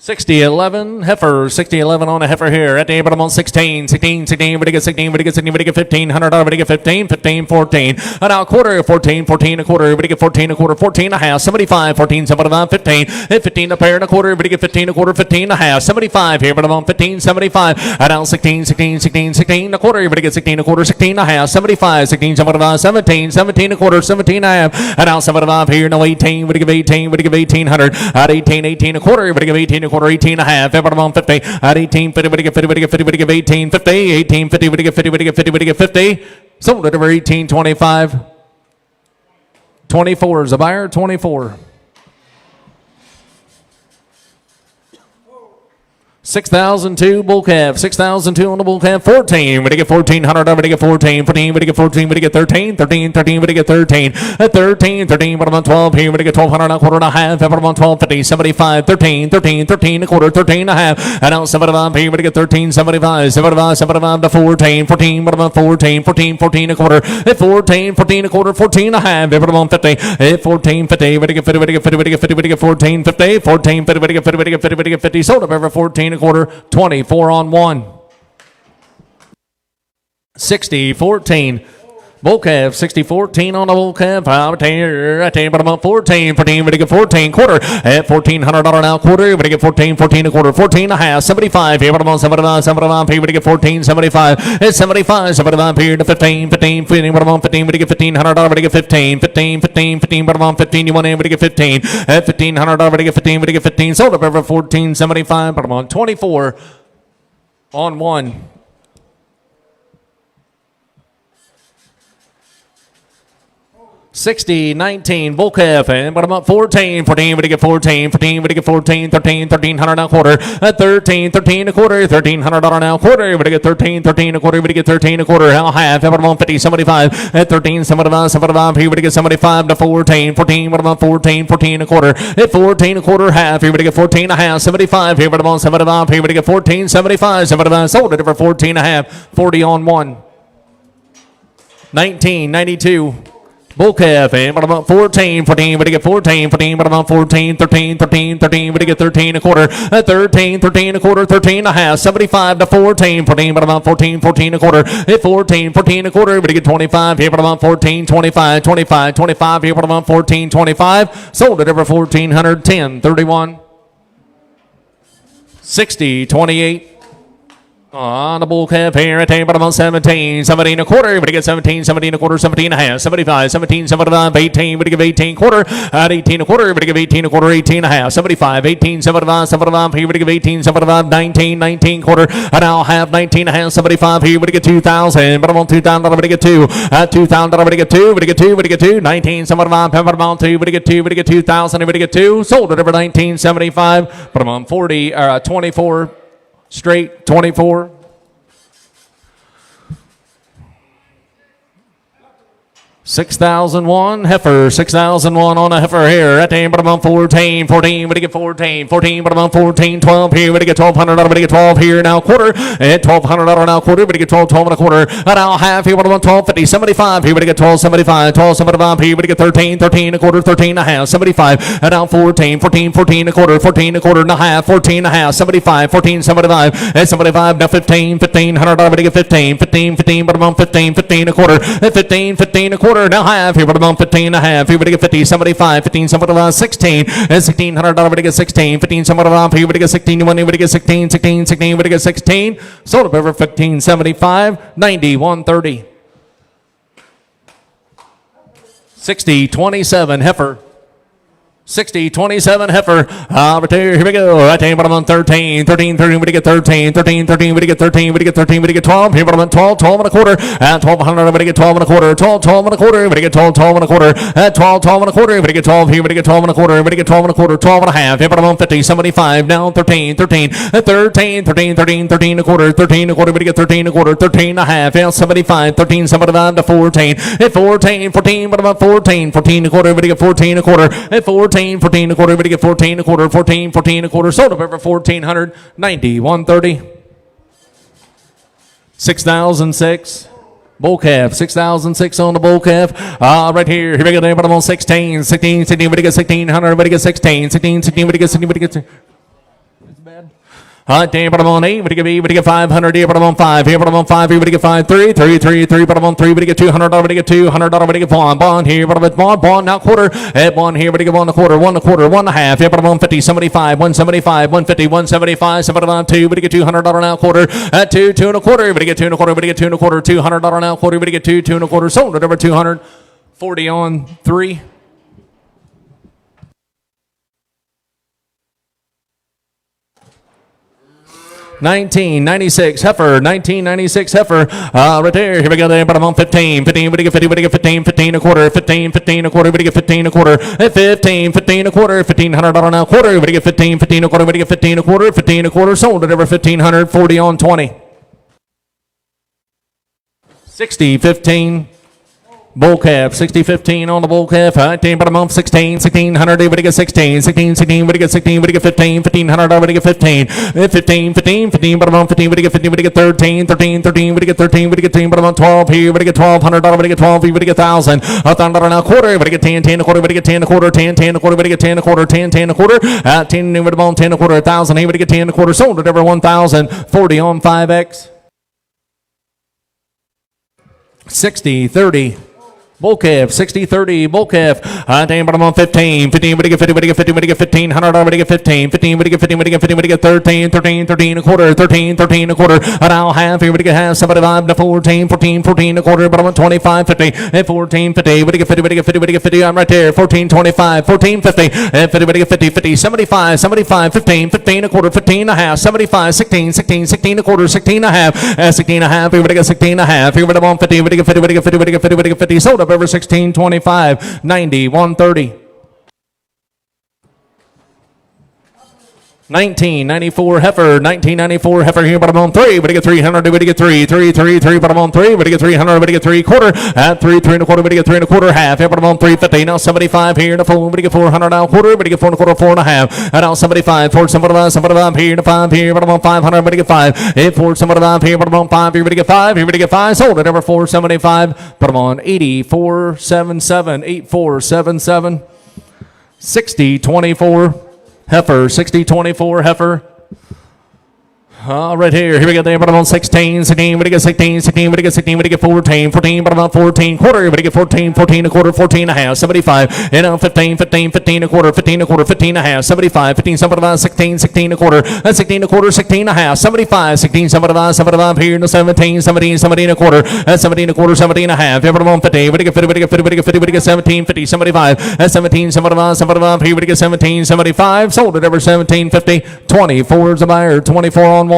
60-11 heifer, 60-11 on a heifer here. At the bottom on 16, 16, 16, we get 16, we get 16, we get $1,500, we get 15, 15, 14. And now quarter, 14, 14 a quarter, we get 14 a quarter, 14 a half, 75, 14, 75, 15, and 15 a pair and a quarter, we get 15 a quarter, 15 a half, 75 here, but I'm on 15, 75. And now 16, 16, 16, 16 a quarter, we get 16 a quarter, 16 a half, 75, 16, 75, 17, 17 a quarter, 17 a half. And now 75 here, no 18, we give 18, we give 1,800. At 18, 18 a quarter, we give 18 a quarter, 18 and a half, everybody on 50. At 18, 50, we get 50, we get 50, we get 18, 50, 18, 50, we get 50, we get 50, we get 50. Sold it over 18, 25. 24 is a buyer, 24. 6,002 bull calf, 6,002 on the bull calf, 14. We get 1,400, we get 14, 14, we get 14, we get 13, 13, 13, we get 13. At 13, 13, but I'm on 12 here, we get 1,200, a quarter and a half, I'm on 12, 50, 75, 13, 13, 13, a quarter, 13 and a half. And now 75 here, we get 13, 75, 75, 75 to 14, 14, but I'm on 14, 14, 14 a quarter. At 14, 14 a quarter, 14 and a half, everybody on 50. At 14, 50, we get 50, we get 50, we get 50, we get 14, 50, 14, 50, we get 50, we get 50, we get 50. Sold up over 14 a quarter, 24 on 1. 60-14. Bull calf, 60-14 on the bull calf. Out here, I tell you, but I'm up 14, 14, we get 14 quarter. At $1,400 now quarter, we get 14, 14 a quarter, 14 a half, 75 here, but I'm on 75, 75 here, we get 14, 75. At 75, 75 here to 15, 15, 15, but I'm on 15, we get $1,500, we get 15, 15, 15, 15, but I'm on 15, you want in, we get 15. At $1,500, we get 15, we get 15. Sold up over 14, 75, but I'm on 24 on 1. 60-19 bull calf, and but I'm up 14, 14, we get 14, 14, we get 14, 13, 1,300 now quarter. At 13, 13 a quarter, $1,300 now quarter, we get 13, 13 a quarter, we get 13 a quarter, now half, but I'm on 50, 75. At 13, 75, 75 here, we get 75 to 14, 14, but I'm on 14, 14 a quarter. At 14 a quarter, half here, we get 14 a half, 75 here, but I'm on 75 here, we get 14, 75, 75. Sold it for 14 a half, 40 on 1. 19-92. Bull calf, and but about 14, 14, but to get 14, 14, but about 14, 13, 13, 13, but to get 13 a quarter, 13, 13 a quarter, 13 a half, 75 to 14, 14, but about 14, 14 a quarter, 14, 14 a quarter, but to get 25, here but about 14, 25, 25, 25, here but about 14, 25, sold it over 1,410, 31, 60, 28. On the bull calf here at table about 17, 17 a quarter, but to get 17, 17 a quarter, 17 a half, 75, 17, 75, 18, but to give 18 quarter, at 18 a quarter, but to give 18 a quarter, 18 a half, 75, 18, 75, 75, here, but to give 18, 75, 19, 19 quarter, and I'll have 19 a half, 75 here, but to get 2,000, but I want 2,000, but to get 2, at 2,000, but to get 2, but to get 2, but to get 2, 19, 75, but I'm on 2, but to get 2, but to get 2,000, but to get 2, sold it over 1975, but I'm on 40, 24. Straight, 24. 6,001 heifer, 6,001 on a heifer here. At the bottom on 14, 14, we get 14, 14, bottom on 14, 12 here, we get 1,200, we get 12 here now quarter, at $1,200 now quarter, we get 12, 12 and a quarter, and now half here, bottom on 12.50, 75 here, we get 12.75, 12.75 here, we get 13, 13 a quarter, 13 and a half, 75, and now 14, 14, 14 a quarter, 14 a quarter and a half, 14 and a half, 75, 14, 75, at 75 now 15, 1,500, we get 15, 15, 15, bottom on 15, 15 a quarter, at 15, 15 a quarter. Now half here, but about 15 and a half. Here we get 50, 75, 15, 75, 16, and $1,600. We get 16, 15, 75. Here we get 16, we get 16, 16, 16, we get 16. Sold up over 1575, 90, 130. 60, 27 heifer. 60, 27 heifer. Here we go. I tell you, but I'm on 13, 13, 13, we get 13, 13, 13, we get 13, we get 13, we get 12. Here, but I'm on 12, 12 and a quarter. At 1,200, we get 12 and a quarter. 12, 12 and a quarter. We get 12, 12 and a quarter. At 12, 12 and a quarter. We get 12 here. We get 12 and a quarter. We get 12 and a quarter. 12 and a half. Here, but I'm on 50, 75. Now 13, 13. At 13, 13, 13, 13 a quarter. 13 a quarter. We get 13 a quarter. 13 and a half. Now 75, 13, 75 to 14. At 14, 14, but about 14, 14 a quarter. We get 14 a quarter. At 14, 14 a quarter, we get 14 a quarter, 14, 14 a quarter, sold up over 1,490, 130. 6,006. Bull calf, 6,006 on the bull calf. Right here, we go there, but I'm on 16, 16, 16, we get 1,600, we get 16, 16, 16, we get 16, we get Damn, but I'm on 8. Would you get 500? Damn, but I'm on 5. Here, but I'm on 5. Here, would you get 5? 3, 3, 3, 3. But I'm on 3. Would you get $200? Would you get $200? Would you get bond here? But I'm at bond now quarter. At bond here, would you get 1 1/4, 1 1/4, 1 1/2. Here, but I'm on 50, 75, 175, 150, 175, 75, 2. Would you get $200 now quarter? At 2, 2 1/4. Would you get 2 1/4? Would you get 2 1/4? $200 now quarter. Would you get 2, 2 1/4? Sold it over 240 on 3. 1996 heifer, 1996 heifer, right there. Here we go. There, but I'm on 15. 15. Would you get 50? Would you get 15? 15 1/4. 15. 15 1/4. Would you get 15 1/4? 15. 15 1/4. $1,500 now quarter. Would you get 15? 15 1/4. Would you get 15 1/4? 15 1/4. Sold it over 1,540 on 20. 60 15. Bull calf, 60-15 on the bull calf. 10, but I'm on 16, 1600. Would you get 16? 16, 16. Would you get 16? Would you get 15? 1500. Would you get 15? 15, 15, 15. But I'm on 15. Would you get 15? Would you get 13? 13, 13. Would you get 13? Would you get 13? But I'm on 12 here. Would you get $1,200? Would you get 12? Would you get 1,000? $1,000 now quarter. Would you get 10, 10 1/4? Would you get 10 1/4? 10, 10 1/4? Would you get 10 1/4? 10, 10 1/4? 10. Would have on 10 1/4? 1,000. Here would you get 10 1/4? Sold it over 1,040 on 5X. 60-30. Bull calf, 60-30, bull calf. Damn, but I'm on 15. 15, would you get 50? Would you get 50? Would you get 1,500? Would you get 15? 15, would you get 15? Would you get 15? Would you get 13? 13, 13 1/4. 13, 13 1/4. And I'll have here. Would you get half? 75 to 14. 14, 14 1/4. But I'm on 25, 50. 14, 50. Would you get 50? Would you get 50? Would you get 50? I'm right there. 14, 25. 14, 50. 50, would you get 50? 50, 75. 75, 15. 15 1/4. 15 1/2. 75, 16. 16, 16 1/4. 16 1/2. 16 1/2. Here would you get 16 1/2. Here would I'm on 50. Would you get 50? Would you get 50? Would you get 50? Would you get 50? Sold up over 16, 25, 90, 130. 1994 heifer, 1994 heifer here, but I'm on 3. Would you get 300? Would you get 3? 3, 3, 3, but I'm on 3. Would you get 300? Would you get 3 1/4? At 3, 3 1/4. Would you get 3 1/4? Half here, but I'm on 350. Now 75 here to 4. Would you get 400 now quarter? Would you get 4 1/4? 4 1/2. And now 75. 4 75 here to 5 here, but I'm on 500. Would you get 5? 4 75 here, but I'm on 5 here. Would you get 5? Here would you get 5? Sold it over 475. But I'm on 8477, 8477, 6024. Heifer, 60-24 heifer. Right here. Here we go there, but I'm on 16. 16, would you get 16? 16, would you get 16? Would you get 14? 14, but I'm on 14 1/4. Would you get 14? 14 1/4, 14 1/2. 75. And now 15, 15, 15 1/4, 15 1/4, 15 1/2. 75, 15, 75, 16, 16 1/4. 16 1/4, 16 1/2. 75, 16, 75, 75 here. No 17, 17, 17 1/4. 17 1/4, 17 1/2. Here, but I'm on 50. Would you get 50? Would you get 50? Would you get 50? Would you get 17? 50, 75. 17, 75, 75. Here, would you get 17, 75. Sold it over 17, 50. 24 is a buyer. 24 on 1.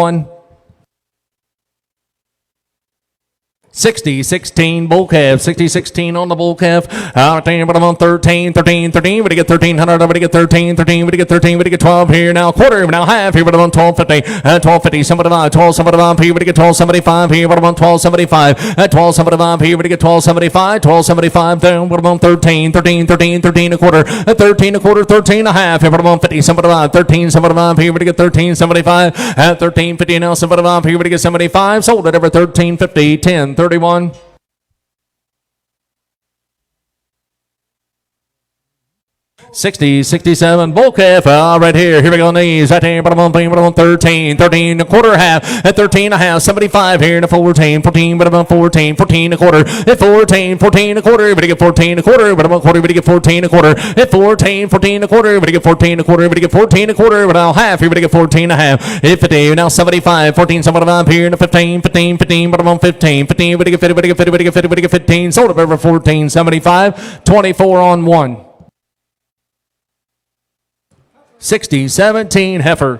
60-16 bull calf, 60-16 on the bull calf. But I'm on 13, 13, 13. Would you get 1,300? Would you get 13, 13? Would you get 13? Would you get 12 here? Now quarter, now half here. But I'm on 1250, 1250, 75, 1275 here. Would you get 1275 here? But I'm on 1275, 1275 here. Would you get 1275, 1275 down? But I'm on 13, 13, 13, 13 1/4, 13 1/4, 13 1/2 here. But I'm on 50, 75, 13, 75 here. Would you get 1375, 1350 now 75 here. Would you get 75? Sold it over 1350, 10, 31. 60, 67, bull calf, right here. Here we go on these. Right here, but I'm on 13, 13 1/4 half, at 13 1/2, 75 here to 14, 14, but I'm on 14, 14 1/4, at 14, 14 1/4, but you get 14 1/4, but I'm on quarter, but you get 14 1/4, at 14, 14 1/4, but you get 14 1/4, but you get 14 1/4, but I'll half here, but you get 14 1/2, at 50, now 75, 14, 75 here to 15, 15, 15, but I'm on 15, 15, but you get 50, but you get 50, but you get 50, but you get 15, sold up over 14, 75, 24 on 1. 60-17 heifer.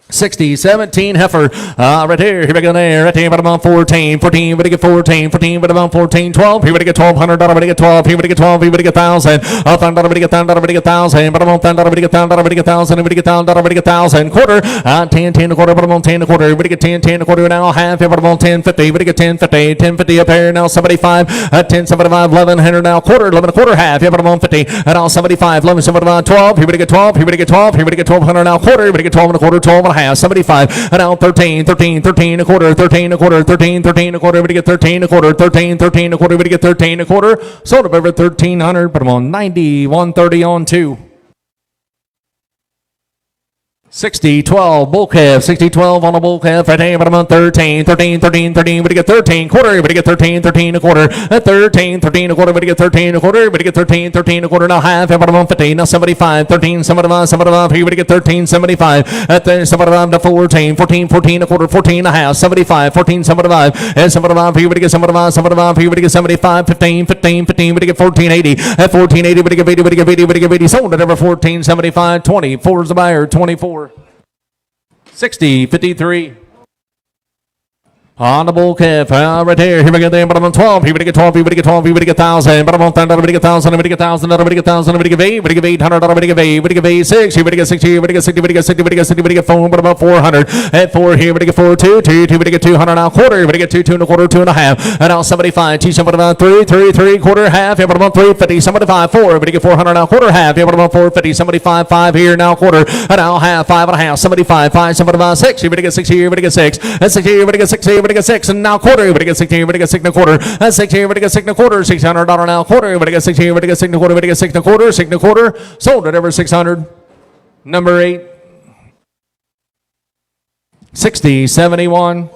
60-17 heifer, right here, here we go there, right here, but I'm on 14, 14, but I get 14, 14, but I'm on 14, 12, here we get $1,200, but I get 12, here we get 12, here we get 1,000, $1,000, but I get 1,000, but I get 1,000, but I'm on 1,000, but I get 1,000, but I get 1,000, but I get 1,000, but I get 1,000, quarter, 10, 10 1/4, but I'm on 10 1/4, but I get 10, 10 1/4, now half, but I'm on 10, 50, but I get 10, 50, 10, 50 up here, now 75, 10, 75, 1,100, now quarter, 11 1/4 half, but I'm on 50, and now 75, 11, 75, 12, here we get 12, here we get 12, here we get 1,200, now quarter, but I get 12 1/4, 12 1/2, 75, and now 13, 13, 13 1/4, 13 1/4, 13, 13 1/4, but you get 13 1/4, 13, 13 1/4, but you get 13 1/4, sold up over 1,300, but I'm on 90, 130 on 2. 60-12, bull calf, 60-12 on the bull calf, right here, but I'm on 13, 13, 13, 13, but you get 13, quarter, but you get 13, 13, a quarter, 13, 13, a quarter, but you get 13, a quarter, but you get 13, 13, a quarter, now half, but I'm on 15, now 75, 13, 75, 75, here, but you get 13, 75, at 75 to 14, 14, 14, a quarter, 14 and a half, 75, 14, 75, and 75, here, but you get 75, 75, here, but you get 75, 15, 15, 15, but you get 14, 80, at 14, 80, but you get 80, but you get 80, but you get 80, sold at over 14, 75, 24 is the buyer, 24. 60, 53. On the bull calf, right here. Here we go. There, but I'm on 12. Here we get 12. Here we get 12. Here we get 1,000. But I'm on 10. Here we get 1,000. Here we get 1,000. Here we get 1,000. Here we get 8. We get 800. Here we get 8. We get 8. 6. Here we get 60. Here we get 60. We get 60. We get 60. We get 4. But about 400. At 4. Here we get 4. 2. 2. 2. We get 200. Now quarter. Here we get 2. 2 and a quarter. 2 and a half. And now 75. 2. 75. 3. 3. 3. Quarter. Half. Here but about 350. 75. 4. We get 400. Now quarter. Half. Here but about 450. 75. 5. Here now quarter. And now half. 5 and a half. 75. 5. 75. 6. Here we get 6. Here we get 6. And 6. Here we get 6. Here we get 6. And now quarter, but get 60, but get 6 and a quarter, and 6 here, but get 6 and a quarter, $600 now quarter, but get 6 here, but get 6 and a quarter, but get 6 and a quarter, 6 and a quarter, sold at over 600. Number 8, 60, 71.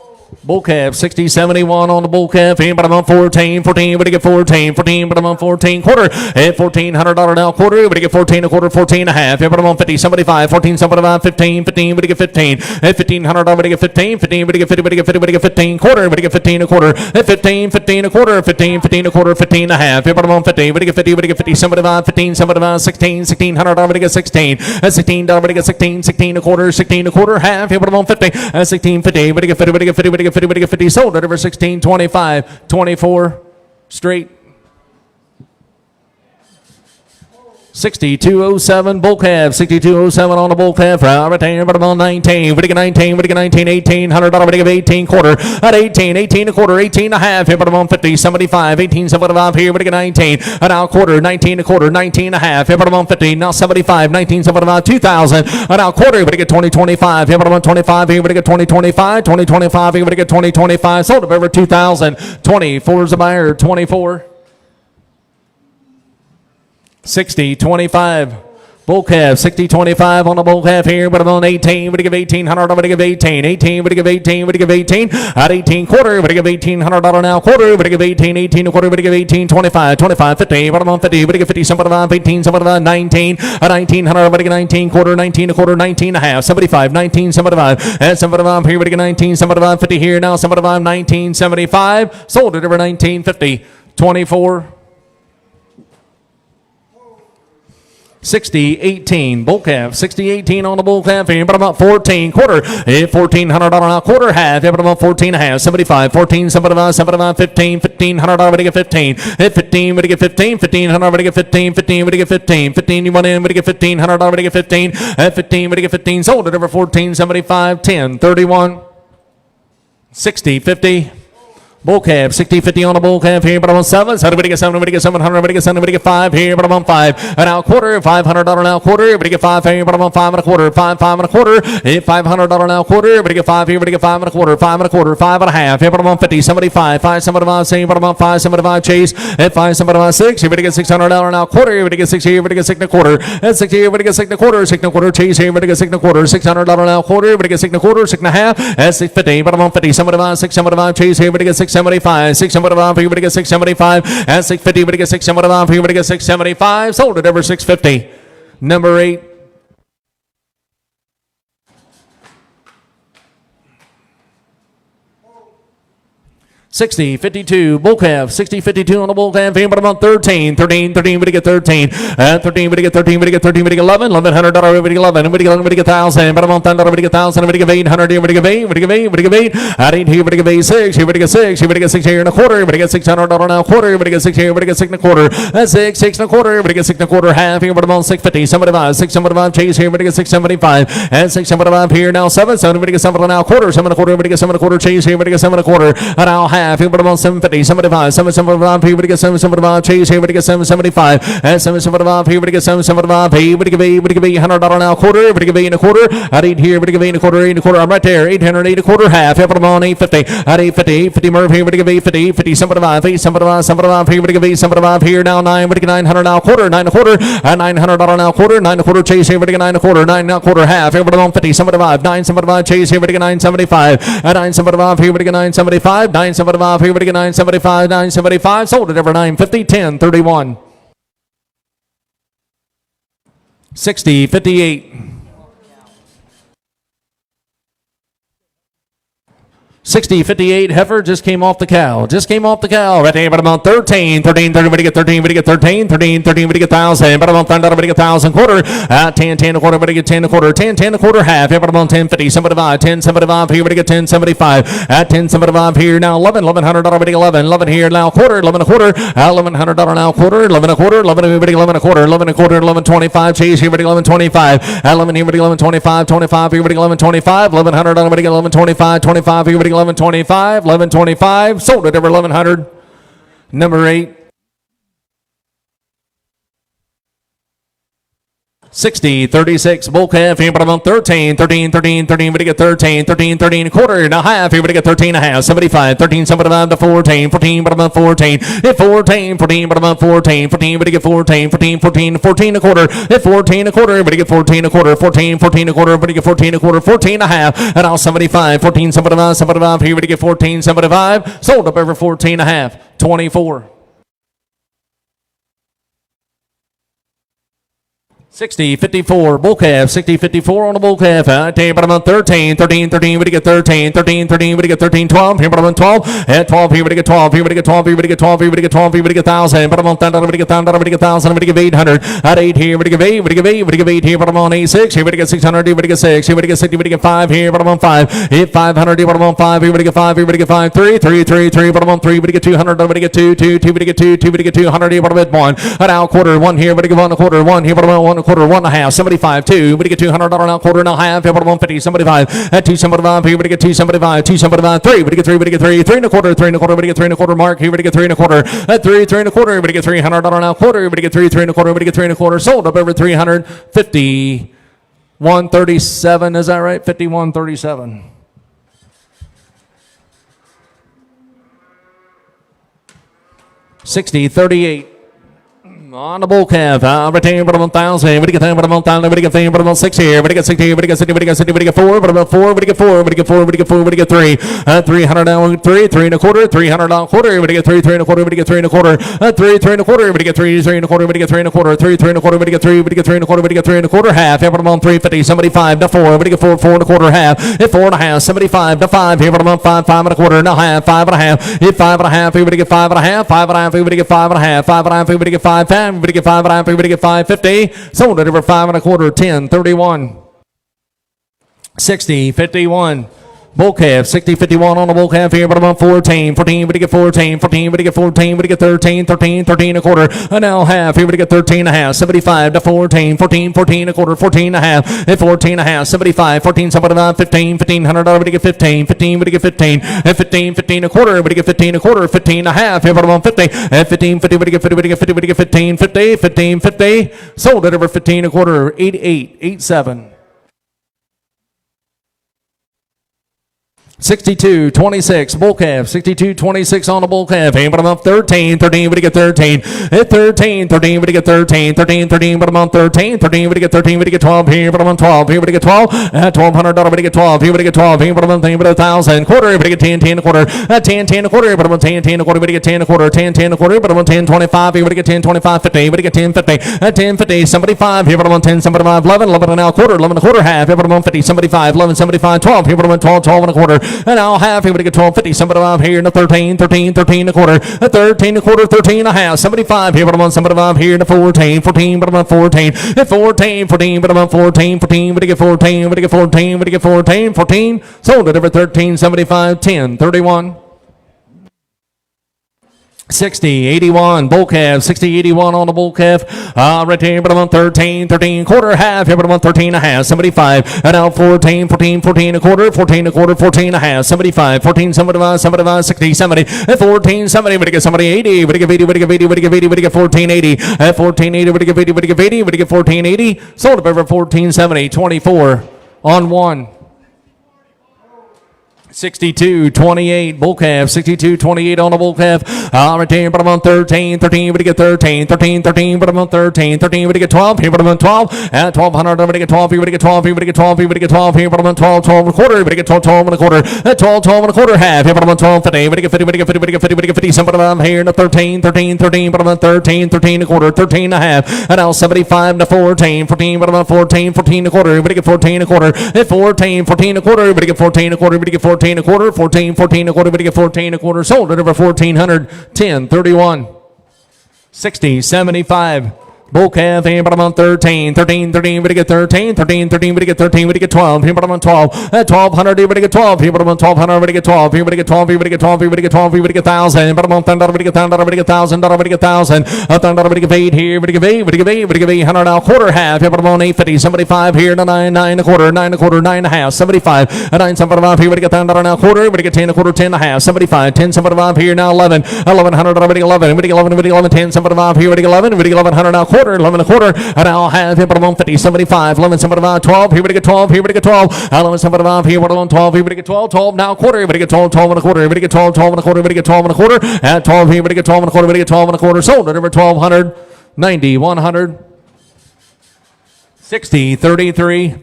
Bull calf, 60, 71 on the bull calf. But I'm on 14, 14, but you get 14, 14, but I'm on 14 quarter. At $1,400 now quarter, but you get 14 a quarter, 14 and a half. But I'm on 50, 75, 14, 75, 15, 15, but you get 15. At $1,500, but you get 15, 15, but you get 50, but you get 50, but you get 15 quarter, but you get 15 a quarter. At 15, 15 a quarter, 15, 15 a quarter, 15 and a half. But I'm on 50, but you get 50, but you get 50, 75, 15, 75, 16, $1,600, but you get 16. At $16, but you get 16, 16 a quarter, 16 a quarter, half. But I'm on 50, at 16, 50, but you get 50, but you get 50, but you get 50, but you get 50, sold at over 16, 25, 24 straight. 6207 bull calf, 6207 on the bull calf, right there, but I'm on 19, but you get 19, but you get 19, $1,800, but you get 18 quarter, at 18, 18 a quarter, 18 and a half, but I'm on 50, 75, 18, 75 here, but you get 19, and now quarter, 19 a quarter, 19 and a half, but I'm on 50, now 75, 19, 75, 2,000, and now quarter, but you get 20, 25, but I'm on 25 here, but you get 20, 25, 20, 25 here, but you get 20, 25, sold up over 2,000, 24 is the buyer, 24. 60, 25. Bull calf, 60, 25 on the bull calf here, but I'm on 18, but you give 1,800, but you give 18, 18, but you give 18, but you give 18, at 18 quarter, but you give $1,800 now quarter, but you give 18, 18 a quarter, but you give 18, 25, 25, 50, but I'm on 50, but you give 50, 75, 18, 75, 19, at 1,900, but you get 19 quarter, 19 a quarter, 19 and a half, 75, 19, 75, and 75 here, but you get 19, 75, 50 here, now 75, 19, 75, sold it over 1950, 24. 60, 18, bull calf, 60, 18 on the bull calf here, but I'm about 14, quarter, $1,400 now, quarter, half, but I'm about 14 and a half, 75, 14, 75, 75, 15, $1,500, but you get 15, at 15, but you get 15, $1,500, but you get 15, 15, but you get 15, 15, you want in, but you get $1,500, but you get 15, at 15, but you get 15, sold it over 14, 75, 10, 31, 60, 50. Bull calf, 60, 50 on the bull calf here, but I'm on 7. So everybody get 7, everybody get 700, everybody get 7, everybody get 5 here, but I'm on 5. And now quarter, $500 now quarter, everybody get 5 here, but I'm on 5 and a quarter, 5, 5 and a quarter, $500 now quarter, everybody get 5 here, everybody get 5 and a quarter, 5 and a quarter, 5 and a half, here, but I'm on 50, 75, 5, 75, same, but I'm on 5, 75 chase, at 5, 75, 6, everybody get $600 now quarter, everybody get 6 here, everybody get 6 and a quarter, at 6 here, everybody get 6 and a quarter, 6 and a quarter chase here, everybody get 6 and a quarter, $600 now quarter, everybody get 6 and a quarter, 6 and a half, at 650, but I'm on 50, 75, 6, 75 chase here, everybody get 675, 675, here we get 675, and 650, we get 675, here we get 675, sold it over 650. Number 8. 60, 52, bull calf, 60, 52 on the bull calf, but I'm on 13, 13, 13, but you get 13, 13, but you get 13, but you get 13, but you get 11, $1,100, but you get 11, but you get 11, but you get 1,000, but I'm on 10, but you get 1,000, but you get 800, here, but you get 8, but you get 8, but you get 8, at 8 here, but you get 6, here, but you get 6, here, but you get 6 here and a quarter, but you get $600 now quarter, but you get 6 here, but you get 6 and a quarter, that's 6, 6 and a quarter, but you get 6 and a quarter, half here, but I'm on 650, 75, 675 chase here, but you get 675, and 675 here, now 7, 7, but you get 7 now quarter, 7 and a quarter, but you get 7 and a quarter chase here, but you get 7 and a quarter, and now half. half. Here, but about 750, 75, 775. Here, we get 775. Chase here, we get 775. At 775. Here, we get 775. Hey, we give $100 now quarter. We give $8 and a quarter. At 8 here, we give $8 and a quarter. 8 and a quarter. I'm right there. 800, 8 and a quarter half. Here, but about 850. At 850, 850 Merv here, we give 850, 50, 75, 8, 75, 75. Here, we give 8, 75. Here now 9. We get 900 now quarter. 9 and a quarter. At $900 now quarter. 9 and a quarter. Chase here, we get 9 and a quarter. 9 and a quarter half. Here, we get 50, 75. 975. Chase here, we get 975. At 975. Here, we get 975. 975. Here, we get 975. 975. Sold it over 950. 10, 31. 60, 58. 60, 58, heifer just came off the cow. Right there, but about 13, 13, 30, we get 13, we get 13, 13, 13, we get 1,000, but about 10, we get 1,000 quarter, 10, 10 a quarter, we get 10 a quarter, 10, 10 a quarter half, here, but about 10, 50, 75, 10, 75, here, we get 10, 75, at 10, 75 here, now 11, $1,100, we get 11, 11 here, now quarter, 11 a quarter, $1,100 now quarter, 11 a quarter, 11, we get 11 a quarter, 11 a quarter, 11, 25, chase here, we get 11, 25, 11 here, we get 11, 25, 25 here, we get 11, 25, $1,100, we get 11, 25, 25 here, we get 1125, 1125, sold it over 1100. Number 8. 60, 36, bull calf, here, but about 13, 13, 13, 13, we get 13, 13, 13, a quarter, and a half, here, we get 13 and a half, 75, 13, 75 to 14, 14, but about 14, 14, 14, but about 14, 14, we get 14, 14, 14, 14 a quarter, 14 a quarter, we get 14 a quarter, 14, 14 a quarter, we get 14 a quarter, 14 and a half, and now 75, 14, 75, 75, here, we get 14, 75, sold up over 14 and a half, 24. 60, 54, bull calf, 60, 54 on the bull calf. I tell you about about 13, 13, 13, we get 13, 13, 13, we get 13, 12, here about 12, at 12, here we get 12, here we get 12, here we get 12, here we get 12, here we get 1,000, but about 10, we get 1,000, we get 1,000, we get 800, at 8 here, we get 8, we get 8, we get 8 here, but about 8, 6, here we get 600, here we get 6, here we get 60, we get 5 here, but about 5, hit 500, here but about 5, here we get 5, here we get 5, 3, 3, 3, 3, but about 3, we get 200, we get 2, 2, 2, we get 2, 2, we get 200, here but about 1, at out quarter, 1 here, we get 1 a quarter, 1 here, but about 1 a quarter, 1 and a half, 75, 2, we get $200 now quarter and a half, here, but 150, 75, at 275, here, we get 275, 275, 3, we get 3, we get 3, 3 and a quarter, 3 and a quarter, we get 3 and a quarter mark, here, we get 3 and a quarter, at 3, 3 and a quarter, we get $300 now quarter, we get 3, 3 and a quarter, we get 3 and a quarter, sold up over 350, 137, is that right? 5137. 60, 38. On the bull calf, retain but about 1,000, we get 10, but about 1,000, we get 10, but about 6 here, we get 60 here, we get 60, we get 60, we get 4, but about 4, we get 4, we get 4, we get 4, we get 3, 300 now, 3, 3 and a quarter, 300 now quarter, we get 3, 3 and a quarter, we get 3 and a quarter, 3, 3 and a quarter, we get 3, 3 and a quarter, we get 3 and a quarter, 3, 3 and a quarter, we get 3, we get 3 and a quarter, we get 3 and a quarter, half, here, but about 350, 75 to 4, we get 4, 4 and a quarter, half, hit 4 and a half, 75 to 5, here, but about 5, 5 and a quarter, and a half, 5 and a half, hit 5 and a half, here, we get 5 and a half, 5 and a half, here, we get 5 and a half, 5 and a half, here, we get 5, 5, we get 5 and a half, we get 550, sold it over 5 and a quarter, 10, 31. 60, 51. Bull calf, 60, 51 on the bull calf here, but about 14, 14, we get 14, 14, we get 14, we get 13, 13, 13 a quarter, and now half, here we get 13 and a half, 75 to 14, 14, 14 a quarter, 14 and a half, at 14 and a half, 75, 14, 75, 15, 1,500, we get 15, 15, we get 15, at 15, 15 a quarter, we get 15 a quarter, 15 and a half, here but about 50, at 15, 50, we get 50, we get 50, we get 15, 50, 15, 50, sold it over 15 a quarter, 88, 87. 62, 26, bull calf, 62, 26 on the bull calf, hey, but I'm up 13, 13, we get 13, at 13, 13, we get 13, 13, 13, but I'm on 13, 13, we get 13, we get 12 here, but I'm on 12, here we get 12, at $1,200, we get 12, here we get 12, here, but I'm on 10, but 1,000, quarter, we get 10, 10 a quarter, at 10, 10 a quarter, but I'm on 10, 10 a quarter, we get 10 a quarter, 10, 10 a quarter, but I'm on 10, 25, here we get 10, 25, 50, we get 10, 50, at 10, 50, 75, here, but I'm on 10, 75, 11, 11 and a quarter, 11 and a quarter, half, here, but I'm on 50, 75, 11, 75, 12, here, but I'm on 12, 12 and a quarter, and I'll have here, we get 12.50, somebody about here in the 13, 13, 13 a quarter, a 13 a quarter, 13 and a half, 75 here, but I'm on somebody about here in the 14, 14, but I'm on 14, at 14, 14, but I'm on 14, 14, but I get 14, but I get 14, but I get 14, 14, sold it over 13, 75, 10, 31. 60, 81, bull calf, 60, 81 on the bull calf. Right here, but I'm on 13, 13, quarter, half. Here, but I'm on 13 and a half, 75. And now 14, 14, 14 a quarter, 14 a quarter, 14 and a half, 75, 14, 75, 75, 60, 70, 14, 70, would get somebody 80, would give 80, would give 80, would give 80, would get 14, 80, 14, 80, would give 80, would give 80, would get 14, 80, sold up over 14, 70, 24 on one. 62, 28, bull calf, 62, 28 on the bull calf. Right there, but I'm on 13, 13, but you get 13, 13, 13, but I'm on 13, 13, but you get 12, here, but I'm on 12, at 1200, but you get 12, here, but you get 12, here, but you get 12, here, but you get 12, here, but I'm on 12, 12 and a quarter, but you get 12, 12 and a quarter, at 12, 12 and a quarter, half, here, but I'm on 12, 50, but you get 50, but you get 50, but you get 50, but you get 50, somebody I'm here in the 13, 13, 13, but I'm on 13, 13 and a quarter, 13 and a half, and now 75 to 14, 14, but I'm on 14, 14 and a quarter, but you get 14 and a quarter, at 14, 14 and a quarter, but you get 14 and a quarter, but you get 14 and a quarter, 14, 14 and a quarter, but you get 14 and a quarter, sold at over 1400, 10, 31, 60, 75. Bull calf, here, but I'm on 13, 13, 13, but you get 13, 13, 13, but you get 13, but you get 12, here, but I'm on 12, at 1200, here, but you get 12, here, but I'm on 1200, but you get 12, here, but you get 12, here, but you get 12, here, but you get 12, here, but you get 1,000, but I'm on $10, but you get $10, but you get $1,000, but you get 1,000, $10, but you get 8 here, but you get 8, but you get 8, but you get 800 now, quarter, half, here, but I'm on 850, 75 here, 9, 9 a quarter, 9 a quarter, 9 and a half, 75, 9, 75 here, but you get $10 now, quarter, but you get 10 a quarter, 10 and a half, 75, 10, 75 here, now 11, 1100, but you get 11, but you get 11, but you get 11, 10, 75 here, but you get 11, but you get 1100 now, quarter, 11 a quarter, and I'll have him, but I'm on 50, 75, 11, 75, 12, here we get 12, here we get 12, 11, 75, here, but I'm on 12, here we get 12, 12, now quarter, here we get 12, 12 and a quarter, here we get 12, 12 and a quarter, here we get 12 and a quarter, at 12, here we get 12 and a quarter, here we get 12 and a quarter, sold at over 1200, 90, 100, 60, 33.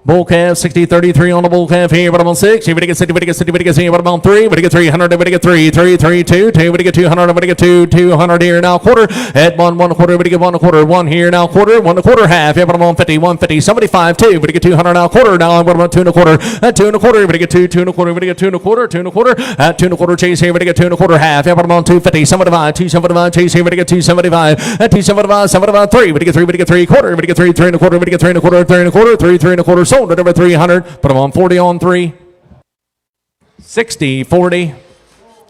Bull calf, 60, 33 on the bull calf here, but I'm on 6. Here, but you get 60, but you get 60, but you get 60, but I'm on 3. But you get 300, but you get 3, 3, 3, 2, 2, but you get 200, but you get 2, 200 here now, quarter. At 1, 1 quarter, but you get 1 quarter, 1 here now, quarter, 1 quarter, half. Yeah, but I'm on 50, 150, 75, 2, but you get 200 now, quarter. Now I'm on 2 quarter, at 2 quarter, but you get 2, 2 quarter, but you get 2 quarter, 2 quarter, at 2 quarter, chase here, but you get 2 quarter, half. Yeah, but I'm on 250, 75, 275, chase here, but you get 275, at 275, 75, 3, but you get 3, but you get 3 quarter, but you get 3, 3 quarter, but you get 3 quarter, 3 quarter, 3, 3 quarter, sold at over 300. But I'm on 40 on 3. 60, 40.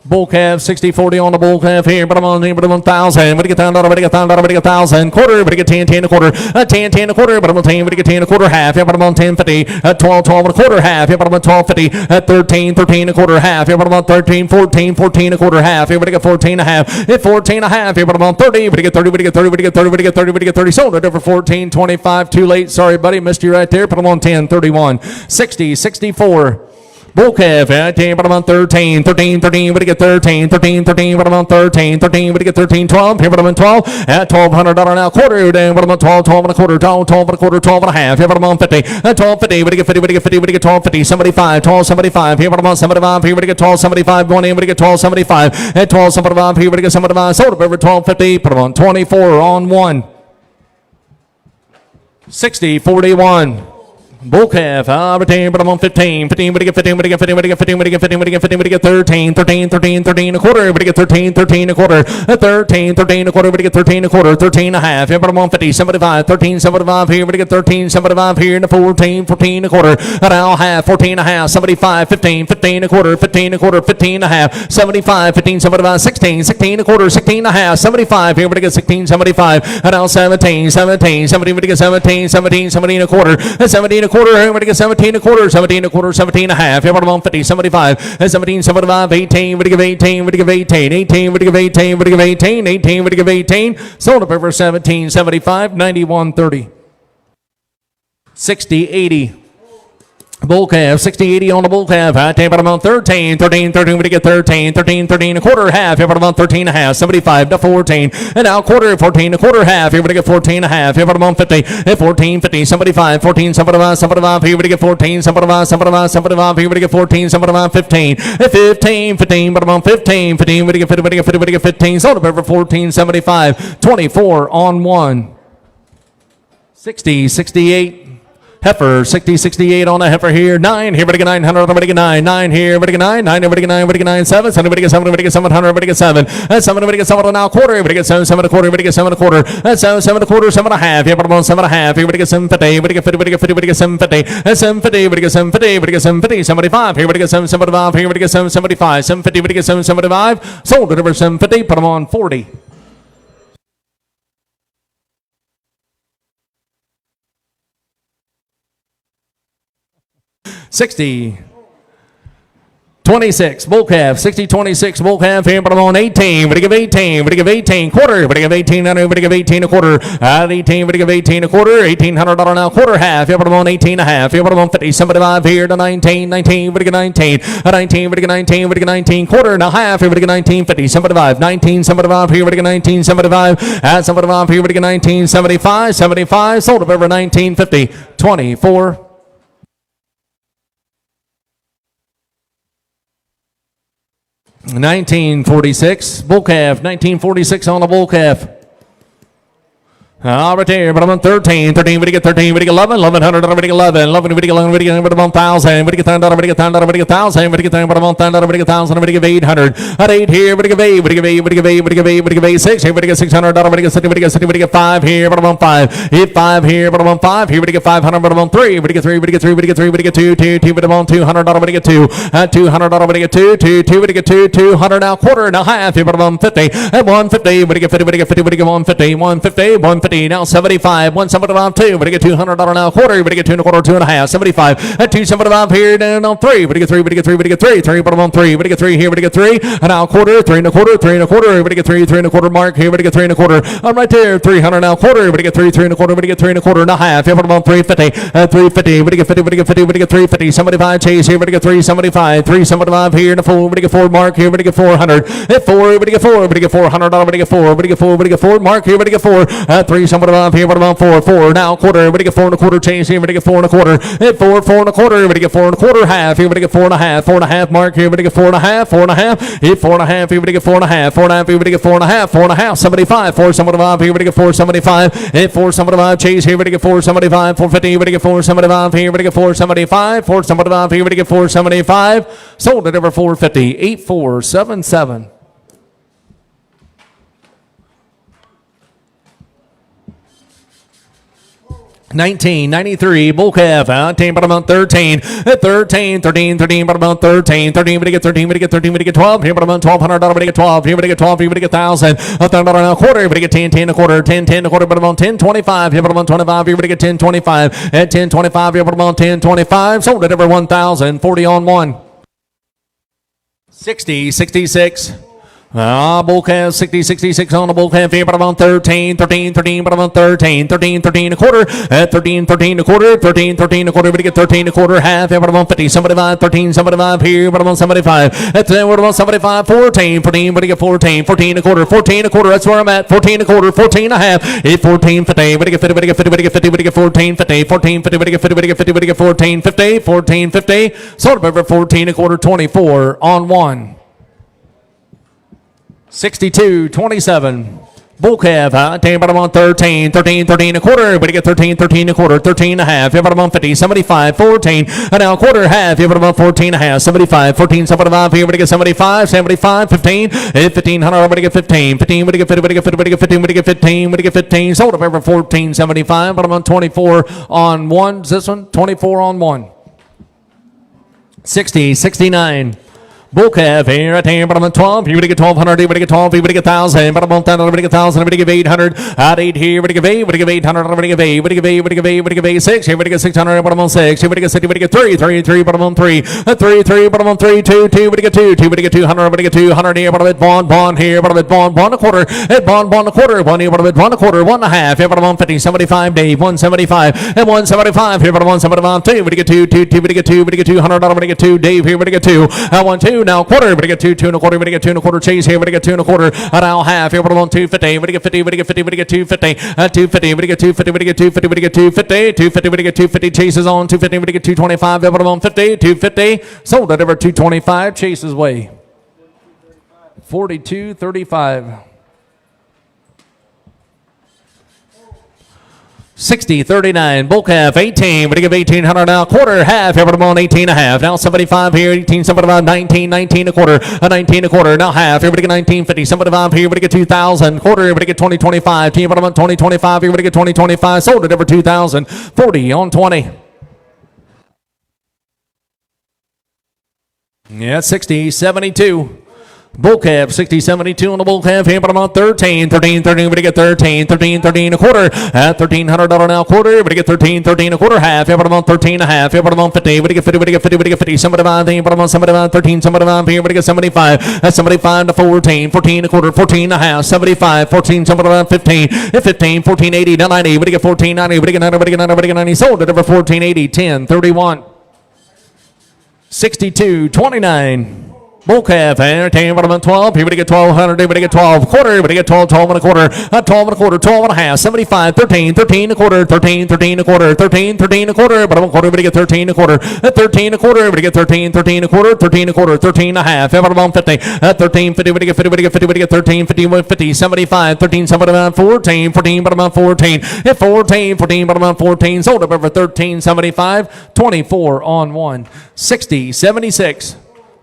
Bull calf, 60, 40 on the bull calf here, but I'm on 1,000. But you get $10, but you get $10, but you get 1,000. Quarter, but you get 10, 10 a quarter. 10, 10 a quarter, but I'm on 10, but you get 10 a quarter, half. Yeah, but I'm on 10, 50. 12, 12 and a quarter, half. Yeah, but I'm on 12, 50. 13, 13 a quarter, half. Yeah, but I'm on 13, 14, 14 a quarter, half. Yeah, but you get 14 and a half. 14 and a half. Yeah, but I'm on 30, but you get 30, but you get 30, but you get 30, but you get 30, but you get 30. Sold it over 14, 25. Too late. Sorry, buddy. Missed you right there. But I'm on 10, 31. 60, 64. Bull calf, but I'm on 13, 13, 13, but you get 13, 13, 13, but I'm on 13, 13, but you get 13, 12, here, but I'm on 12, at $1,200 now, quarter, down, but I'm on 12, 12 and a quarter, 12, 12 and a quarter, 12 and a half, here, but I'm on 50, at 12, 50, but you get 50, but you get 50, but you get 12, 50, 75, 12, 75, here, but I'm on 75, here, but you get 12, 75, going in, but you get 12, 75, at 12, 75, here, but you get 75, sold up over 12, 50, put them on 24 on 1, 60, 41. Bull calf, retain, but I'm on 15, 15, but you get 15, but you get 15, but you get 15, but you get 15, but you get 15, but you get 13, 13, 13, 13 a quarter, but you get 13, 13 a quarter, 13, 13 a quarter, but you get 13 a quarter, 13 and a half, yeah, but I'm on 50, 75, 13, 75 here, but you get 13, 75 here, and 14, 14 a quarter, and I'll have 14 and a half, 75, 15, 15 a quarter, 15 a quarter, 15 and a half, 75, 15, 75, 16, 16 a quarter, 16 and a half, 75 here, but you get 16, 75, and I'll 17, 17, 17, but you get 17, 17, 17 a quarter, 17 a quarter, here, but you get 17 a quarter, 17 a quarter, 17 and a half, here, but I'm on 50, 75, 17, 75, 18, but you give 18, but you give 18, 18, but you give 18, but you give 18, 18, but you give 18, sold up over 17, 75, 91, 30, 60, 80. Bull calf, 60, 80 on the bull calf. But I'm on 13, 13, 13, but you get 13, 13, 13, a quarter, half. Here, but I'm on 13 and a half, 75 to 14. And now quarter, 14, a quarter, half. Here, but you get 14 and a half. Here, but I'm on 50, 14, 50, 75, 14, 75, 75. Here, but you get 14, 75, 75, 75. Here, but you get 14, 75, 15, 15, 15, but I'm on 15, 15, but you get 50, but you get 50, but you get 15. Sold up over 14, 75, 24 on 1. 60, 68. Heifer, 60, 68 on a heifer here. 9 here, but get 900, everybody get 9. 9 here, everybody get 9. 9, everybody get 9, everybody get 9. 7, everybody get 7, everybody get 700, everybody get 7. 7, everybody get 7 now, quarter, everybody get 7, 7 a quarter, everybody get 7 a quarter. 7, 7 a quarter, 7 and a half. Yeah, but 7 and a half. Everybody get 750, everybody get 50, everybody get 50, everybody get 750. 750, everybody get 750, everybody get 750. 75, everybody get 775, everybody get 775. 750, everybody get 775. Sold, deliver 750, put them on 40. $60. 26, bull calf, 60, 26, bull calf, here, but I'm on 18, but I give 18, but I give 18, quarter, but I give 18, but I give 18 a quarter, at 18, but I give 18 a quarter, $1,800 now, quarter half, here, but I'm on 18 and a half, here, but I'm on 50, 75 here to 19, 19, but I get 19, at 19, but I get 19, but I get 19, quarter and a half, here, but I get 19, 50, 75, 19, 75, here, but I get 19, 75, at 75, here, but I get 19, 75, 75, sold up over 19, 50, 24. 1946, bull calf, 1946 on the bull calf. Right there, but I'm on 13, 13, we get 13, we get 11, 1100, we get 11, 11, we get 11, we get 11, but I'm on 1,000, we get 10, we get 10, we get 1,000, we get 10, but I'm on 10, we get 1,000, we get 800, at 8 here, we get 8, we get 8, we get 8, we get 8, we get 8, 6 here, we get 600, we get 60, we get 60, we get 5 here, but I'm on 5, hit 5 here, but I'm on 5 here, we get 500, but I'm on 3, we get 3, we get 3, we get 3, we get 2, 2, 2, but I'm on 200, we get 2, at 200, we get 2, 2, 2, we get 2, 200 now, quarter and a half here, but I'm on 50, at 150, we get 50, we get 50, we get 150, 150, 150, now 75. 175, 2, but I get $200 now, quarter, but I get 2 and a quarter, 2 and a half, 75, at 275 here, and on 3, but I get 3, but I get 3, but I get 3, 3, but I'm on 3, but I get 3 here, but I get 3, and now quarter, 3 and a quarter, 3 and a quarter, but I get 3, 3 and a quarter mark here, but I get 3 and a quarter, I'm right there, 300 now, quarter, but I get 3, 3 and a quarter, but I get 3 and a quarter and a half, here, but I'm on 350, 350, but I get 50, but I get 50, but I get 350, 75 chase here, but I get 375, 375 here, and a 4, but I get 4 mark here, but I get 400, at 4, but I get 4, but I get $400, but I get 4, but I get 4, but I get 4 mark here, but I get 4, at 375 here, but I'm on 4, 4 now, quarter, everybody get 4 and a quarter change here, everybody get 4 and a quarter, hit 4, 4 and a quarter, everybody get 4 and a quarter, half, here, everybody get 4 and a half, 4 and a half mark here, everybody get 4 and a half, 4 and a half, hit 4 and a half, everybody get 4 and a half, 4 and a half, everybody get 4 and a half, 4 and a half, 75, 475, here, everybody get 475, hit 475, chase here, everybody get 475, 450, everybody get 475, here, everybody get 475, 475, here, everybody get 475, sold it over 450, 8477. 1993, bull calf, 10, but I'm on 13, 13, 13, 13, but I'm on 13, 13, but I get 13, but I get 13, but I get 12, here, but I'm on $1,200, but I get 12, here, but I get 12, here, but I get 1,000, $1,000 now, quarter, but I get 10, 10 a quarter, 10, 10 a quarter, but I'm on 10, 25, here, but I'm on 25, here, but I get 10, 25, at 10, 25, here, but I'm on 10, 25, sold it over 1,000, 40 on 1. 60, 66. Bull calf, 60, 66 on the bull calf here, but I'm on 13, 13, 13, but I'm on 13, 13, 13 a quarter, at 13, 13 a quarter, 13, 13 a quarter, but I get 13 a quarter, half, here, but I'm on 50, 75, 13, 75 here, but I'm on 75, at 10, but I'm on 75, 14, 14, but I get 14, 14 a quarter, 14 a quarter, that's where I'm at, 14 a quarter, 14 a half, 14, 50, but I get 50, but I get 50, but I get 50, but I get 14, 50, 14, 50, but I get 50, but I get 50, but I get 14, 50, 14, 50, sold up over 14 a quarter, 24 on 1. 62, 27. Bull calf, 10, but I'm on 13, 13, 13 a quarter, but I get 13, 13 a quarter, 13 and a half, here, but I'm on 50, 75, 14, and now a quarter, half, here, but I'm on 14 and a half, 75, 14, 75, here, but I get 75, 75, 15, 1,500, but I get 15, 15, but I get 50, but I get 50, but I get 15, but I get 15, but I get 15, sold up over 14, 75, but I'm on 24 on 1, this one, 24 on 1. 60, 69. Bull calf here at 10, but I'm on 12. You would get 1,200, you would get 12, you would get 1,000, but I'm on 10, you would get 1,000, you would get 800. At 8 here, would get 8, would get 800, would get 8, would get 8, would get 8, would get 8, 6, here would get 600, but I'm on 6, you would get 6, you would get 3, 3, 3, but I'm on 3, 3, 3, but I'm on 3, 2, 2, would get 2, 2, would get 200, would get 200 here, but I'm at bond here, but I'm at bond a quarter, at bond a quarter, 1 here, but I'm at bond a quarter, 1 and a half, here, but I'm on 50, 75, Dave, 175, and 175 here, but I'm on 175, 2, would get 2, 2, 2, would get 2, would get 200, would get 2, Dave here, would get 2, 1, 2, now quarter, would get 2, 2 and a quarter, would get 2 and a quarter, chase here, would get 2 and a quarter, and now half here, but I'm on 250, would get 50, would get 50, would get 250, 250, would get 250, would get 250, would get 250, 250, would get 250, chases on 250, would get 225, but I'm on 50, 250, sold it over 225, chases way. 42.35. 60-39, bull calf 18. We're going to give 1,800 now. Quarter, half. Here, on 18 and a half. Now 75 here. 18, 75, 19, 19 a quarter. 19 a quarter. Now half. Here, we get 1950. 75 here. We get 2,000. Quarter, here, we get 2025. Team on 2025. Here, we get 2025. Sold it over 2,000. 40 on 20. Yeah, 60-72. Bull calf, 60-72 on the bull calf. Here, but I'm on 13. 13, 13, we get 13. 13, 13 a quarter. At $1,300 now quarter. We get 13, 13 a quarter. Half. Here, but I'm on 13 and a half. Here, but I'm on 50. We get 50, we get 50, we get 50. Somebody buy thing, but I'm on 75. 13, somebody buy here. We get 75. That's 75 to 14. 14 a quarter. 14 and a half. 75. 14, somebody buy 15. At 15, 14, 80 to 90. We get 14, 90. We get 90, we get 90, we get 90. Sold it over 14, 80. 10, 31. 62-29. Bull calf, entertainment, but I'm on 12. Here we get 1,200. Here we get 12. Quarter. We get 12, 12 and a quarter. 12 and a quarter. 12 and a half. 75. 13. 13 a quarter. 13. 13 a quarter. 13. 13 a quarter. But I'm on quarter. We get 13 a quarter. 13 a quarter. We get 13. 13 a quarter. 13 a quarter. 13 and a half. But I'm on 50. 13. 50. We get 50. We get 50. We get 13. 50. 50. 75. 13. 75. 14. 14. But I'm on 14. At 14. 14. But I'm on 14. Sold up over 13. 75. 24 on 1. 60-76.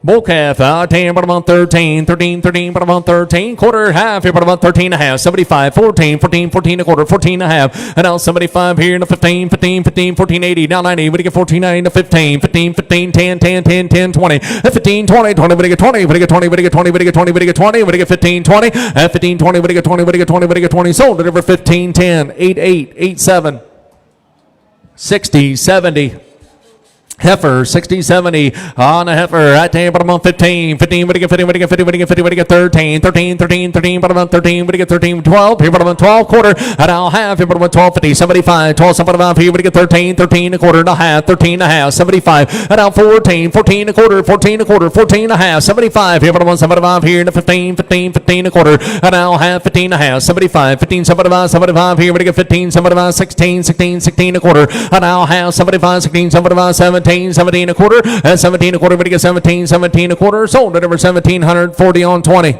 Bull calf, 10, but I'm on 13, 13, 13, but I'm on 13, quarter, half, here, but I'm on 13 and a half, 75, 14, 14, 14 a quarter, 14 and a half, and now 75 here, to 15, 15, 15, 14, 80, now 90, we get 14, 90 to 15, 15, 15, 10, 10, 10, 10, 20, 15, 20, 20, we get 20, we get 20, we get 20, we get 20, we get 20, we get 15, 20, 15, 20, we get 20, we get 20, we get 20, sold it over 15, 10, 8, 8, 8, 7, 60, 70. Heifer, 60-70 on a heifer. At 10, but I'm on 15. 15, we get 50, we get 50, we get 50, we get 13. 13, 13, 13, but I'm on 13. We get 13, 12. Here, but I'm on 12. Quarter. And I'll have here, but I'm on 12, 50, 75. 12, 75. Here, we get 13. 13 a quarter and a half. 13 and a half. 75. And now 14. 14 a quarter. 14 a quarter. 14 and a half. 75. Here, but I'm on 75. Here, to 15. 15, 15 a quarter. And I'll have 15 and a half. 75. 15, 75. 75. Here, we get 15. 75. 16. 16. 16 a quarter. And I'll have 75. 16. 75. 17. 17 a quarter, 17 a quarter, we get 17, 17 a quarter, sold at over 1,740 on 20.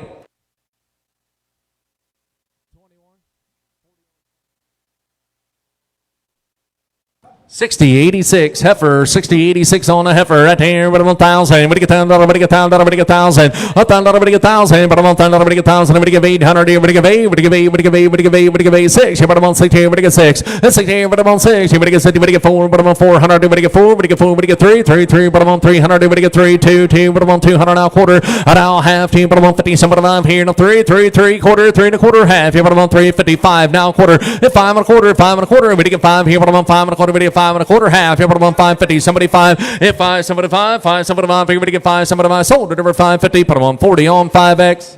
60-86 heifer, 60-86 on a heifer. At here, but I'm on 1,000. We get $1,000, we get $1,000, we get $1,000. $1,000, we get $1,000. But I'm on $1,000, we get $1,000. We get 800 here. We get 8. We get 8. We get 8. We get 8. We get 8. 6. But I'm on 6 here. We get 6. 6 here. But I'm on 6. We get 60. We get 4. But I'm on 400. We get 4. We get 4. We get 3. 3. 3. But I'm on 300. We get 3. 2. 2. But I'm on 200 now quarter. And now half team. But I'm on 50. But I'm here. Now 3. 3. 3 quarter. 3 and a quarter half. Here. But I'm on 3.55 now quarter. 5 and a quarter. 5 and a quarter. We get 5 here. But I'm on 5 and a quarter. We get 5 and a quarter half. Here. But I'm on 550, 75, 5, 75, 5, 75, here we get 5, 75, sold it over 550, put them on 40 on 5X.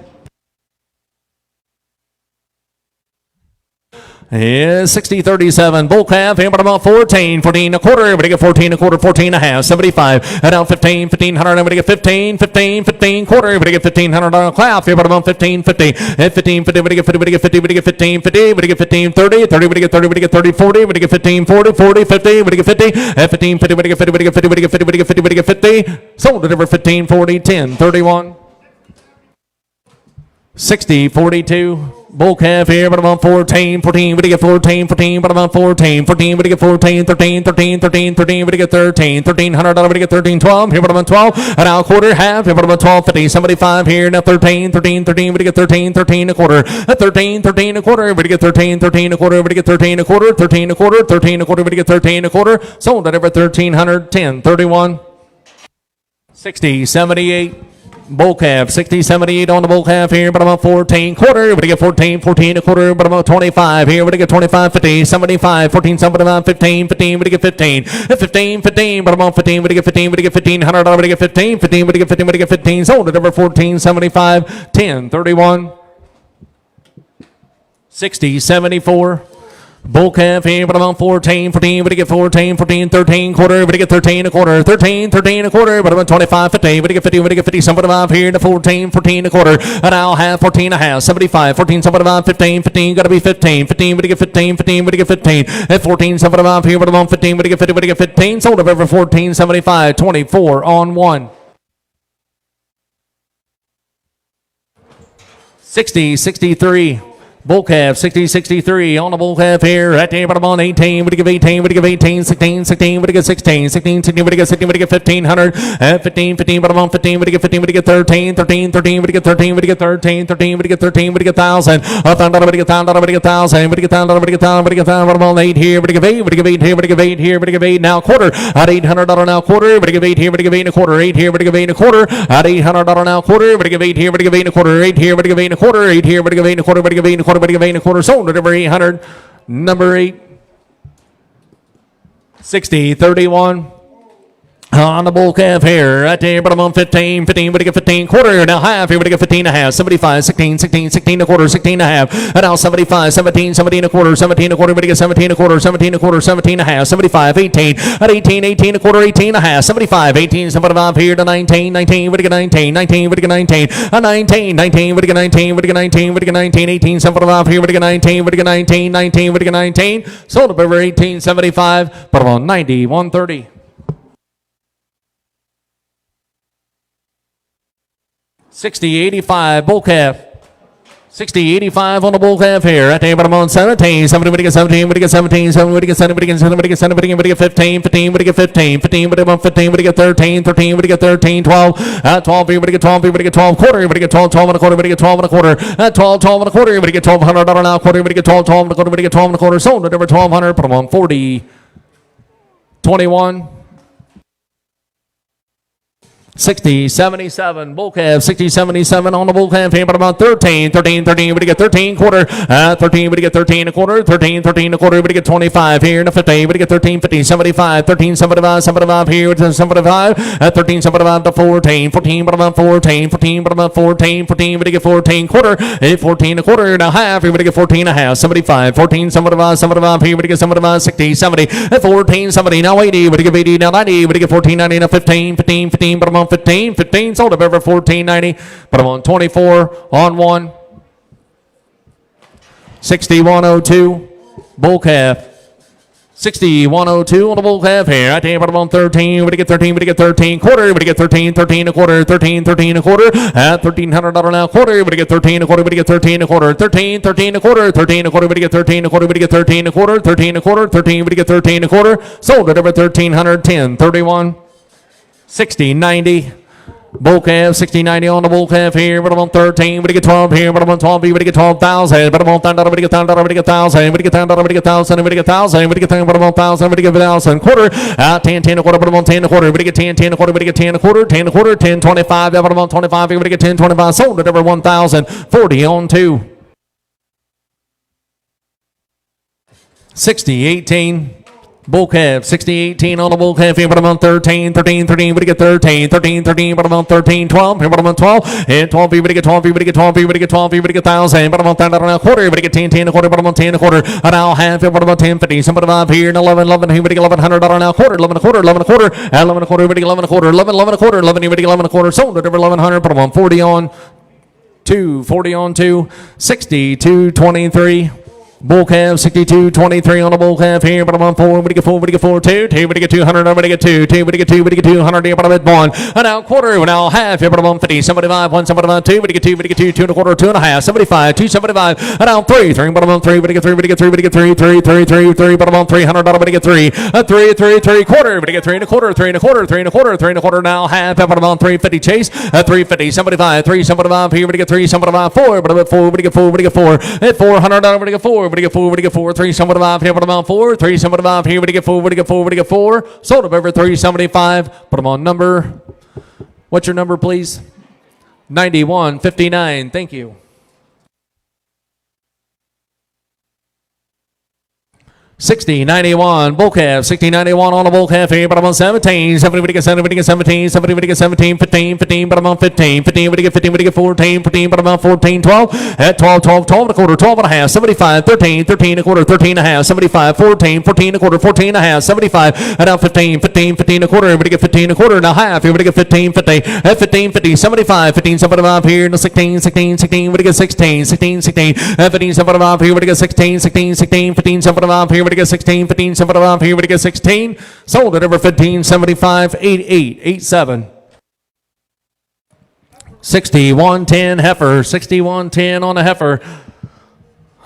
Yeah, 60-37, bull calf, here but about 14, 14 a quarter, we get 14 a quarter, 14 and a half, 75, and out 15, 1500, and we get 15, 15, 15 quarter, we get 1500 on a calf, here but about 15, 50, at 15, 50, we get 50, we get 50, we get 15, 50, we get 15, 30, 30, we get 30, we get 30, 40, we get 15, 40, 40, 50, we get 50, at 15, 50, we get 50, we get 50, we get 50, we get 50, we get 50, sold it over 15, 40, 10, 31. 60-42. Bull calf here, but I'm on 14, 14, we get 14, 14, but I'm on 14, 14, we get 14, 13, 13, 13, 13, we get 13, $1,300, we get 13, 12, here, but I'm on 12, and now quarter, half, here, but I'm on 12, 50, 75 here, now 13, 13, 13, we get 13, 13 a quarter, 13, 13 a quarter, we get 13, 13 a quarter, we get 13 a quarter, 13 a quarter, 13 a quarter, we get 13 a quarter, sold at over 1,300, 10, 31, 60, 78. Bull calf, 60-78 on the bull calf here, but I'm on 14 quarter, we get 14, 14 a quarter, but I'm on 25 here, we get 25, 50, 75, 14, 75, 15, 15, we get 15, 15, 15, but I'm on 15, we get 15, we get 15, $100, we get 15, 15, we get 15, we get 15, sold it over 14, 75, 10, 31, 60, 74. Bull calf here, but I'm on 14, 14, we get 14, 14, 13 quarter, we get 13 a quarter, 13, 13 a quarter, but I'm on 25, 50, we get 50, we get 50, 75 here to 14, 14 a quarter, and I'll have 14 and a half, 75, 14, 75, 15, 15, gotta be 15, 15, we get 15, 15, we get 15, at 14, 75 here, but I'm on 15, we get 50, we get 15, sold over 14, 75, 24 on 1. 60, 63. Bull calf, 60-63 on the bull calf here. At the bottom on 18, we give 18, we give 18, 16, 16, we give 16, 16, 16, we give 16, we give 1500. At 15, 15, bottom on 15, we give 15, we give 13, 13, 13, we give 13, we give 13, 13, we give 13, we give 1,000. Up and down, we give 1,000, we give 1,000, we give 1,000, we give 1,000, we give 1,000, bottom on 8 here, we give 8, we give 8 here, we give 8 here, we give 8 now quarter. At $800 now quarter, we give 8 here, we give 8 and a quarter, 8 here, we give 8 and a quarter. At $800 now quarter, we give 8 here, we give 8 and a quarter, 8 here, we give 8 and a quarter, 8 here, we give 8 and a quarter, we give 8 and a quarter, we give 8 and a quarter. Sold at over 800. Number 8. 60-31. On the bull calf here, at the bottom on 15, 15, we get 15 quarter, now half, here we get 15 and a half, 75, 16, 16, 16 and a quarter, 16 and a half, and now 75, 17, 17 and a quarter, 17 and a quarter, we get 17 and a quarter, 17 and a quarter, 17 and a half, 75, 18, at 18, 18 and a quarter, 18 and a half, 75, 18, 75 here to 19, 19, we get 19, 19, we get 19, 19, 19, we get 19, we get 19, we get 19, 18, 75 here, we get 19, we get 19, 19, we get 19, sold up over 1875, but on 90, 130. 60-85 bull calf. 60-85 on the bull calf here. At the bottom on 17. Somebody would get 17. Would get 17. Somebody would get 17. Would get 17. Would get 17. Would get 15. 15. Would get 15. 15. Would get 15. Would get 13. 13. Would get 13. 12. At 12. Would get 12. Would get 12 quarter. Would get 12. 12 and a quarter. Would get 12 and a quarter. At 12. 12 and a quarter. Would get $1,200 now quarter. Would get 12. 12 and a quarter. Would get 12 and a quarter. Sold at over 1,200. Put them on 40. 21. 60-77 bull calf, 60-77 on the bull calf here, but about 13, 13, 13, we get 13 quarter, 13, we get 13 a quarter, 13, 13 a quarter, we get 25 here in the 50, we get 13, 50, 75, 13, 75, 75 here, 75, 13, 75 to 14, 14, but about 14, 14, but about 14, 14, we get 14 quarter, 14 a quarter and a half, we get 14 and a half, 75, 14, 75, 75 here, we get 75, 60, 70, 14, 70, now 80, we get 80, now 90, we get 14, 90, now 15, 15, 15, but about 15, 15, sold up over 1490, but I'm on 24, on 1, 6102, bull calf, 6102 on the bull calf here. I tell you, but I'm on 13, we get 13, we get 13 quarter, we get 13, 13 a quarter, 13, 13 a quarter, at $1,300 now quarter, we get 13 a quarter, we get 13 a quarter, 13, 13 a quarter, 13 a quarter, we get 13 a quarter, we get 13 a quarter, 13 a quarter, 13, we get 13 a quarter, sold at over 1,310, 31. 60-90 bull calf, 60-90 on the bull calf here, but I'm on 13, but I get 12 here, but I'm on 12, but I get 12,000, but I'm on $10, but I get $10, but I get 1,000, but I get $10, but I get 1,000, but I get 1,000, but I get 10, but I'm on 1,000, but I get 1,000, quarter, 10, 10 a quarter, but I'm on 10 a quarter, but I get 10, 10 a quarter, but I get 10 a quarter, 10 a quarter, 10, 25, but I'm on 25, but I get 10, 25, sold at over 1,000, 40 on 2. 60-18. Bull calf, 60-18 on the bull calf here, but I'm on 13, 13, 13, we get 13, 13, 13, but I'm on 13, 12, here, but I'm on 12, and 12, we get 12, we get 12, we get 12, we get 1,000, but I'm on 10 and a quarter, we get 10, 10 a quarter, but I'm on 10 a quarter, and I'll have it, but I'm on 10, 50, somebody up here, and 11, 11, here, we get $1,100 now quarter, 11 a quarter, 11 a quarter, and 11 a quarter, we get 11 a quarter, 11, 11 a quarter, 11, here, we get 11 a quarter, sold at over 1,100, but I'm on 40 on 2, 40 on 2, 62-23. Bull calf, 62-23 on the bull calf here, but I'm on 4, we get 4, we get 4, 2, 2, we get 200, we get 2, 2, we get 2, we get 200, here, but I'm at 1, and now quarter, and now half, here, but I'm on 50, 75, 1, 75, 2, we get 2, we get 2, 2 and a quarter, 2 and a half, 75, 2, 75, and now 3, 3, but I'm on 3, we get 3, we get 3, we get 3, 3, 3, 3, 3, but I'm on $300, we get 3, 3, 3, 3 quarter, we get 3 and a quarter, 3 and a quarter, 3 and a quarter, 3 and a quarter, now half, but I'm on 350 chase, 350, 75, 3, 75, here, we get 3, 75, 4, but I'm at 4, we get 4, we get 4, at $400, we get 4, we get 4, we get 4, 375 here, but I'm on 4, 375 here, we get 4, we get 4, we get 4, sold up over 375, put them on number, what's your number please? 9159, thank you. 60-91 bull calf, 60-91 on the bull calf here, but I'm on 17, 70, we get 7, we get 17, 70, we get 17, 15, 15, but I'm on 15, 15, we get 15, we get 14, 14, but I'm on 14, 12, at 12, 12, 12 and a quarter, 12 and a half, 75, 13, 13 and a quarter, 13 and a half, 75, 14, 14 and a quarter, 14 and a half, 75, and now 15, 15, 15 and a quarter, we get 15 and a quarter, and a half, here we get 15, 50, at 15, 50, 75, 15, 75 here, and 16, 16, 16, we get 16, 16, 16, at 15, 75 here, we get 16, 16, 16, 15, 75 here, we get 16, 15, 75 here, we get 16, sold at over 15, 75, 88, 87. 6110 heifer, 6110 on a heifer.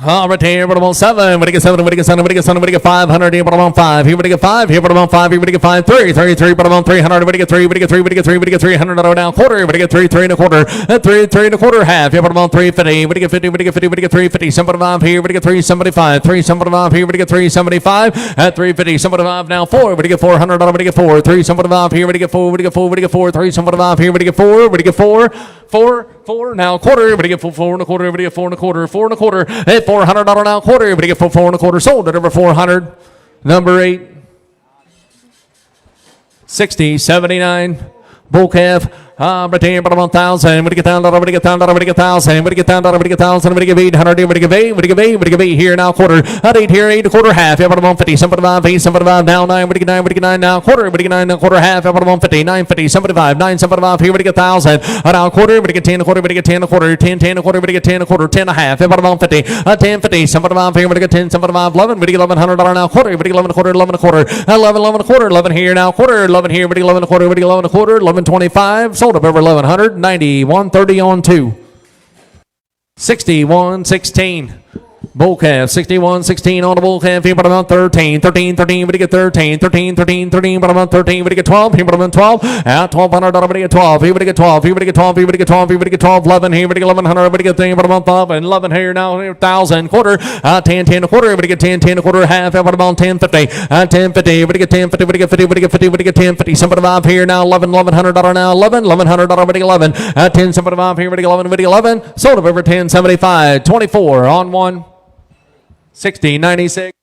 All right, here, but about 7. But get 7, but get 7, but get 7, but get 500. Here, but about 5. Here, but get 5. Here, but about 5. Here, but get 5. 3, 3, 3, but about 300. But get 3, but get 3, but get 3, but get 300. Now quarter. But get 3, 3 and a quarter. 3, 3 and a quarter. Half. Here, but about 350. But get 50. But get 50. But get 350. Somebody 5 here. But get 375. 3, somebody 5 here. But get 375. At 350. Somebody 5 now 4. But get 400. But get 4. 3, somebody 5 here. But get 4. But get 4. But get 4. 3, somebody 5 here. But get 4. But get 4. 4 now quarter. But get 4 and a quarter. But get 4 and a quarter. 4 and a quarter. At $400 now quarter. But get 4 and a quarter. Sold at over 400. Number 8. 60, 79. Bull calf. But about 1,000. Would get $1,000. Would get $1,000. Would get $1,000. Would get $1,000. Would get $1,000. Would get 800. Would get 8. Would get 8. Would get 8 here now quarter. At 8 here. 8 and a quarter half. About 150. Somebody 5. 8. Somebody 5 now 9. Would get 9. Would get 9 now quarter. Would get 9 now quarter half. About 150. 950. Somebody 5. 9. Somebody 5 here. Would get 1,000. Now quarter. Would get 10 and a quarter. Would get 10 and a quarter. 10 and a quarter. Would get 10 and a quarter. 10 and a half. About 150. 1050. Somebody 5 here. Would get 10. Somebody 5. 11. Would get $1,100 now quarter. Would get 11 and a quarter. 11 and a quarter. 11 and a quarter. 11 here now quarter. 11 here. Would get 11 and a quarter. Would get 11 and a quarter. 1125. Sold up over 1,100. 90, 130 on 2. 61, 16. Bull calf, 61, 16 on the bull calf. Here, but about 13, 13, 13. But he get 13, 13, 13, 13. But about 13. But he get 12. Here, but about 12. At $1,200. But he get 12. Here, but he get 12. Here, but he get 12. Here, but he get 12. Here, but he get 12. 11. Here, but he get 1,100. But he get 3. But about 12. And 11 here now. 1,000 quarter. 10, 10 a quarter. But he get 10, 10 a quarter half. But about 10, 50. 10, 50. But he get 10, 50. But he get 50. But he get 50. But he get 10, 50. Somebody 5 here now. 11, $1,100 now. 11, $1,100. But he get 11. 10, somebody 5 here. But he get 11. But he get 11. Sold up over 10, 75. 24 on 1. 60, 96.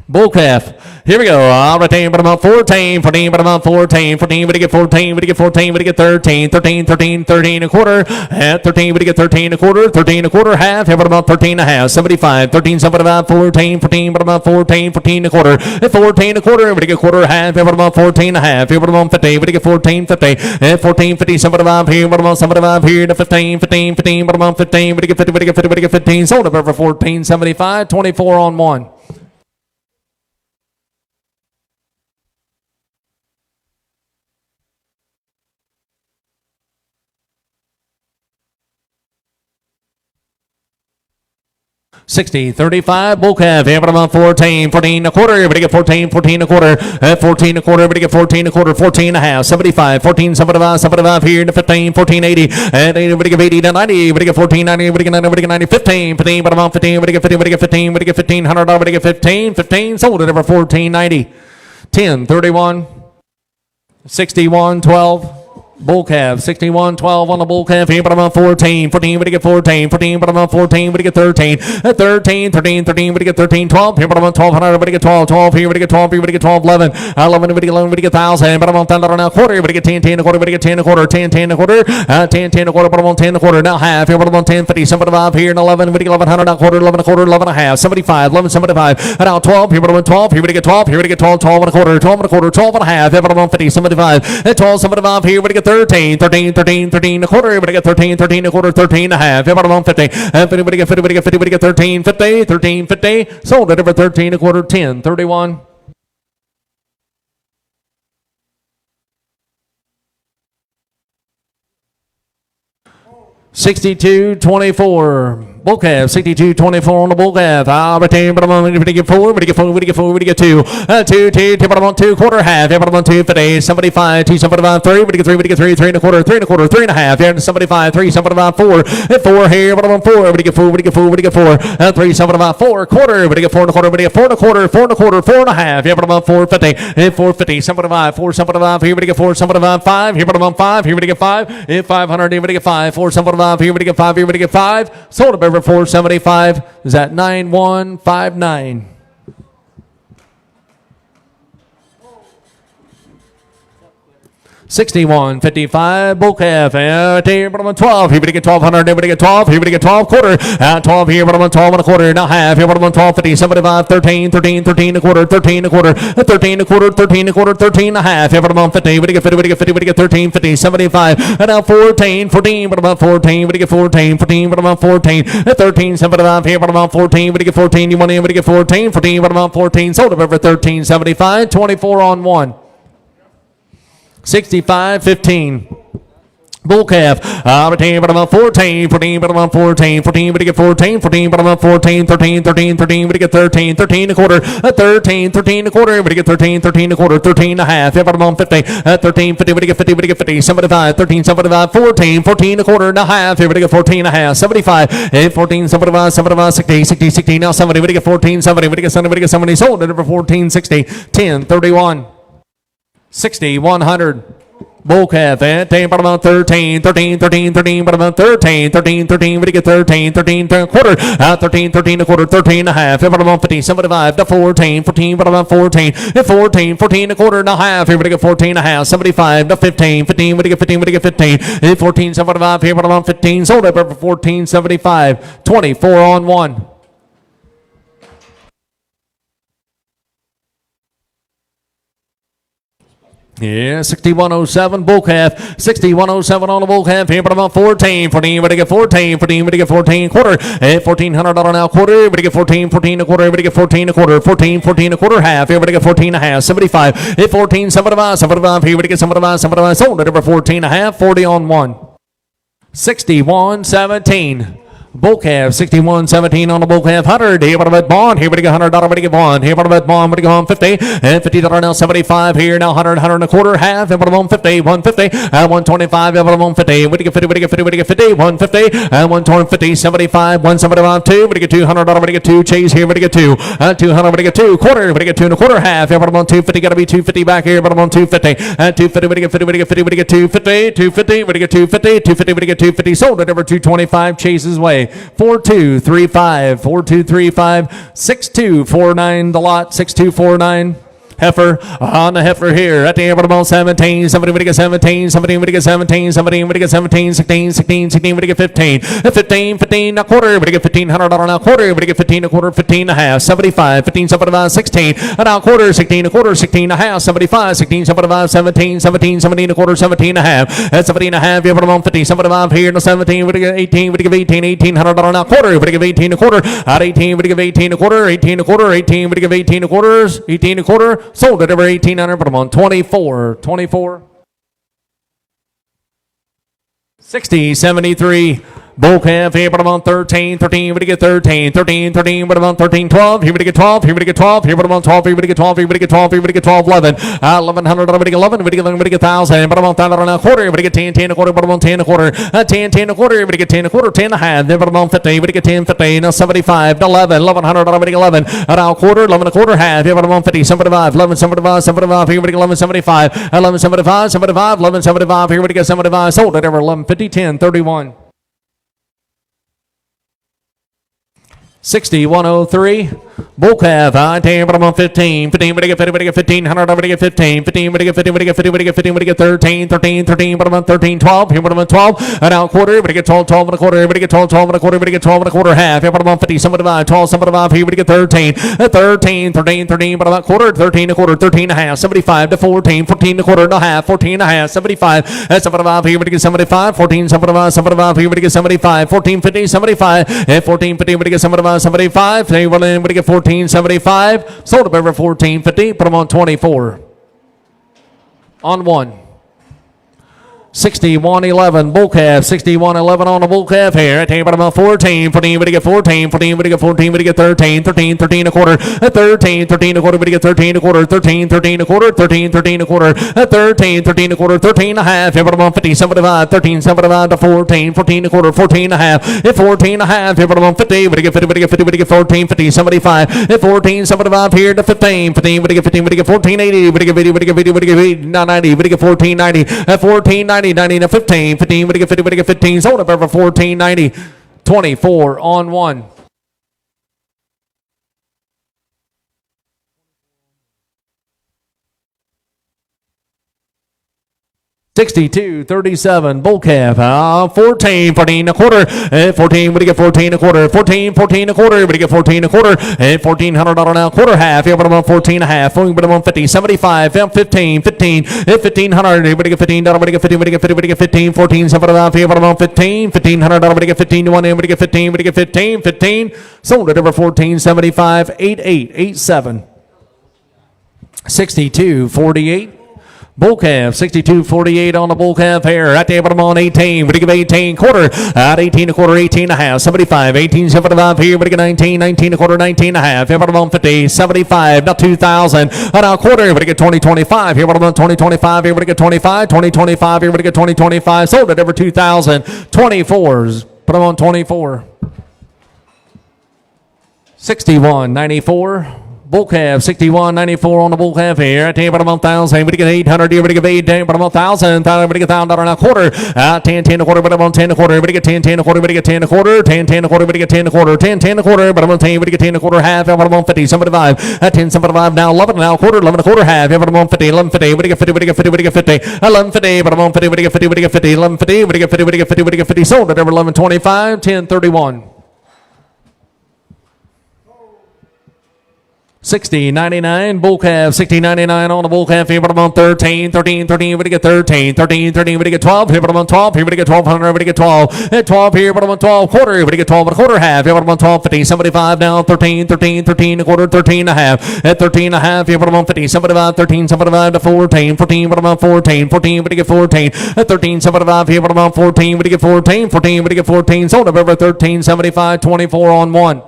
Bull calf. Here we go. All right, but about 14, 14, but about 14, 14, but he get 14, but he get 14, but he get 13, 13, 13, 13 a quarter, at 13, but he get 13 a quarter, 13 a quarter half, here but about 13 and a half, 75, 13, somebody about 14, 14, but about 14, 14 a quarter, at 14 a quarter, but he get quarter half, here but about 14 and a half, here but about 15, but he get 14, 50, at 14, 50, somebody about here, but about somebody about here, to 15, 15, 15, but about 15, but he get 50, but he get 50, but he get 15, sold up over 14, 75, 24 on 1. 60, 35, bull calf, here but about 14, 14 a quarter, but he get 14, 14 a quarter, 14 a quarter, but he get 14 a quarter, 14 and a half, 75, 14, 75 here to 15, 14, 80, and 80, but he get 80 to 90, but he get 14, 90, but he get 90, but he get 90, 15, 15, but about 15, but he get 50, but he get 15, but he get 1,500, but he get 15, 15, sold it over 14, 90, 10, 31, 61, 12. Bull calf, 61, 12 on the bull calf. Here, but about 14, 14, but he get 14, 14, but about 14, but he get 13, 13, 13, 13, but he get 13, 12. Here, but about 1,200, but he get 12, 12. Here, but he get 12, here, but he get 12, 11, 11, but he get 11, but he get 1,000, but about $10 now quarter, but he get 10, 10 a quarter, but he get 10 a quarter, 10, 10 a quarter, 10, 10 a quarter, but about 10 a quarter, now half. Here, but about 10, 50, somebody 5 here, and 11, but he get 1,100 now quarter, 11 a quarter, 11 and a half, 75, 11, 75, now 12. Here, but about 12, here, but he get 12, here, but he get 12, 12 and a quarter, 12 and a quarter, 12 and a half. Here, but about 50, 75, 12, 75 here, but he get 13, 13, 13, 13 a quarter, but I get 13, 13 a quarter, 13 and a half. About 150. 50, but I get 50, but I get 50, but I get 13, 50, 13, 50. Sold it over 13 a quarter, 10, 31. 62, 24. Bull calf, 62, 24 on the bull calf. But I'm going to get 4, but he get 4, but he get 4, but he get 2. 2, but I'm on 2 quarter half. But I'm on 2, 50, 75, 2, 75, 3, but he get 3, but he get 3, 3 and a quarter, 3 and a quarter, 3 and a half. Yeah, 75, 3, 75, 4, 4 here, but I'm on 4, but he get 4, but he get 4, but he get 4, 3, 75, 4, quarter, but he get 4 and a quarter, but he get 4 and a quarter, 4 and a quarter, 4 and a half. Yeah, but I'm on 450, 450, 75, 4, 75, here, but he get 4, 75, 5, here, but I'm on 5, here, but he get 5, 500, here, but he get 5, 4, 75, here, but he get 5, here, but he get 5, sold up over 475. Is that 9159? 61.55. Bull calf at here, bottom of 12. Here we get 1200. Here we get 12. Here we get 12 quarter. At 12 here, bottom of 12 and a quarter. Now half here, bottom of 12. 50, 75, 13, 13, 13 a quarter, 13 a quarter, 13 a quarter, 13 a quarter, 13 and a half. Here, bottom of 50. We get 50, we get 50, we get 13, 50, 75. And now 14, 14, bottom of 14. We get 14, 14, bottom of 14. 13, 75 here, bottom of 14. We get 14. You want in, we get 14, 14, bottom of 14. Sold up over 13, 75. 24 on 1. 65.15. Bull calf, bottom of 14, 14, bottom of 14, 14, we get 14, 14, bottom of 14, 13, 13, 13, we get 13, 13 a quarter, 13, 13 a quarter, we get 13, 13 a quarter, 13 and a half, bottom of 50, 13, 50, we get 50, we get 50, 75, 13, 75, 14, 14 a quarter and a half, we get 14 and a half, 75, 14, 75, 75, 60, 60, 60, now 70, we get 14, 70, we get 70, we get 70, sold at over 14, 60, 10, 31, 60, 100. Bull calf at bottom of 13, 13, 13, 13, bottom of 13, 13, 13, we get 13, 13, quarter, 13, 13 a quarter, 13 and a half, bottom of 50, 75 to 14, 14, bottom of 14, 14, 14 a quarter and a half, here we get 14 and a half, 75 to 15, 15, we get 15, we get 15, 14, 75, here bottom of 15, sold up over 14, 75, 24 on 1. Yeah, 6107 bull calf, 6107 on the bull calf. Here, but about 14, 14, we get 14, 14, we get 14 quarter, $1,400 now quarter, we get 14, 14 a quarter, we get 14 a quarter, 14, 14 a quarter half. Here, we get 14 and a half, 75, 14, 75, 75. Here, we get 75, 75, sold at over 14 and a half, 40 on 1. 6117. Bull calf, 61.17 on the bull calf, 100. Here, what about bond? Here, we get $100. We get bond. Here, what about bond? We get on 50. And $50 now, 75. Here, now 100, 100 and a quarter, half. And what about 50? 150. 125. And what about 50? We get 50. We get 50. We get 50. 150. And 150. 75. 175. 2. We get $200. We get 2. Chase here. We get 2. 200. We get 2. Quarter. We get 2 and a quarter, half. And what about 250? Got to be 250 back here. What about 250? And 250. We get 50. We get 50. We get 250. 250. We get 250. 250. We get 250. Sold at over 225. Chase's way. 4235, 4235, 6249 the lot, 6249. Heifer on the heifer here at the bottom 17, somebody would get 17, somebody would get 17, somebody would get 17, 16, 16, 16 would get 15, 15, 15 a quarter, would get $1,500 now quarter, would get 15 a quarter, 15 and a half, 75, 15, 75, 16, a now quarter, 16 a quarter, 16 and a half, 75, 16, 75, 17, 17, 17 a quarter, 17 and a half, 17 and a half, you're bottom 50, 75 here, no 17, would get 18, would give 18, $1,800 now quarter, would give 18 a quarter, at 18 would give 18 a quarter, 18 a quarter, 18 would give 18 a quarters, 18 a quarter, sold at over 1,800, put them on 24, 24. 60, 73. Bull calf here, but about 13, 13, we get 13, 13, 13, but about 13, 12, here we get 12, here we get 12, here but about 12, here we get 12, here we get 12, here we get 12, 11, 1,100, we get 11, we get 11, we get 1,000, but about 1,000 and a quarter, we get 10, 10 a quarter, but about 10 a quarter, 10, 10 a quarter, we get 10 a quarter, 10 and a half, then but about 50, we get 10, 50, now 75, 11, 1,100, we get 11, and a quarter, 11 a quarter, half, here but about 50, 75, 11, 75, 75, here we get 11, 75, 11, 75, 75, 11, 75, here we get 75, sold at over 1150, 10, 31. 6103. Bull calf, I tell but I'm on 15, 15, we get 50, we get 1,500, we get 15, 15, we get 50, we get 50, we get 15, we get 13, 13, 13, but I'm on 13, 12, here but I'm on 12, and out quarter, we get 12, 12 and a quarter, we get 12, 12 and a quarter, we get 12 and a quarter, half, here but I'm on 50, 75, 12, 75, here we get 13, 13, 13, 13, but I'm on quarter, 13 a quarter, 13 and a half, 75 to 14, 14 and a quarter and a half, 14 and a half, 75, 75, here we get 75, 14, 75, 75, here we get 75, 14, 50, 75, 14, 50, we get 75, 75, we get 1475, sold up over 1450, put them on 24. On 1. 6111 bull calf, 6111 on the bull calf here. At table about 14, 14, we get 14, 14, we get 14, we get 13, 13, 13 a quarter, 13, 13 a quarter, we get 13 a quarter, 13, 13 a quarter, 13, 13 a quarter, 13, 13 a quarter, 13 and a half, here about 50, 75, 13, 75 to 14, 14 a quarter, 14 and a half, 14 and a half, here about 50, we get 50, we get 50, we get 14, 50, 75, 14, 75 here to 15, 15, we get 15, we get 14, 80, we get 80, we get 80, we get 80, 90, we get 14, 90, 14, 90, 90 to 15, 15, we get 50, we get 15, sold up over 1490, 24 on 1. 62.37 bull calf. 14 and a quarter. 14, we get 14 and a quarter. 14 and a quarter. We get 14 and a quarter. $1,400 now quarter half. Here, but I'm on 14 and a half. Going, but I'm on 50. 75. 15. 1,500. Everybody get $15. Everybody get 50. Everybody get 50. Everybody get 15. 14. 75. Here, but I'm on 15. $1,500. Everybody get 15 to 1. Everybody get 15. Everybody get 15. 15. Sold it over 14. 75. 88. 62.48. Bull calf, 62.48 on the bull calf here. Right there, but I'm on 18. But give 18 quarter. At 18 a quarter, 18 and a half. 75, 18, 75 here. But get 19, 19 a quarter, 19 and a half. Here, but I'm on 50, 75, not 2,000. And a quarter, but get 20, 25. Here, but I'm on 20, 25. Here, but get 25, 20, 25. Here, but get 20, 25. Sold it over 2,000. 24s, but I'm on 24. 61.94. Bull calf, 61.94 on the bull calf here. I tell you, but I'm on 1,000. Everybody get 800. Everybody get 8. But I'm on 1,000. Everybody get $1,000 and a quarter. 10 a quarter. But I'm on 10 a quarter. Everybody get 10 a quarter. Everybody get 10 a quarter. 10 a quarter. Everybody get 10 a quarter. 10 a quarter. But I'm on 10. Everybody get 10 a quarter half. But I'm on 50. 75. 10, 75 now. 11 now. Quarter. 11 a quarter half. But I'm on 50. 11 50. Everybody get 50. Everybody get 50. Everybody get 50. 11 50. But I'm on 50. Everybody get 50. Everybody get 50. 11 50. Everybody get 50. Everybody get 50. Everybody get 50. Sold it over 11.25. 10.31. 60.99 bull calf, 60.99 on the bull calf. Here, but I'm on 13. Everybody get 13. Everybody get 12. Here, but I'm on 12. Everybody get 1,200. Everybody get 12. At 12 here, but I'm on 12 quarter. Everybody get 12 and a quarter half. Here, but I'm on 12. 50, 75 now. 13 a quarter. 13 and a half. At 13 and a half. Here, but I'm on 50, 75. 13, 75 to 14. 14, but I'm on 14. 14, everybody get 14. At 13, 75 here, but I'm on 14. Everybody get 14. 14, everybody get 14. Sold up over 13, 75. 24 on 1.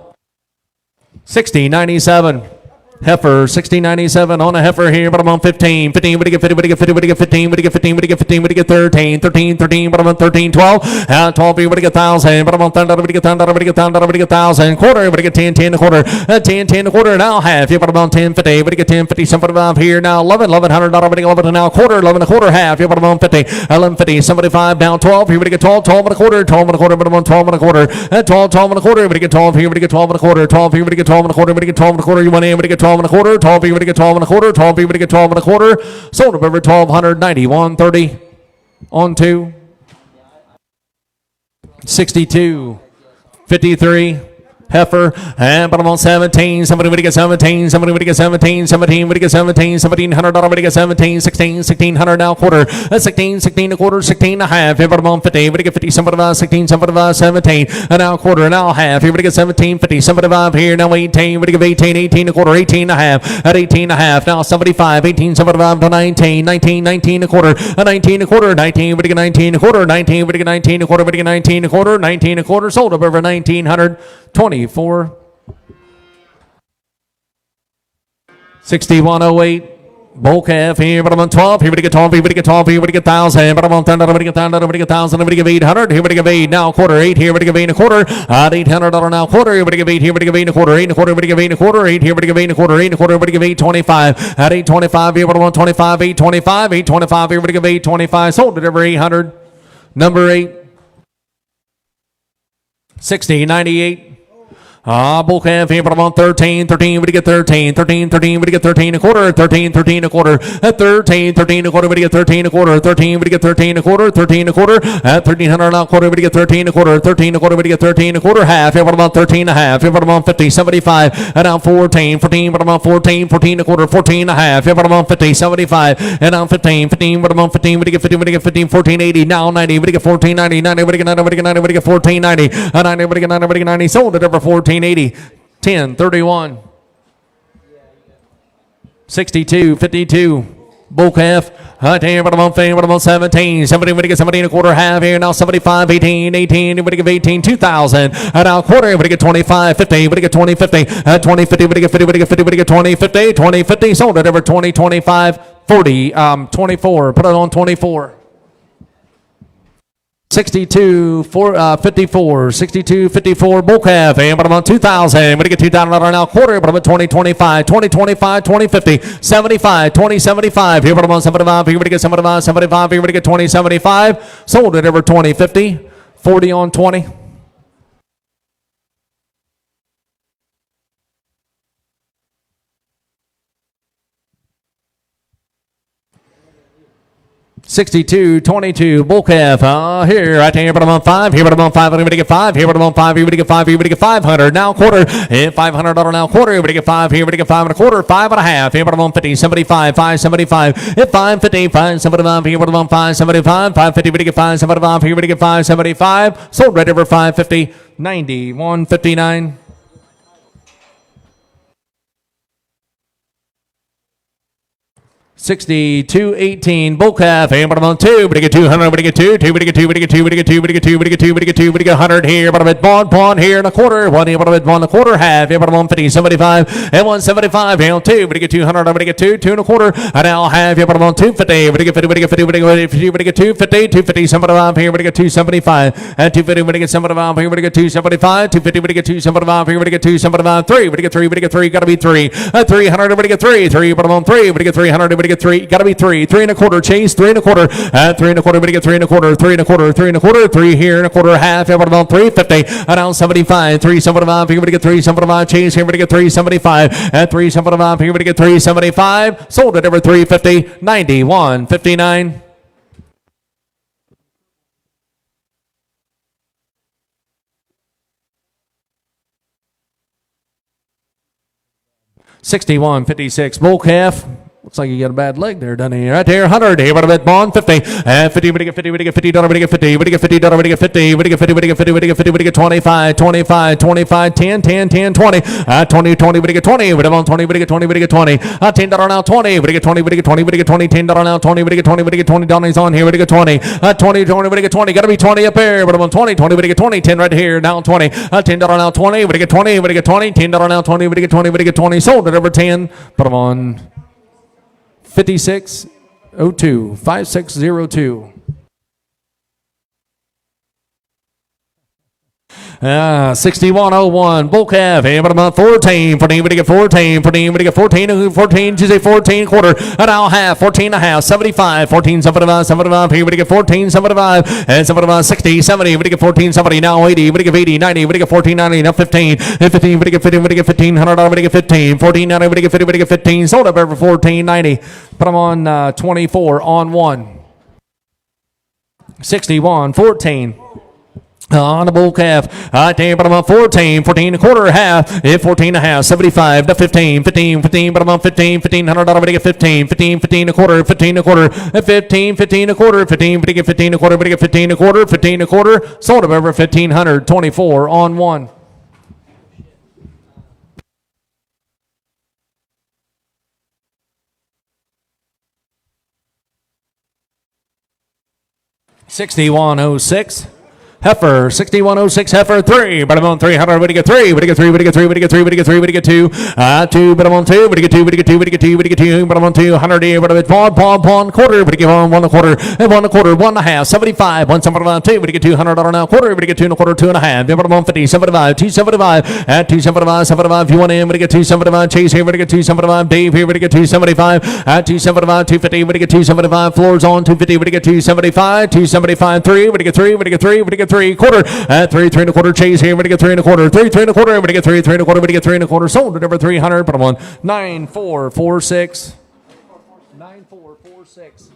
60.97. Heifer, 60.97 on a heifer here, but I'm on 15. 15, but get 50, but get 50, but get 15, but get 15, but get 15, but get 13. 13, but I'm on 13. 12, 12 here, but get 1,000, but I'm on 1,000, but get 1,000, but get 1,000, but get 1,000. Quarter, but get 10 a quarter. 10 a quarter, now half here, but I'm on 10, 50, but get 10, 50, 75 here, now 1100, but get 11 now quarter, 11 a quarter half here, but I'm on 50, 1150, 75 down 12 here, but get 12 and a quarter, 12 and a quarter, but I'm on 12 and a quarter. 12 and a quarter, but get 12 here, but get 12 and a quarter, 12 here, but get 12 and a quarter, but get 12 and a quarter. You went in, but get 12 and a quarter, 12 here, but get 12 and a quarter, 12 here, but get 12 and a quarter. Sold up over 1,291.30 on 2. 62.53. Heifer, and but I'm on 17. Somebody would get 17. Somebody would get 17. 17 would get 17. $1,700 would get 17. 1,600 now quarter. 16 a quarter. 16 and a half. Here, but I'm on 50. Would get 50. Somebody 16. Somebody 17. And now quarter. And now half. Here, would get 17. 50. Somebody here. Now 18. Would give 18. 18 a quarter. 18 and a half. At 18 and a half. Now 75. 18. Somebody to 19. 19 a quarter. 19 a quarter. 19 would get 19 a quarter. 19 would get 19 a quarter. Would get 19 a quarter. 19 a quarter. Sold up over 1,924. 61.08. Bull calf here, but I'm on 12. Here, we get 12. Here, we get 12. Here, we get 1,000. But I'm on 10. Everybody get 1,000. Everybody get 1,000. Everybody give 800. Here, we get 8. Now quarter. 8 here. We get 8 and a quarter. At $800 now quarter. Here, we get 8. Here, we get 8 and a quarter. 8 and a quarter. We get 8 and a quarter. 8 here. We get 8 and a quarter. 8 and a quarter. We get 825. At 825 here, but I'm on 25. 825. 825 here. We get 825. Sold it over 800. Number 8. 60.98. Bull calf here, but I'm on 13. 13, we get 13. 13, we get 13 a quarter. 13 a quarter. At 13 a quarter, we get 13 a quarter. 13, we get 13 a quarter. 13 a quarter. At 1,300 now quarter, we get 13 a quarter. 13 a quarter, we get 13 a quarter. Half here, but I'm on 13 a half. Here, but I'm on 50. 75. And now 14. 14, but I'm on 14. 14 a quarter. 14 a half. Here, but I'm on 50. 75. And now 15. 15, but I'm on 15. We get 15. We get 15. 1480. Now 90. We get 1490. 90. We get 90. We get 90. We get 1490. 90. We get 90. We get 90. Sold it over 1480. 10.31. 62.52. Bull calf. But I'm on 15, but I'm on 17. 17, we get 17 a quarter half here. Now 75, 18, we get 18, 2,000. And now quarter, we get 25, 50, we get 20, 50. 20, 50, we get 50, we get 50, we get 20, 50, 20, 50. Sold it over 20, 25, 40, 24. Put it on 24. 62.54 bull calf, and but I'm on 2,000. We get $2,000 now quarter, but I'm at 2025, 2025, 2050, 75, 2075. Here, but I'm on 75. Here, we get 75, 75. Here, we get 2075. Sold it over 2050, 40 on 20. 62-22, bull calf, here, right here, but I'm on 5, here, but I'm on 5, everybody get 5, here, but I'm on 5, everybody get 5, everybody get 500, now quarter, and $500 now quarter, everybody get 5, here, everybody get 5 and a quarter, 5 and a half, here, but I'm on 50, 75, 575, at 550, 575, here, but I'm on 575, 550, everybody get 575, here, everybody get 575, sold right over 550, 90, 159. 62-18, bull calf, and bottom on 2, but I get 200, but I get 2, but I get 2, but I get 2, but I get 2, but I get 2, but I get 2, but I get 2, but I get 100 here, but I'm at pawn here and a quarter, 1 here, but I'm at 1 and a quarter, half, here, but I'm on 50, 75, and 175, here on 2, but I get 200, but I get 2, 2 and a quarter, and now half, here, but I'm on 250, but I get 50, but I get 50, but I get 50, but I get 250, 250, 75 here, but I get 275, and 250, but I get 75 here, but I get 275, 250, but I get 275 here, but I get 275, 3, but I get 3, but I get 3, gotta be 3, 300, but I get 3, 3, but I'm on 3, but I get 300, but I get 3, gotta be 3, 3 and a quarter, chase, 3 and a quarter, 3 and a quarter, but I get 3 and a quarter, 3 and a quarter, 3 and a quarter, 3 here and a quarter, half, here, but about 350, down 75, 375, here, but I get 375, chase, here, but I get 375, 375, here, but I get 375, sold it over 350, 91, 59. 61-56, bull calf. Looks like you got a bad leg there, doesn't he? Right there, 100. Here, what about bond? 50. 50, but get 50, but get $50, but get 50, but get $50, but get 50, but get 50, but get 50, but get 50, but get 25, 25, 25, 10, 10, 10, 20, 20, 20, but get 20, but on 20, but get 20, but get 20, $10 now 20, but get 20, but get 20, but get 20, $10 now 20, but get 20, but get 20, Donnie's on here, but get 20, 20, 20, but get 20, gotta be 20 up there, but I'm on 20, 20, but get 20, 10 right here, now 20, $10 now 20, but get 20, but get 20, $10 now 20, but get 20, but get 20, sold it over 10, but I'm on 5602, 5602. 6101, bull calf, and but about 14, 14, but get 14, 14, but get 14, 14, Tuesday 14, quarter, an hour half, 14 and a half, 75, 14, 75, 75, here, but get 14, 75, and 75, 60, 70, but get 14, 70, now 80, but get 80, 90, but get 14, 90, now 15, 15, but get 15, but get 15, $100, but get 15, 14, 90, but get 50, but get 15, sold up over 14, 90, but I'm on 24 on 1. 61, 14. On the bull calf, I tell you, but I'm on 14, 14 and a quarter, half, 14 and a half, 75 to 15, 15, 15, but I'm on 15, $1,500, but I get 15, 15, 15 and a quarter, 15 and a quarter, 15, 15 and a quarter, 15, but I get 15 and a quarter, but I get 15 and a quarter, 15 and a quarter, sold it over 1,500, 24 on 1. $61.06. Heifer, 6106 heifer, 3, but I'm on 300, but I get 3, but I get 3, but I get 3, but I get 3, but I get 3, but I get 2, 2, but I'm on 2, but I get 2, but I get 2, but I get 2, but I get 2, but I'm on 200 here, but I'm at pawn, quarter, but I get on 1 a quarter, and 1 a quarter, 1 and a half, 75, 175, 2, but I get $200 now, quarter, but I get 2 and a quarter, 2 and a half, but I'm on 50, 75, 275, 275, 75, you want in, but I get 275, chase here, but I get 275, Dave here, but I get 275, 275, 250, but I get 275, floors on, 250, but I get 275, 275, 3, but I get 3, but I get 3, but I get 3, quarter, 3, 3 and a quarter, chase here, but I get 3 and a quarter, 3, 3 and a quarter, but I get 3, 3 and a quarter, but I get 3 and a quarter, sold it over 300, but I'm on 9446. 9446.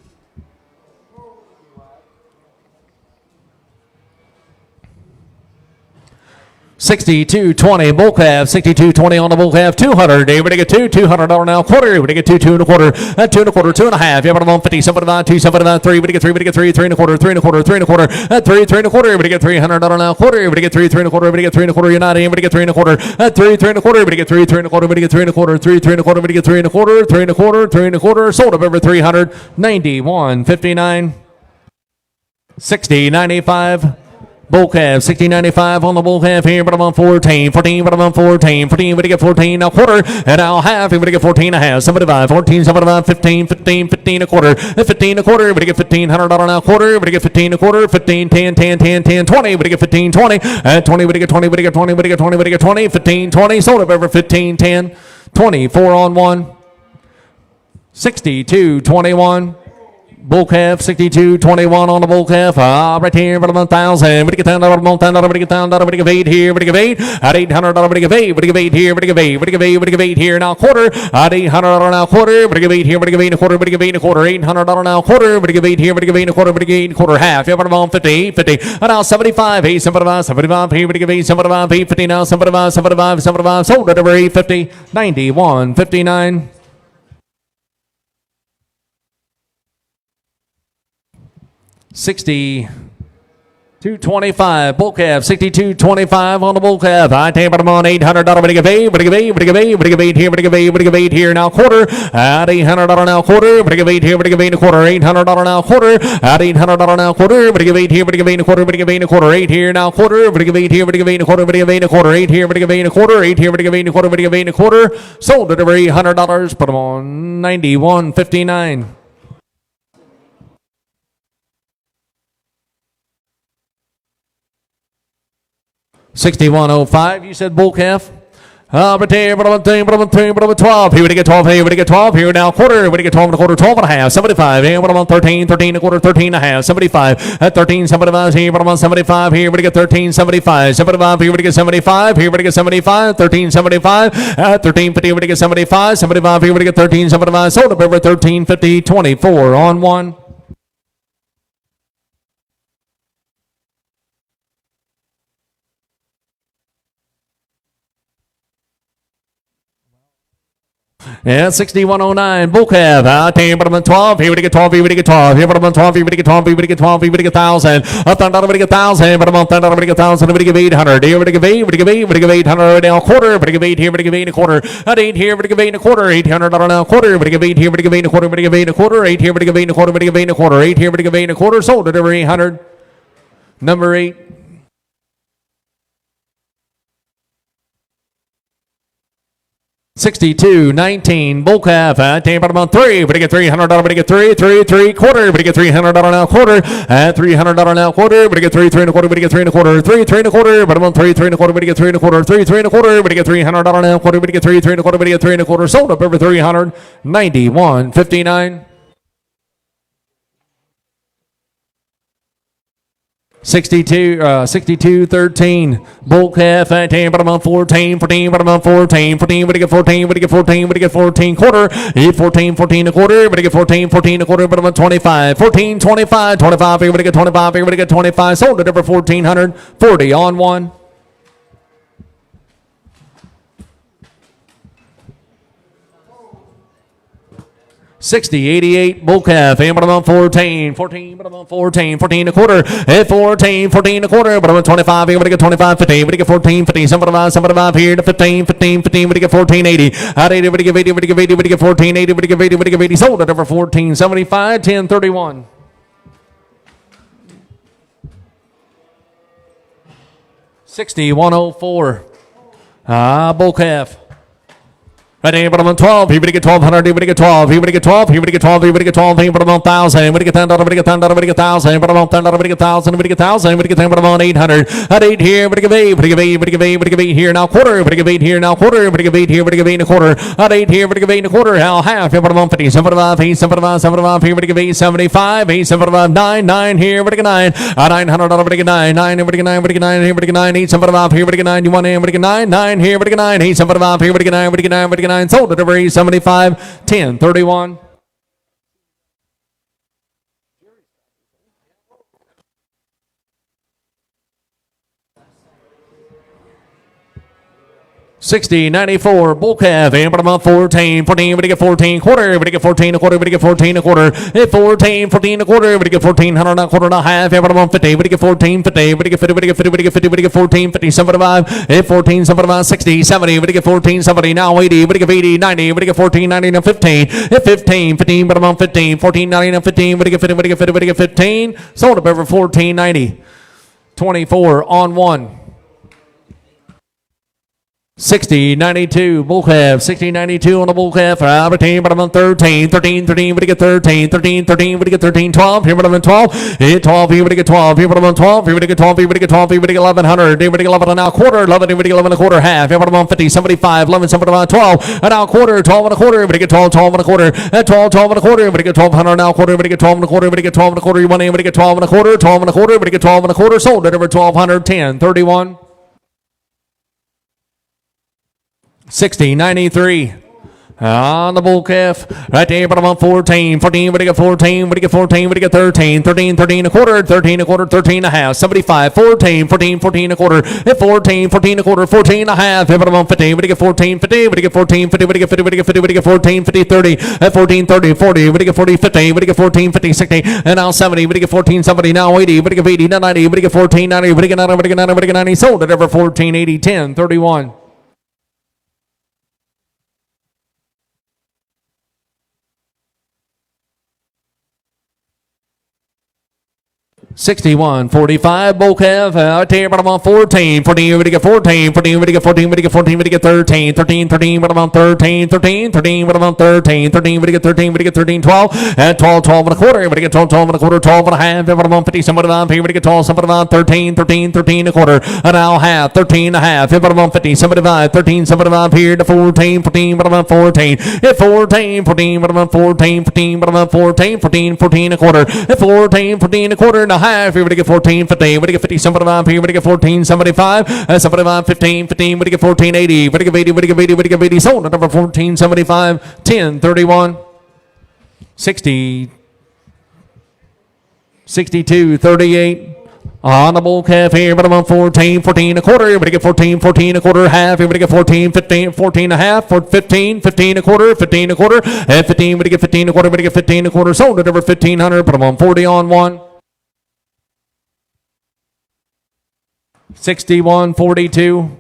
62.20 bull calf, 62.20 on the bull calf, 200. Everybody get $200 now, quarter. Everybody get 2 and a quarter, 2 and a quarter, 2 and a half. Yeah, but I'm on 50, 75, 2, 75, 3. Everybody get 3, everybody get 3, 3 and a quarter, 3 and a quarter, 3 and a quarter, 3, 3 and a quarter. Everybody get $300 now, quarter. Everybody get 3, 3 and a quarter, everybody get 3 and a quarter. You're not in. Everybody get 3 and a quarter, 3, 3 and a quarter. Everybody get 3, 3 and a quarter. Everybody get 3 and a quarter, 3, 3 and a quarter. Everybody get 3 and a quarter, 3 and a quarter, 3 and a quarter. Sold up over 300, 91.59, 60.95. Bull calf, 16.95 on the bull calf here, but I'm on 14, 14, but I'm on 14, 14, but I get 14, now quarter, and now half, but I get 14 and a half, 75, 14, 75, 15, 15, 15 a quarter, 15 a quarter, but I get $1,500 now quarter, but I get 15 a quarter, 15, 10, 10, 10, 10, 20, but I get 15, 20, 20, but I get 20, but I get 20, but I get 20, but I get 20, 15, 20, sold up over 15, 10, 24 on 1, 62.21. Bull calf, 62.21 on the bull calf. Right here, but $1,000. But get down, but get down, but get 8 here, but get 8 at $800. But get 8, but get 8 here, but get 8, but get 8, but get 8 here now quarter at $800 now quarter. But get 8 here, but get 8 a quarter, but get 8 a quarter, $800 now quarter. But get 8 here, but get 8 a quarter, but get 8 a quarter half. Yeah, but I'm on 50, 50. And now 75, 8, 75, 75 here, but get 8, 75, 850 now 75, 75, 75. Sold at over 850, 91, 59. 62.25 bull calf, 62.25 on the bull calf. I take them on $800. But get 8, but get 8, but get 8, but get 8 here, but get 8, but get 8 here now quarter at $800 now quarter. But get 8 here, but get 8 a quarter, $800 now quarter at $800 now quarter. But get 8 here, but get 8 a quarter, but get 8 a quarter, 8 here now quarter. But get 8 here, but get 8 a quarter, but get 8 a quarter, 8 here, but get 8 a quarter, 8 here, but get 8 a quarter, but get 8 a quarter. Sold at over $800. Put them on 91.59. 61.05. You said bull calf. But here, but I'm 12. Here we get 12. Here we get 12. Here now quarter. We get 12 and a quarter, 12 and a half. 75. Here, but I'm 13. 13 and a quarter, 13 and a half. 75. At 13, 75. Here, but I'm on 75. Here we get 13, 75. 75. Here we get 75. Here we get 75. 13, 75. At 13, 50. We get 75. 75. Here we get 13, 75. Sold up over 13, 50, 24 on one. Yeah, 61.09 bull calf. I take but I'm 12. Here we get 12. Here we get 12. Here but I'm 12. Here we get 12. Here we get 12. Here we get 1,000. Up down, we get 1,000. But I'm on 10. We get 1,000. We get 800. Here we get 8. We get 8. We get 800 now quarter. We get 8 here. We get 8 a quarter. At 8 here. We get 8 a quarter. $800 now quarter. We get 8 here. We get 8 a quarter. We get 8 a quarter. 8 here. We get 8 a quarter. We get 8 a quarter. 8 here. We get 8 a quarter. Sold at over 800. Number 8. 62.19 bull calf. At bottom 3. But get $300. But get 3 quarter. But get $300 now quarter. At $300 now quarter. But get 3 and a quarter. But get 3 and a quarter. 3 and a quarter. But I'm 3 and a quarter. But get 3 and a quarter. 3 and a quarter. But get $300 now quarter. But get 3 and a quarter. But get 3 and a quarter. Sold up over 300. 91.59. 62.13 bull calf at 10, but I'm on 14, but I'm on 14, but I get 14, but I get 14, but I get 14 quarter, 14 a quarter, but I get 14 a quarter, but I'm on 25, 14, 25, but I get 25, but I get 25, sold it over 1,400, 40 on one. 60.88 bull calf, and but I'm on 14, but I'm on 14 a quarter, 14 a quarter, but I'm on 25, here, but I get 25, 15, but I get 14, 15, 75 here to 15, but I get 14.80, at 80, but I get 80, but I get 80, but I get 14.80, but I get 80, but I get 80, sold it over 14.75, 10.31. 61.04 bull calf. Right here, but I'm on 12. Here we get 1,200. Here we get 12. Here we get 12. Here we get 12. Here we get 12. Here, but I'm on 1,000. We get $10. We get $10. We get 1,000. But I'm on $10. We get 1,000. We get 1,000. We get 10. But I'm on 800. At 8 here. We get 8. We get 8. We get 8. We get 8 here now quarter. We get 8 here now quarter. We get 8 here. We get 8 and a quarter. At 8 here. We get 8 and a quarter. Now half. Here, but I'm on 50. 75. 75. Here we get 8. 75. 75. 9 here. We get 9. At $900. We get 9. 9 here. We get 9. We get 9 here. We get 9. 8 75 here. We get 9. You want in? We get 9. 9 here. We get 9. 8 75 here. We get 9. We get 9. We get 9. Sold it over 75, 10.31. 60.94 bull calf, and but I'm on 14, but I get 14 quarter, but I get 14 a quarter, but I get 14 a quarter, 14 a quarter, but I get 1,400 a quarter and a half, and but I'm on 50, but I get 14, 50, but I get 50, but I get 50, but I get 50, but I get 14, 50, 75, 14, 75, 60, 70, but I get 14, 70, now 80, but I get 80, 90, but I get 14, 90, now 15, 15, but I'm on 15, 14, 90, now 15, but I get 50, but I get 50, but I get 15, sold up over 14.90, 24 on one. 60.92 bull calf, 60.92 on the bull calf. Right, 13, 13, we get 13, 13, we get 13, 12. Here we get 12, hit 12, here we get 12, here we get 12, here we get 12, here we get 12, here we get 1100, here we get 11 and now quarter, 11, here we get 11 and a quarter, half, here we get 50, 75, 11, 75, 12, and now quarter, 12 and a quarter, we get 12, 12 and a quarter, 12, 12 and a quarter, we get 1200 now quarter, we get 12 and a quarter, we get 12 and a quarter, you want in, we get 12 and a quarter, 12 and a quarter, we get 12 and a quarter, sold at over 1200, 10, 31. 60.93 on the bull calf. Right there, but I'm on 14, we get 14, we get 14, we get 13, 13, 13 a quarter, 13 a quarter, 13 and a half, 75, 14, 14, 14 a quarter, 14, 14 a quarter, 14 and a half, but I'm on 15, we get 14, 50, we get 14, 50, we get 50, we get 50, we get 14, 50, 30, 14, 30, 40, we get 40, 50, we get 14, 50, 60, and now 70, we get 14, 70, now 80, we get 80, now 90, we get 14, 90, we get 90, we get 90, we get 90, sold at over 14, 80, 10, 31. 61.45 bull calf out there, but I'm on 14, we get 14, we get 14, we get 14, we get 13, 13, 13, but I'm on 13, 13, 13, but I'm on 13, 13, we get 13, we get 13, 12, and 12, 12 and a quarter, we get 12, 12 and a quarter, 12 and a half, but I'm on 50, somebody on here, we get 12, somebody on 13, 13, 13 and a quarter, and now half, 13 and a half, but I'm on 50, somebody on 13, somebody on here to 14, 14, but I'm on 14, 14, 14, but I'm on 14, 14, but I'm on 14, 14, 14 and a quarter, 14, 14 and a quarter, and a half, here we get 14, 50, we get 50, somebody on here, we get 14, 75, somebody on 15, 15, we get 14, 80, we get 80, we get 80, we get 80, sold at number 14, 75, 10, 31, 60, 62, 38. On the bull calf here, but I'm on 14, 14 a quarter. Everybody get 14, 14 a quarter, half. Everybody get 14, 15, 14 a half, 15, 15 a quarter, 15 a quarter, and 15, everybody get 15 a quarter, everybody get 15 a quarter, sold at over 1,500, but I'm on 40 on one. 61.42.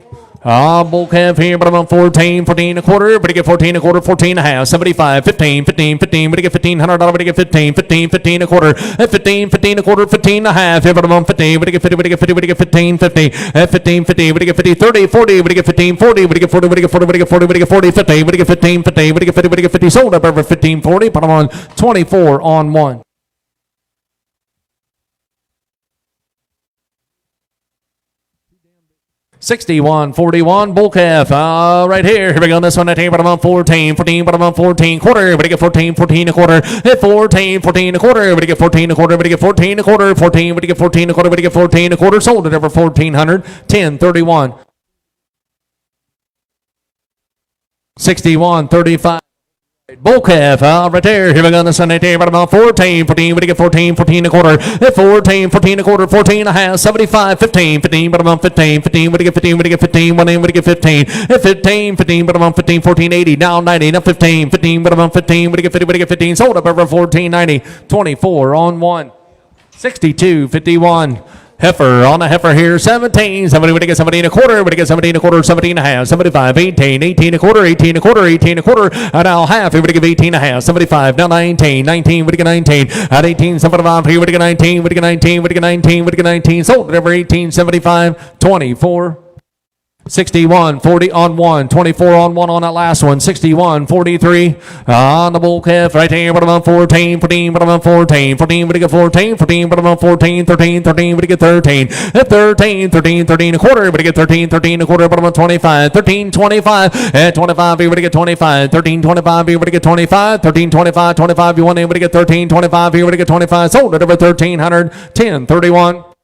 Bull calf here, but I'm on 14, 14 a quarter, but you get 14 a quarter, 14 a half, 75, 15, 15, 15, but you get $1,500, but you get 15, 15, 15 a quarter, 15, 15 a quarter, 15 a half, here, but I'm on 15, but you get 50, but you get 50, but you get 15, 50, 15, 50, but you get 50, 30, 40, but you get 15, 40, but you get 40, but you get 40, but you get 40, but you get 40, 50, but you get 15, 50, but you get 50, but you get 50, sold up over 1540, but I'm on 24 on one. 61.41 bull calf right here we go on this one. But I'm on 14, 14, but I'm on 14 quarter, but you get 14, 14 a quarter, 14, 14 a quarter, but you get 14 a quarter, but you get 14 a quarter, 14, but you get 14 a quarter, but you get 14 a quarter, sold at over 1,400, 10.31. 61.35 bull calf right there. Here we go on the Sunday day, but I'm on 14, 14, but you get 14, 14 a quarter, 14, 14 a quarter, 14 a half, 75, 15, 15, but I'm on 15, 15, but you get 15, but you get 15, one in, but you get 15, 15, 15, but I'm on 15, 14, 80, now 90, now 15, 15, but I'm on 15, but you get 50, but you get 15, sold up over 1490, 24 on one. 62.51. Heifer on a heifer here, 17, somebody would get 17 a quarter, would get 17 a quarter, 17 a half, 75, 18, 18 a quarter, 18 a quarter, 18 a quarter, and now half, he would give 18 a half, 75, now 19, 19, would get 19, at 18, 75, he would get 19, would get 19, would get 19, would get 19, sold at over 18, 75, 24. 61.40 on one, 24 on one on that last one, 61.43 on the bull calf right here, but I'm on 14, 14, but I'm on 14, 14, but you get 14, 14, but I'm on 14, 13, 13, but you get 13, 13, 13, 13 a quarter, but you get 13, 13 a quarter, but I'm on 25, 13, 25, at 25, you would get 25, 13, 25, you would get 25, 13, 25, 25, you want to get 13, 25, you would get 25, sold at over 1,300, 10.31,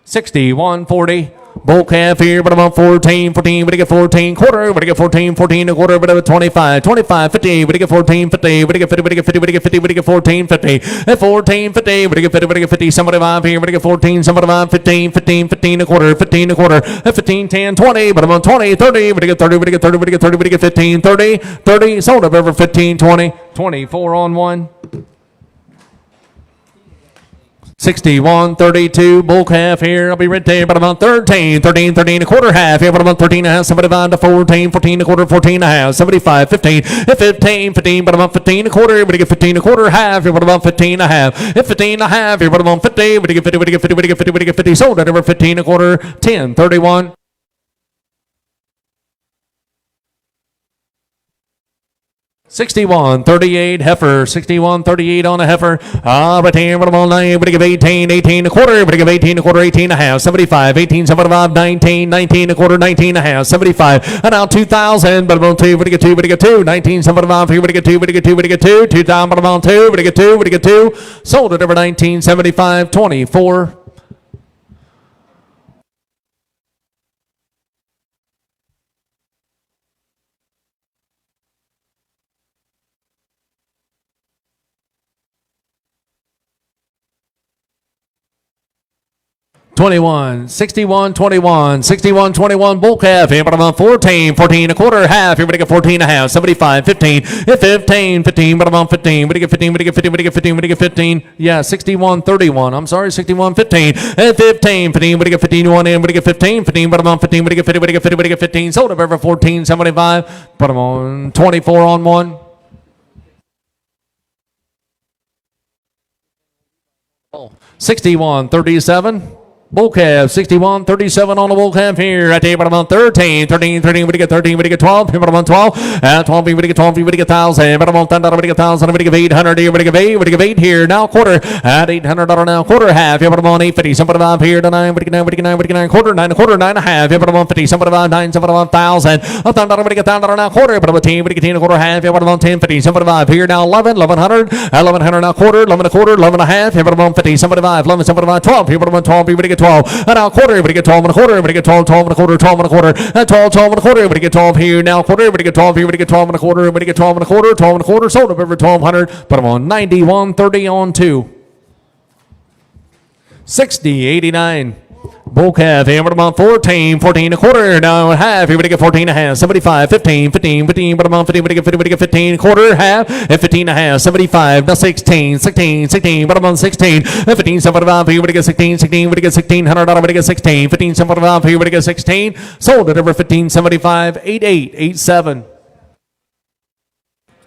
61.40. Bull calf here, but I'm on 14, 14, but you get 14 quarter, but you get 14, 14 a quarter, but I'm 25, 25, 50, but you get 14, 50, but you get 50, but you get 50, but you get 50, but you get 14, 50, 14, 50, but you get 50, but you get 50, somebody 5 here, but you get 14, somebody 5, 15, 15, 15 a quarter, 15 a quarter, 15, 10, 20, but I'm on 20, 30, but you get 30, but you get 30, but you get 30, but you get 15, 30, 30, sold up over 15, 20, 24 on one. 61.32 bull calf here. I'll be right there, but I'm on 13, 13, 13 a quarter half here, but I'm on 13 and a half, 75 to 14, 14 a quarter, 14 and a half, 75, 15, 15, 15, but I'm on 15 a quarter, but you get 15 a quarter half here, but I'm on 15 and a half, 15 and a half here, but I'm on 50, but you get 50, but you get 50, but you get 50, but you get 50, sold at over 15 a quarter, 10.31. 61.38 heifer, 61.38 on a heifer. Right here, bottom on 9, we give 18, 18 a quarter, we give 18 a quarter, 18 and a half, 75, 18, 75, 19, 19 a quarter, 19 and a half, 75, and now 2,000, bottom on 2, we get 2, we get 2, 19, 75, here we get 2, we get 2, we get 2, 2 down, bottom on 2, we get 2, we get 2, sold at over 1975, 24. 21, 61, 21, 61, 21, bull calf, here bottom on 14, 14 a quarter, half, here we get 14 and a half, 75, 15, 15, 15, bottom on 15, we get 15, we get 15, we get 15, we get 15, yeah, 61, 31, I'm sorry, 61, 15, 15, 15, we get 15, one in, we get 15, 15, bottom on 15, we get 50, we get 50, we get 15, sold up over 14, 75, bottom on 24 on one. Oh, 61, 37. Bull calf, 61, 37 on the bull calf here. At the bottom on 13, 13, 13, we get 13, we get 12, here bottom on 12, at 12, we get 12, we get 1,000, bottom on 10, we get 1,000, we get 800 here, we get 8, we get 8 here, now quarter, at $800 now, quarter half, here bottom on 850, some bottom on here to 9, we get 9, we get 9, we get 9, quarter, 9 a quarter, 9 and a half, here bottom on 50, some bottom on 9, some bottom on 1,000, $1,000, we get $1,000 now, quarter, bottom on 10, we get 10 a quarter half, here bottom on 10, 50, some bottom on here now 11, 1,100, 1,100 now, quarter, 11 a quarter, 11 and a half, here bottom on 50, some bottom on 11, some bottom on 12, here bottom on 12, we get 12, and now quarter, everybody get 12 and a quarter, everybody get 12, 12 and a quarter, 12 and a quarter, 12, 12 and a quarter, everybody get 12 here, now quarter, everybody get 12 here, everybody get 12 and a quarter, everybody get 12 and a quarter, 12 and a quarter, sold up over 1,200, put them on 91, 30 on 2. 60, 89. Bull calf, hammered them on 14, 14 a quarter, now half, everybody get 14 and a half, 75, 15, 15, 15, but I'm on 15, everybody get 15, quarter, half, and 15 and a half, 75, now 16, 16, 16, but I'm on 16, 15, 75, everybody get 16, 16, everybody get 16, $100, everybody get 16, 15, 75, everybody get 16, sold at over 15, 75, 88, 87.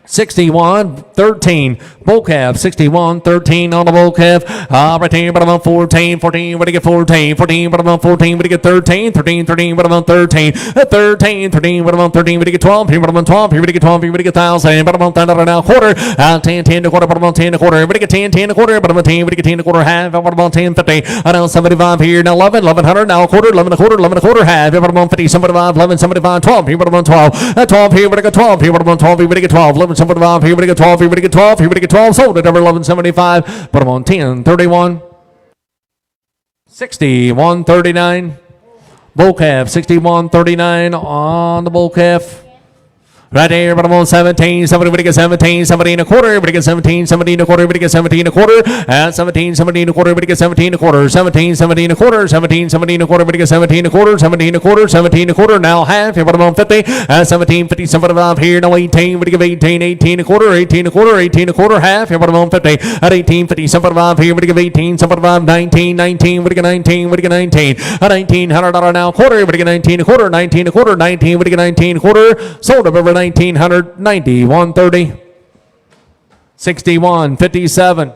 61, 13, bull calf, 61, 13 on the bull calf, right here, but I'm on 14, 14, what do you get 14, 14, but I'm on 14, what do you get 13, 13, 13, but I'm on 13, 13, 13, but I'm on 13, what do you get 12, here, but I'm on 12, here, what do you get 12, here, what do you get 1,000, but I'm on 10 now, quarter, 10, 10 a quarter, but I'm on 10 a quarter, what do you get 10, 10 a quarter, but I'm on 10, what do you get 10 a quarter, half, but I'm on 10, 50, now 75 here, now 11, 1,100, now a quarter, 11 a quarter, 11 a quarter, half, but I'm on 50, 75, 11, 75, 12, here, but I'm on 12, 12 here, what do you get 12, here, but I'm on 12, here, what do you get 12, 11, 75, here, what do you get 12, here, what do you get 12, here, what do you get 12, sold at over 1175, put them on 10, 31, 61, 39, bull calf, 61, 39 on the bull calf. Right there, but I'm on 17, somebody get 17, 17 a quarter, everybody get 17, 17 a quarter, everybody get 17 a quarter, and 17, 17 a quarter, everybody get 17 a quarter, 17, 17 a quarter, 17, 17 a quarter, everybody get 17 a quarter, 17 a quarter, 17 a quarter, now half, here, but I'm on 50, 17, 50, somebody off here, now 18, everybody give 18, 18 a quarter, 18 a quarter, 18 a quarter, half, here, but I'm on 50, at 18, 50, somebody off here, everybody give 18, somebody off 19, 19, everybody get 19, everybody get 19, at $1,900 now, quarter, everybody get 19 a quarter, 19 a quarter, 19, everybody get 19 a quarter, sold up over 1,990, 130, 61, 57.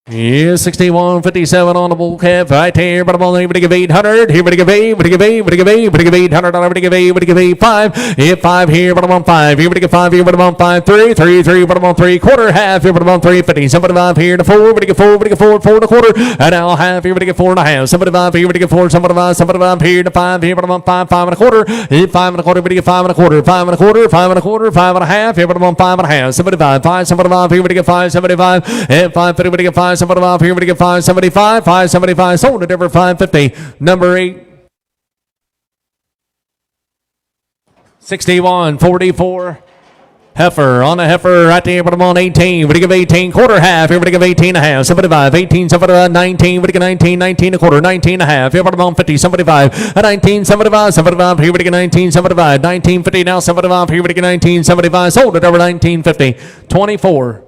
Yeah, 61, 57 on the bull calf right here, but I'm only able to give 800. Here, but to give 8, but to give 8, but to give 8, but to give 800, but to give 8, but to give 8, 5. Here, 5 here, but I'm on 5. Here, but to give 5 here, but I'm on 5, 3, 3, 3, but I'm on 3, quarter, half here, but I'm on 3, 50. Somebody 5 here to 4, but to give 4, but to give 4, 4 and a quarter, and now half here, but to give 4 and a half. Somebody 5 here, but to give 4, somebody 5 here to 5 here, but I'm on 5, 5 and a quarter. Here, 5 and a quarter, but to give 5 and a quarter, 5 and a quarter, 5 and a quarter, 5 and a half here, but I'm on 5 and a half. Somebody 5, somebody 5 here, but to give 5, 75. And 5, 50, but to give 5, somebody 5 here, but to give 575, 575, sold at over 550. Number 8. 61, 44. Heifer on a heifer right there, but I'm on 18. Would you give 18 quarter half? Here, would you give 18 and a half? 75, 18, 75, 19. Would you give 19, 19 a quarter, 19 and a half? Here, but I'm on 50, 75, 19, 75, 75. Here, would you give 19, 75, 19, 50 now, 75. Here, would you give 19, 75, sold at over 1950. 24.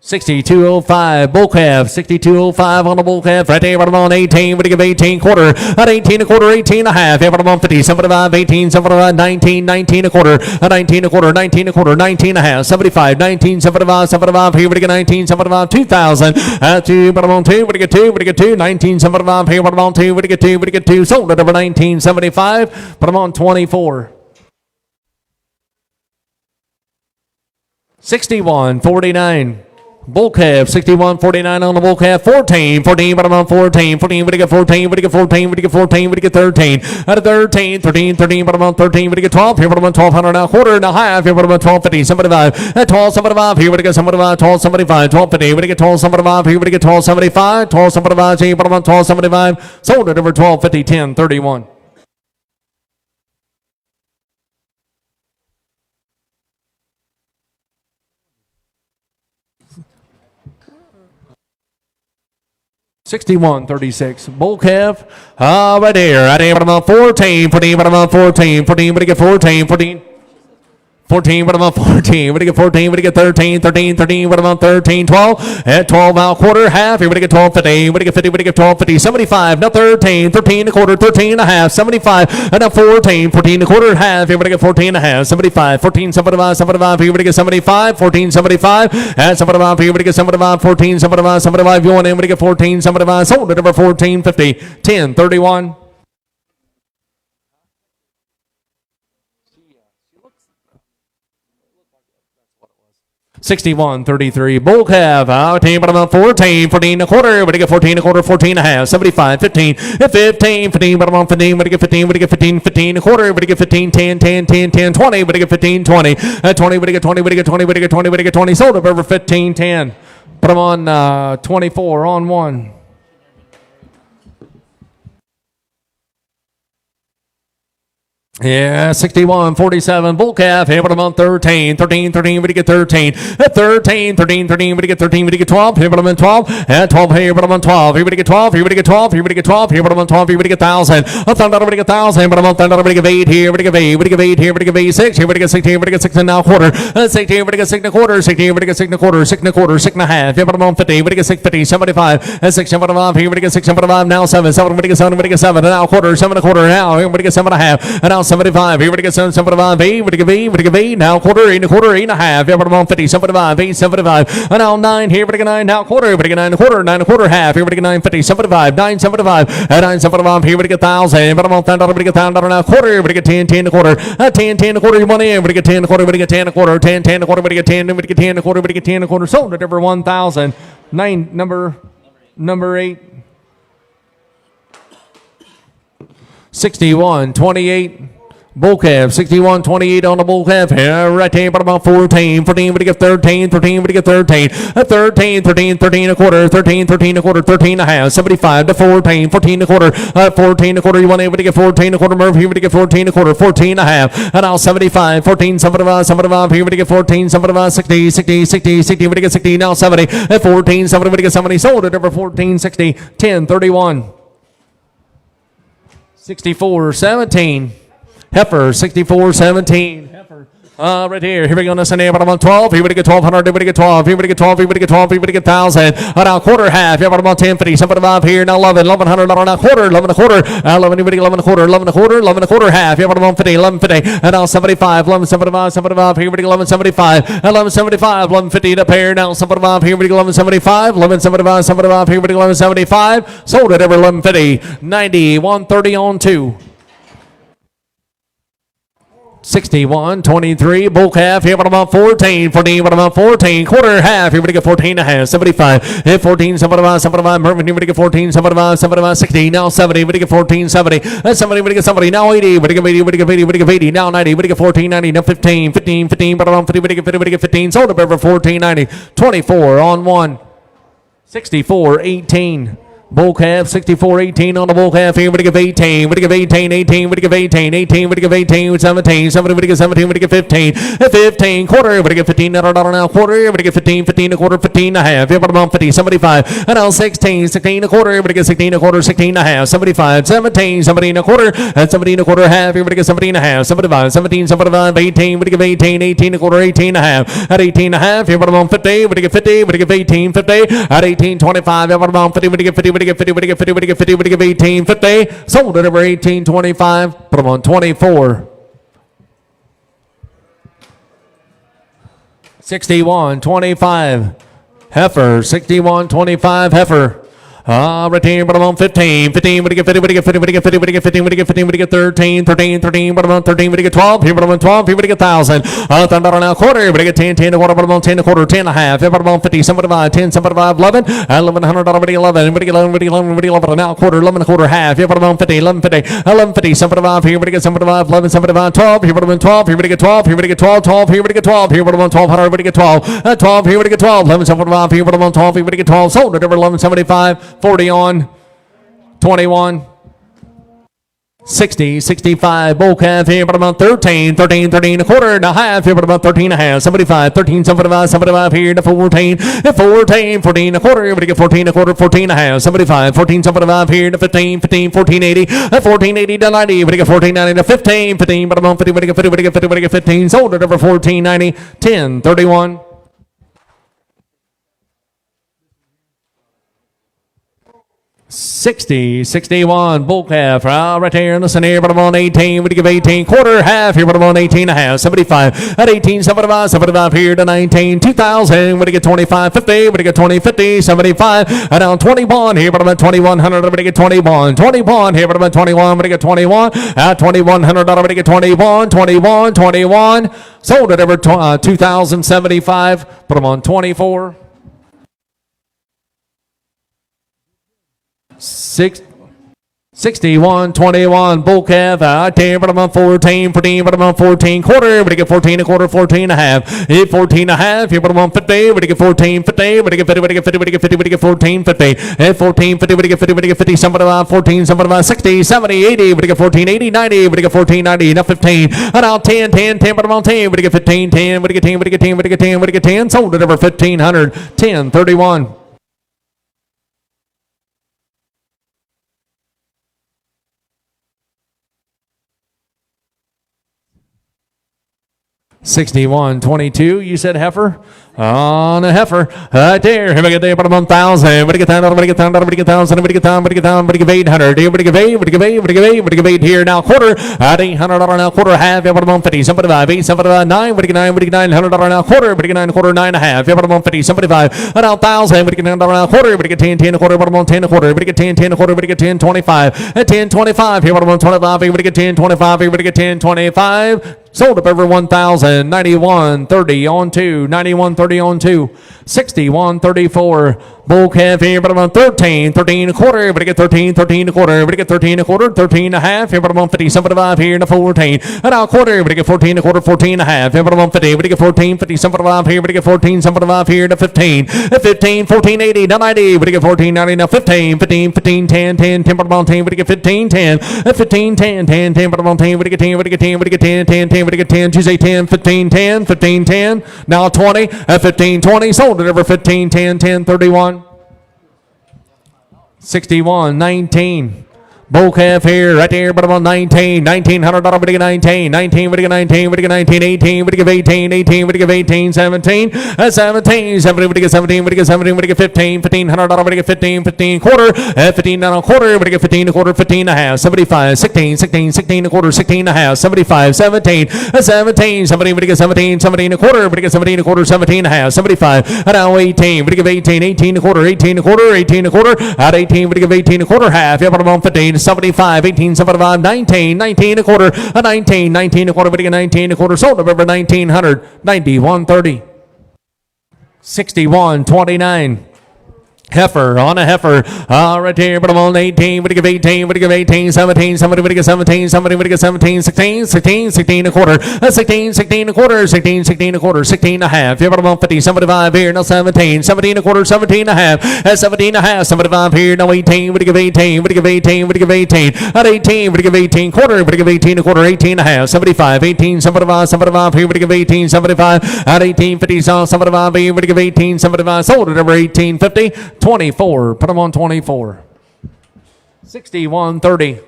62.05, bull calf, 62.05 on the bull calf, right there, right on 18, we're going to give 18 quarter, at 18 a quarter, 18 and a half, every on 50, 75, 18, 75, 19, 19 a quarter, at 19 a quarter, 19 a quarter, 19 and a half, 75, 19, 75, 75, here we get 19, 75, 2,000, at 2, but I'm on 2, we're going to get 2, we're going to get 2, 19, 75, here, but I'm on 2, we're going to get 2, we're going to get 2, sold at over 19, 75, but I'm on 24. 61.49. Bull calf, 61.49 on the bull calf, 14, but I'm on 14, we get 14, we get 14, we get 14, we get 13, out of 13, 13, but I'm on 13, we get 12, here, but I'm on 1,200 now, quarter and a half, here, but I'm on 12.50, 75, at 12.75, here, we get 75, 12.75, 12.50, we get 12.75, here, we get 12.75, 12.75, here, but I'm on 12.75, sold it over 12.50, 10.31. 61.36. Bull calf. Right here. Right here. But I'm on 14. 14. But I'm on 14. 14. But I get 14. 14. 14, but I'm on 14. We get 14, we get 13, 13, 13, but I'm on 13, 12. At 12 now, quarter, half. Here we get 12, 50. We get 50, we get 12, 50, 75. Now 13, 13 a quarter, 13 and a half, 75. And now 14, 14 a quarter, half. Here we get 14 and a half, 75. 14, 75, 75. Here we get 75. 14, 75. And 75. Here we get 75. 14, 75, 75. You want in, we get 14, 75. Sold it over 14, 50, 10, 31. 61.33. Bull calf. Out team, but I'm on 14. 14 a quarter. But I get 14 a quarter. 14 and a half. 75. 15. 15. 15. But I'm on 15. But I get 15. But I get 15. 15 a quarter. But I get 15. 10. 10. 10. 10. 20. But I get 15. 20. 20. But I get 20. But I get 20. But I get 20. But I get 20. Sold up over 15. 10. But I'm on 24 on 1. Yeah, 61.47. Bull calf. Here, but I'm on 13. 13, 13, but you get 13. At 13, 13, 13, but you get 13, but you get 12. Here, but I'm on 12. At 12, here, but I'm on 12. Here, but you get 12. Here, but you get 12. Here, but you get 12. Here, but I'm on 12. Here, but you get 1,000. I'm $1,000, but you get 1,000. But I'm on $1,000, but you get 8. Here, but you get 8. But you get 8. Here, but you get 6. Here, but you get 6. Here, but you get 6 and now quarter. 6 here, but you get 6 and a quarter. 6 here, but you get 6 and a quarter. 6 and a quarter. 6 and a half. Here, but I'm on 50. But you get 6, 50, 75. And 6, 75. Here, but you get 6, 75. Now 7. 7, but you get 7. But you get 7. And now quarter. 7 and a quarter. Now, here, but you get 7 and a half. And now 75. Here, but you get 75, 8, what do you give me? Now quarter, 8 and a quarter, 8 and a half. Yeah, but I'm on 50, 75, 8, 75. And now 9 here, but I get 9, now quarter, but I get 9 and a quarter, 9 and a quarter, half. Here, but I get 9, 50, 75, 9, 75. And 9, 75, here, but I get 1,000. But I'm on $10, but I get $1,000 now quarter, but I get 10, 10 and a quarter. 10, 10 and a quarter, you want in, but I get 10 and a quarter, but I get 10 and a quarter, 10, 10 and a quarter, but I get 10, but I get 10 and a quarter, but I get 10 and a quarter. Sold it over 1,000. 9, number 8. 61.28. Bull calf, 61.28 on the bull calf. Here, right here, but about 14. 14, but you get 13. 13, but you get 13. 13, 13, 13 a quarter. 13, 13 a quarter. 13 and a half. 75 to 14. 14 a quarter. 14 a quarter. You want able to get 14 a quarter. Murph, here, but you get 14 a quarter. 14 and a half. And now 75. 14, 75, 75. Here, but you get 14. 75, 60, 60, 60, 60. But you get 60. Now 70. 14, 70, but you get 70. Sold it over 14, 60, 10, 31. 64.17. Heifer, 64.17. Heifer. Right here. Here we go. Listen here, but I'm on 12. Here we get 1,200. Here we get 12. Here we get 12. Here we get 12. Here we get 1,000. Now quarter, half. Here, but I'm on 10, 50, 75 here. Now 11, 1,100. Now quarter, 11 a quarter. 11, here we get 11 a quarter. 11 a quarter. 11 a quarter, half. Here, but I'm on 50, 11.50. And now 75, 11.75, 75. Here we get 11.75. 11.75, 11.50 to pair. Now 75. Here we get 11.75. 11.75, 75. Here we get 11.75. Sold it over 11.50. 90, 130 on 2. 61.23. Bull calf. Here, but I'm on 14. 14, but I'm on 14. Quarter, half. Here, we get 14 and a half. 75. 14, 75, 75. Mervyn, here, we get 14, 75, 75, 60. Now 70. We get 14, 70. 70, we get 70. Now 80. We get 80, we get 80, we get 80. Now 90. We get 14, 90. Now 15, 15, 15. But I'm on 50. We get 50, we get 15. Sold up over 14, 90. 24 on 1. 64.18. Bull calf 64-18 on the bull calf here. We give 18. We give 18. 18. We give 18. 18. We give 18. 17. 17. We give 17. We give 15. 15 quarter. We give $15 now quarter. We give 15. 15 a quarter. 15 and a half. Here about 50. 75. And now 16. 16 a quarter. We give 16 a quarter. 16 and a half. 75. 17. 17 a quarter. And 17 a quarter half. Here we give 17 and a half. 75. 17. 75. 18. We give 18. 18 a quarter. 18 and a half. At 18 and a half. Here about 50. We give 50. We give 18. 50. At 18. 25. Here about 50. We give 50. We give 50, we give 50, we give 50, we give 18, 50. Sold it over 18, 25. Put them on 24. 61, 25. Heifer, 61, 25. Heifer. Right here, but I'm on 15. 15, we get 50, we get 50, we get 50, we get 15, we get 15, we get 13, 13, 13, but I'm on 13, we get 12. Here, but I'm on 12, here, we get 1,000. $10 now quarter, we get 10, 10 a quarter, but I'm on 10 a quarter, 10 and a half. Here, but I'm on 50, 75, 10, 75, 11, $1,100, we get 11, we get 11, we get 11, we get 11, now quarter, 11 a quarter, half. Here, but I'm on 50, 11, 50, 11, 50, 75, here, we get 75, 11, 75, 12, here, but I'm on 12, here, we get 12, here, we get 12, 12, here, we get 12, here, but I'm on 1,200, we get 12, 12, here, we get 12, 11, 75, here, but I'm on 12, here, we get 12, sold it over 1175, 40 on. 21, 60, 65, bull calf here, but about 13, 13, 13 a quarter and a half here, but about 13 and a half, 75, 13, 75, 75 here to 14, 14, 14 a quarter, we get 14 a quarter, 14 and a half, 75, 14, 75 here to 15, 15, 14, 80, 14, 80 to 90, we get 14, 90 to 15, 15, but about 50, we get 50, we get 50, we get 15, sold it over 14, 90, 10, 31. 60, 61, bull calf, right here in the center, but I'm on 18, we give 18, quarter, half, here, but I'm on 18 and a half, 75, at 18, 75, 75 here to 19, 2,000, we get 25, 50, we get 20, 50, 75, and down 21 here, but I'm at 2,100, we get 21, 21 here, but I'm at 21, we get 21, at 2,100, we get 21, 21, 21, sold it over 2,075, put them on 24. 61, 21, bull calf, out there, but I'm on 14, 14, but I'm on 14, quarter, but I get 14 a quarter, 14 and a half, 14 and a half, here, but I'm on 50, but I get 14, 50, but I get 50, but I get 50, but I get 50, but I get 14, 50, 14, 50, but I get 50, but I get 50, somebody about 14, somebody about 60, 70, 80, but I get 14, 80, 90, but I get 14, 90, now 15, and now 10, 10, 10, but I'm on 10, but I get 15, 10, but I get 10, but I get 10, but I get 10, but I get 10, sold it over 1,500, 10, 31. 61, 22, you said heifer? On a heifer, right there. Here we get there, but I'm on 1,000. What do you get down? What do you get down? What do you get down? What do you get down? What do you get down? What do you get 800? Here, what do you get 8? What do you get 8? What do you get 8? What do you get 8 here now? Quarter at $800 now. Quarter half. Here, but I'm on 50. 75, 8, 75, 9. What do you get 9? What do you get $900 now? Quarter. What do you get 9? Quarter 9 and a half. Here, but I'm on 50. 75 now 1,000. What do you get $9 now? Quarter. What do you get 10? 10 a quarter. But I'm on 10 a quarter. What do you get 10? 10 a quarter. What do you get 10? 25 at 10, 25. Here, but I'm on 25. Here, what do you get 10? 25. Here, what do you get 10? 25. Sold up over 1,000. 91, 30 on 2. 91, 30 on 2. 61, 34. Bull calf here, but I'm on 13, 13 a quarter, but I get 13, 13 a quarter, but I get 13 a quarter, 13 and a half, here, but I'm on 50, 75 here to 14, and now quarter, but I get 14 a quarter, 14 and a half, here, but I'm on 50, but I get 14, 50, 75 here, but I get 14, 75 here to 15, 15, 14, 80, to 90, but I get 14, 90, now 15, 15, 15, 10, 10, 10, but I'm on 10, but I get 15, 10, 15, 10, 10, 10, but I'm on 10, but I get 10, but I get 10, but I get 10, 10, 10, but I get 10, Tuesday 10, 15, 10, 15, 10, now 20, 15, 20, sold it over 15, 10, 10, 31. 61, 19. Bull calf here, right there, but I'm on 19, $1,900, but I get 19, 19, but I get 19, but I get 19, 18, but I get 18, 18, but I get 18, 17, 17, 17, but I get 17, but I get 17, but I get 15, $1,500, but I get 15, 15 quarter, 15 down a quarter, but I get 15 a quarter, 15 and a half, 75, 16, 16, 16 a quarter, 16 and a half, 75, 17, 17, 17, but I get 17, 17 a quarter, but I get 17 a quarter, 17 and a half, 75, and now 18, but I get 18, 18 a quarter, 18 a quarter, 18 a quarter, at 18, but I get 18 a quarter, half, yeah, but I'm on 15, 75, 18, 75, 19, 19 a quarter, a 19, 19 a quarter, but again 19 a quarter, sold November 1,900, 91.30. 61, 29. Heifer on a heifer. Right here, but I'm on 18. Would give 18. Would give 18. 17. Somebody would give 17. Somebody would give 17. 16. 16. 16 a quarter. 16. 16 a quarter. 16. 16 a quarter. 16 and a half. Here, but I'm on 50. Somebody 5 here. No 17. 17 a quarter. 17 and a half. 17 and a half. Somebody 5 here. No 18. Would give 18. Would give 18. Would give 18. At 18. Would give 18 quarter. Would give 18 a quarter. 18 and a half. 75. 18. Somebody 5. Somebody 5 here. Would give 18. Somebody 5. At 18. 50. Somebody 5 here. Would give 18. Somebody 5. Sold it over 18. 50. 24. Put them on 24. 61.30.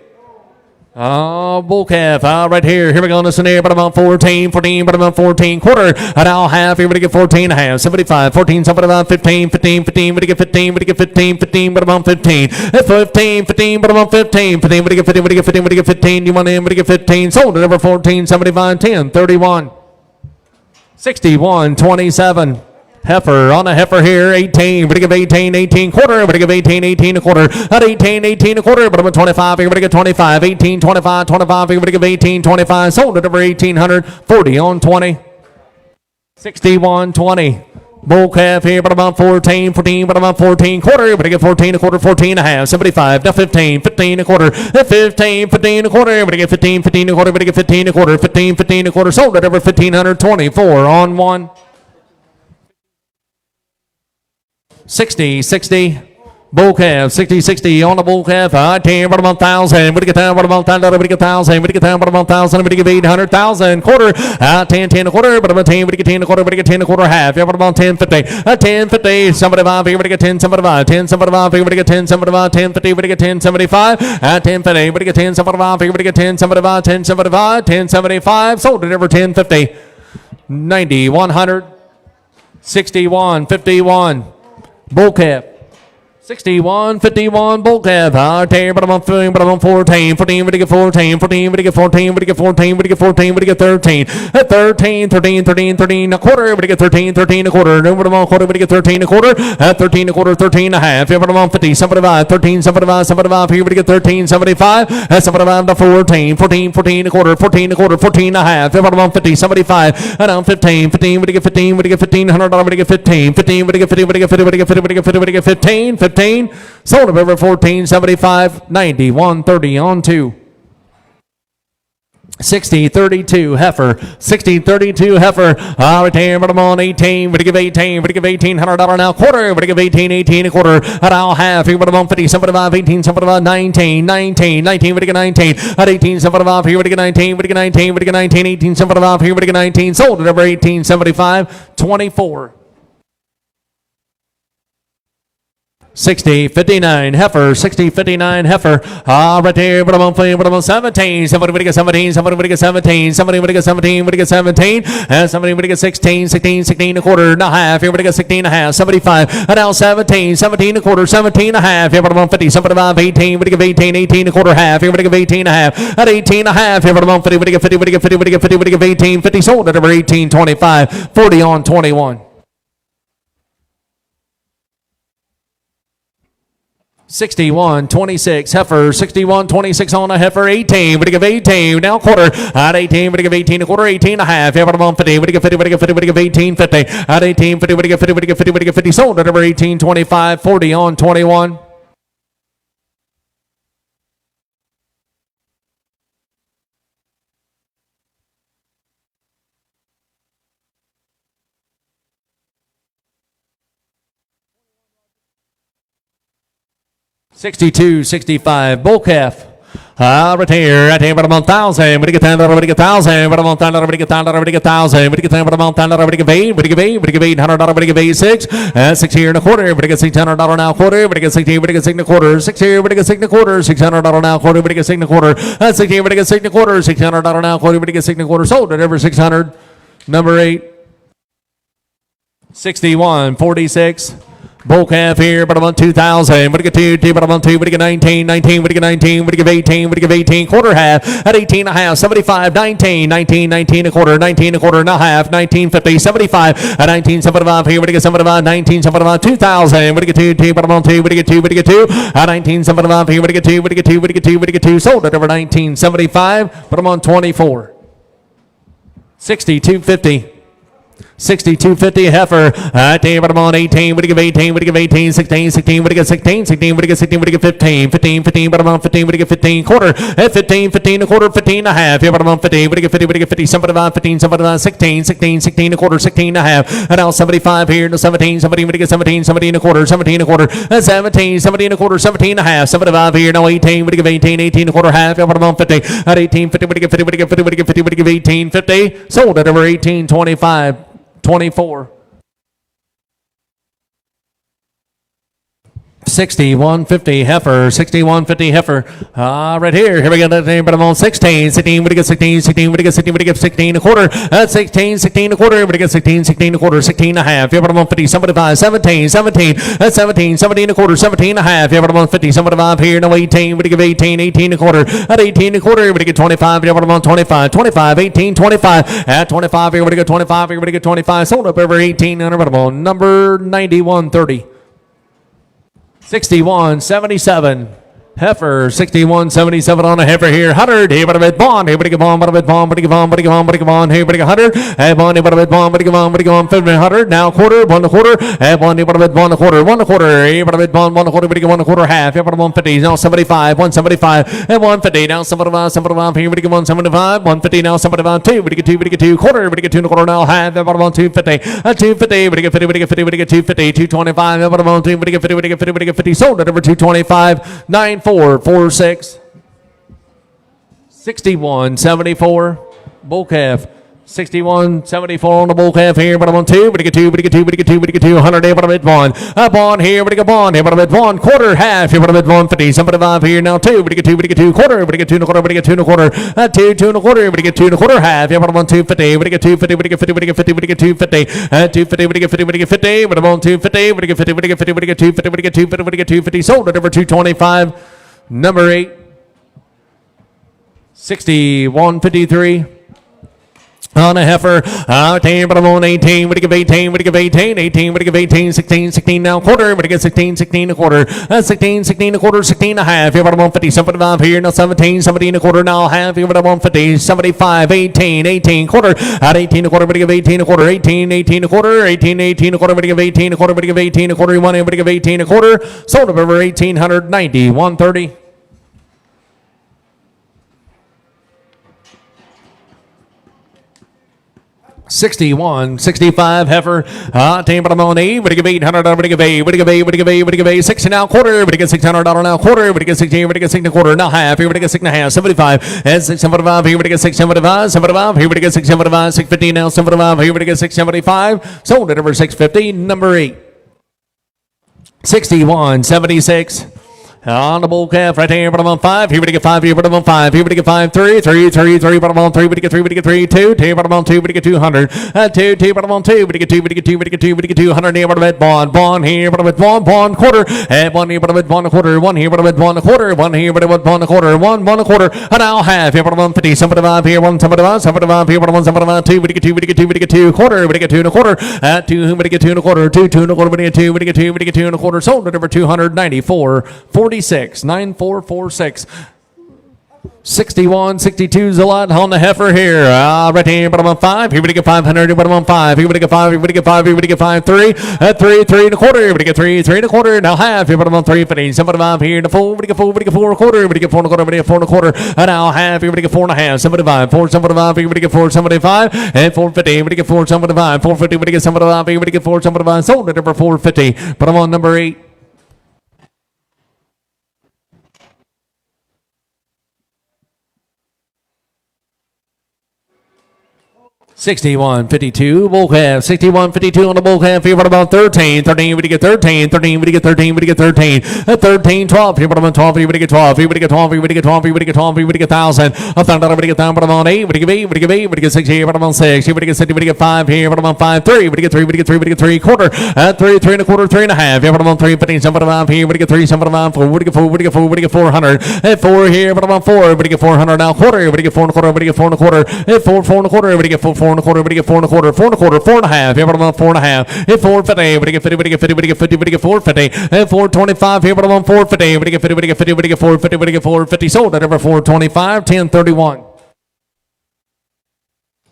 Bull calf. Right here. Here we go. Listen here. But I'm on 14. 14. But I'm on 14. Quarter. And now half. Here we get 14 and a half. 75. 14. Somebody about 15. 15. 15. We get 15. We get 15. 15. But I'm on 15. 15. 15. But I'm on 15. 15. We get 15. We get 15. We get 15. You want in? We get 15. Sold it over 14. 75. 10. 31. 61.27. Heifer on a heifer here, 18. We're going to give 18, 18 quarter. We're going to give 18, 18 a quarter. At 18, 18 a quarter. But I'm at 25. We're going to get 25, 18, 25, 25. We're going to give 18, 25. Sold it over 1800. 40 on 20. 61.20. Bull calf here, but I'm on 14, 14, but I'm on 14 quarter. We're going to get 14 a quarter, 14 and a half. 75, now 15, 15 a quarter. 15, 15 a quarter. We're going to get 15, 15 a quarter. We're going to get 15 a quarter, 15, 15 a quarter. Sold it over 1524 on 1. 60, 60. Bull calf, 60, 60 on the bull calf. 10, but I'm on 1,000. We're going to get down, but I'm on 1,000. We're going to get 1,000. We're going to get down, but I'm on 1,000. We're going to give 800,000. Quarter. 10, 10 a quarter. But I'm on 10. We're going to get 10 a quarter. We're going to get 10 a quarter half. Yeah, but I'm on 10, 50. 10, 50. Somebody 5 here. We're going to get 10, somebody 5. 10, somebody 5 here. We're going to get 10, somebody 5. 10, 50. We're going to get 10, 75. 10, 50. We're going to get 10, somebody 5 here. We're going to get 10, somebody 5. 10, 75. 10, 75. Sold it over 10, 50. 90, 100. 61, 51. Bull calf. 61, 51, bull calf. But I'm on 14, 14, we're to get 14, 14, we're to get 14, we're to get 14, we're to get 14, we're to get 13. 13, 13, 13, 13 a quarter, we're to get 13, 13 a quarter. Then we're on quarter, we're to get 13 a quarter. 13 a quarter, 13 and a half. Here, but I'm on 50, 75, 13, 75, 75. Here, we're to get 13, 75. 75 to 14, 14, 14 a quarter, 14 a quarter, 14 and a half. Here, but I'm on 50, 75. And I'm 15, 15, we're to get 15, we're to get 15, $100, we're to get 15, 15, we're to get 50, we're to get 50, we're to get 50, we're to get 50, we're to get 15, 15. Sold it over 14, 75, 90, 130 on 2. 60, 32 heifer, 60, 32 heifer. Right here, but I'm on 18. We're to give 18. We're to give $1,800 now quarter. We're to give 18, 18 a quarter. At all half. Here, but I'm on 50. 75, 18, 75, 19, 19, 19. We're to get 19. At 18, 75. Here, we're to get 19. We're to get 19. We're to get 19, 18, 75. Here, we're to get 19. Sold it over 18, 75, 24. 60, 59 heifer, 60, 59 heifer. Right there, but I'm on 17. Somebody would get 17, somebody would get 17, somebody would get 17, would get 17, and somebody would get 16, 16, 16 a quarter and a half. Here would get 16 and a half, 75, and now 17, 17 a quarter, 17 and a half. Here, but I'm on 50, somebody about 18, would give 18, 18 a quarter half. Here would give 18 and a half, at 18 and a half. Here, but I'm on 50, would get 50, would get 50, would get 50, would get 18, 50. Sold it over 18, 25, 40 on 21. 61, 26 heifer, 61, 26 on a heifer, 18. We're to give 18, now quarter. At 18, we're to give 18 a quarter, 18 and a half. Here, but I'm on 50, we're to give 50, we're to give 50, we're to give 18, 50. At 18, 50, we're to give 50, we're to give 50, we're to give 50. Sold it over 18, 25, 40 on 21. 62, 65, bull calf. Right here, but I'm on 1,000. We're to get 10, we're to get 1,000. But I'm on 1,000, we're to get 1,000, we're to get 1,000. We're to get 10, but I'm on 1,000, we're to get 8, we're to give 8, we're to give $800, we're to give 8, 6. 6 here and a quarter, we're to get $600 now quarter. We're to get 16, we're to get 6 and a quarter. 6 here, we're to get 6 and a quarter. $600 now quarter, we're to get 6 and a quarter. 6 here, we're to get 6 and a quarter. $600 now quarter, we're to get 6 and a quarter. Sold it over 600. Number 8. 61, 46. Bull calf here, but I'm on 2,000. We're to get 2, but I'm on 2. We're to get 19, 19. We're to get 19. We're to give 18. We're to give 18. Quarter half at 18 and a half. 75, 19, 19, 19 a quarter, 19 a quarter and a half. 1950, 75 at 19, 75 here. We're to get 75, 19, 75, 2,000. We're to get 2, but I'm on 2. We're to get 2. We're to get 2 at 19, 75 here. We're to get 2. We're to get 2. We're to get 2. We're to get 2. Sold it over 1975, but I'm on 24. 60, 250. 62.50 heifer. At the bottom on 18. Would give 18. Would give 18. 16. 16. Would give 16. 16. Would give 16. Would give 15. 15. 15. Bottom on 15. Would give 15. Quarter. At 15. 15 a quarter. 15 and a half. Here bottom on 15. Would give 50. Would give 50. 75. 15. 75. 16. 16. 16 a quarter. 16 and a half. And now 75 here. No 17. 17. Would give 17. 17 a quarter. 17 a quarter. 17. 17 a quarter. 17 and a half. 75 here. No 18. Would give 18. 18 a quarter. Half. Here bottom on 50. At 18. 50. Would give 50. Would give 50. Would give 50. Would give 18. 50. Sold at over 18. 25. 24. 61.50 heifer. 61.50 heifer. Right here. Here we go. But I'm on 16. 16. Would get 16. 16. Would get 16. Would get 16 a quarter. 16. 16 a quarter. Would get 16. 16 a quarter. 16 and a half. Here but I'm on 50. 75. 17. 17. 17. 17 a quarter. 17 and a half. Here but I'm on 50. 75 here. No 18. Would give 18. 18 a quarter. At 18 a quarter. Would get 25. Here but I'm on 25. 25. 18. 25. At 25 here. Would get 25. Here would get 25. Sold up over 1800. But I'm on number 91.30. 61.77 heifer. 61.77 on a heifer here. 100. Here, but a bit bond. Here, but a good bond. But a bit bond. But a good bond. But a good bond. But a good bond. Here, but a good 100. Hey, bond. But a bit bond. But a good bond. But a good bond. 100. Now quarter. 1 a quarter. Hey, bond. But a bit bond. A quarter. 1 a quarter. Here, but a bit bond. 1 a quarter. But a good 1 a quarter. Half. Here, but a 150. Now 75. 175. And 150. Now 75. 75. Here, but a good 175. 150. Now 75. 2. But a good 2. But a good 2 quarter. But a good 2 and a quarter. Now half. Here, but a 250. 250. But a good 50. But a good 50. But a good 250. 225. Here, but a 2. But a good 50. But a good 50. But a good 50. Sold at over 225. 9446. 61.74 bull calf. 61.74 on the bull calf here, but I'm on 2, but I get 2, but I get 2, but I get 2, but I get 2, 100 here, but I'm at 1. Up on here, but I get 1 here, but I'm at 1. Quarter, half here, but I'm at 150. 75 here, now 2, but I get 2, but I get 2, quarter, but I get 2 and a quarter, but I get 2 and a quarter. 2, 2 and a quarter, but I get 2 and a quarter, half here, but I'm on 250, but I get 250, but I get 50, but I get 50, but I get 250. 250, but I get 50, but I get 50, but I'm on 250, but I get 50, but I get 50, but I get 250, but I get 250, but I get 250. Sold at over 225. Number 8. 61.53 on a heifer. 18, but I'm on 18. Would give 18. Would give 18. 18. Would give 18. 16. 16 now quarter. Would get 16. 16 a quarter. 16. 16 a quarter. 16 and a half. Here, but I'm on 50. 75 here. Now 17. 17 a quarter. Now half. Here, but I'm on 50. 75. 18. 18 quarter. At 18 a quarter. Would give 18 a quarter. 18. 18 a quarter. 18. 18 a quarter. Would give 18 a quarter. Would give 18 a quarter. 1. Would give 18 a quarter. Sold up over 1890. 130. 61.65 heifer. 10, but I'm on 8. Would give 800. Would give 8. Would give 8. Would give 8. Would give 8. 60 now quarter. Would get $600 now quarter. Would get 16. Would get 6 and a quarter. Now half. Here would get 6 and a half. 75. And 675. Here would get 675. 75. Here would get 675. 650 now. 75. Here would get 675. Sold at over 650. Number 8. 61.76. On the bull calf right here, but I'm on 5. Here we get 5. Here, but I'm on 5. Here we get 5. 3, 3, 3, 3, but I'm on 3. We get 3. We get 3. 2, 2, but I'm on 2. We get 200. 2, 2, but I'm on 2. We get 2. We get 2. We get 2. We get 200. Here, but I'm at bond. Bond here, but I'm at bond quarter. 1 here, but I'm at bond a quarter. 1 here, but I'm at bond a quarter. 1 here, but I'm at bond a quarter. 1 a quarter. And now half here, but I'm on 50. 75 here. 1 75. 75 here, but I'm on 75. 2. We get 2. We get 2. We get 2 quarter. We get 2 and a quarter. 2. We get 2 and a quarter. 2, 2 and a quarter. We get 2. We get 2. We get 2 and a quarter. Sold at over 294. 46. 9446. 61.62 is a lot on the heifer here. Right here, but I'm on 5. Here we get 500. But I'm on 5. Here we get 5. Here we get 5. Here we get 5. 3. 3, 3 and a quarter. Here we get 3. 3 and a quarter. Now half. Here, but I'm on 3. 50. 75 here. The 4. We get 4. We get 4 and a quarter. Here we get 4 and a quarter. We get 4 and a quarter. And now half. Here we get 4 and a half. 75. 4. 75. Here we get 4. 75. And 450. Here we get 4. 75. 450. We get 75. Here we get 4. 75. Sold at number 450. But I'm on number 8. 61.52 bull calf. 61.52 on the bull calf. Here, but about 13. 13. We get 13. 13. We get 13. We get 13. 13. 12. Here, but about 12. Here, we get 12. Here, we get 12. Here, we get 12. Here, we get 12. Here, we get 1,000. $1,000. We get 1,000. But I'm on 8. We get 8. We get 8. We get 6. Here, but I'm on 6. Here, we get 60. We get 5. Here, but I'm on 5. 3. We get 3. We get 3. We get 3 quarter. 3. 3 and a quarter. 3 and a half. Here, but I'm on 3. 15. 75. Here, we get 3. 75. 4. We get 4. We get 4. We get 400. 4 here, but I'm on 4. We get 400 now quarter. We get 4 and a quarter. We get 4 and a quarter. 4. 4 and a quarter. We get 4. 4 and a quarter. We get 4 and a quarter. 4 and a quarter. 4 and a half. Here, but I'm on 4 and a half. 450. We get 50. We get 50. We get 50. We get 450. 425. Here, but I'm on 450. We get 50. We get 50. We get 450. We get 450. Sold at over 425. 1031.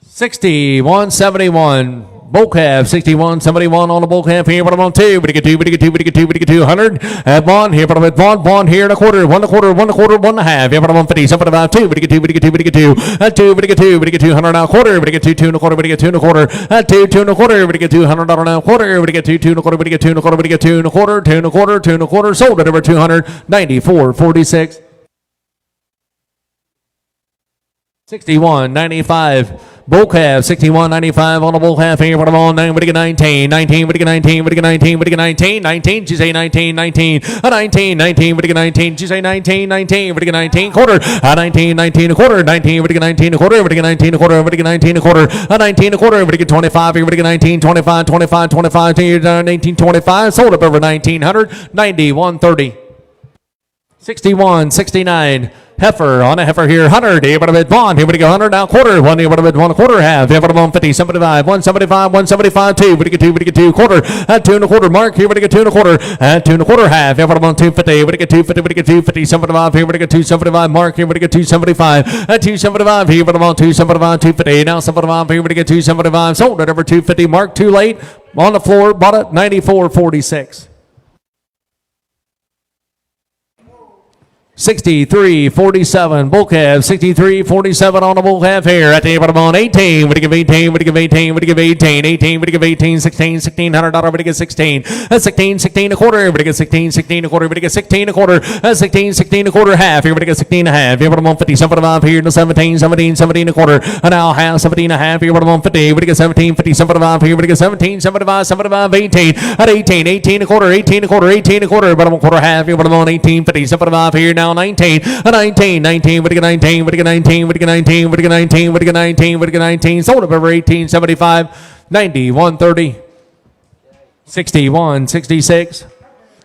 61.71. Bull calf, 61, somebody won on the bull calf here, but I'm on 2, but you get 2, but you get 2, but you get 2, but you get 200. Bond here, but I'm at Bond here and a quarter, 1 1/4, 1 1/4, 1 1/2. Yeah, but I'm on 50, somebody about 2, but you get 2, but you get 2, but you get 2. 2, but you get 2, but you get 200 now quarter, but you get 2, 2 1/4, but you get 2 1/4. 2, 2 1/4, but you get 200 now quarter, but you get 2, 2 1/4, but you get 2 1/4, but you get 2 1/4, 2 1/4, 2 1/4. Sold at over 294.46. 61.95. Bull calf, 61.95 on the bull calf here. What I'm on 9, what do you get 19? 19, what do you get 19? What do you get 19? What do you get 19? 19, she say 19, 19. 19, 19, what do you get 19? She say 19, 19. What do you get 19? Quarter. 19, 19 1/4. 19, what do you get 19 1/4? What do you get 19 1/4? What do you get 19 1/4? 19 1/4. What do you get 25 here? What do you get 19? 25, 25, 25. 19, 25. Sold up over 1900. 91.30. 61, 69. Heifer on a heifer here, 100. Here, but a bit bond. Here, we go 100 now quarter. 1 here, but a bit 1 1/4 half. Here, but I'm on 50, 75, 175, 175, 2. What do you get 2? What do you get 2 quarter? 2 1/4 mark. Here, what do you get 2 1/4? 2 1/4 half. Here, but I'm on 250. What do you get 250? What do you get 250? 75. Here, what do you get 275 mark? Here, what do you get 275? 275. Here, but I'm on 275, 250. Now 75. Here, what do you get 275? Sold at over 250 mark. Too late. On the floor. Bought it 94.46. 63.47 bull calf, 63.47 on the bull calf here at the bottom on 18. What do you give 18? What do you give 18? What do you give 18? 18. What do you give 18? 16, $1,600. What do you get 16? 16, 16 1/4. What do you get 16? 16 1/4. What do you get 16 1/4? 16, 16 1/4 half. Here, what do you get 16 1/2? Here, bottom on 50, 75 here to 17, 17, 17 1/4. And now half 17 1/2. Here, bottom on 50. What do you get 17? 50, 75 here. What do you get 17? 75, 75, 18. At 18, 18 1/4, 18 1/4, 18 1/4. Bottom on quarter half. Here, bottom on 18, 50, 75 here now. 19, 19, 19, what do you get 19, what do you get 19, what do you get 19, what do you get 19, what do you get 19, what do you get 19, sold up over 1875, 91.30, 61.66.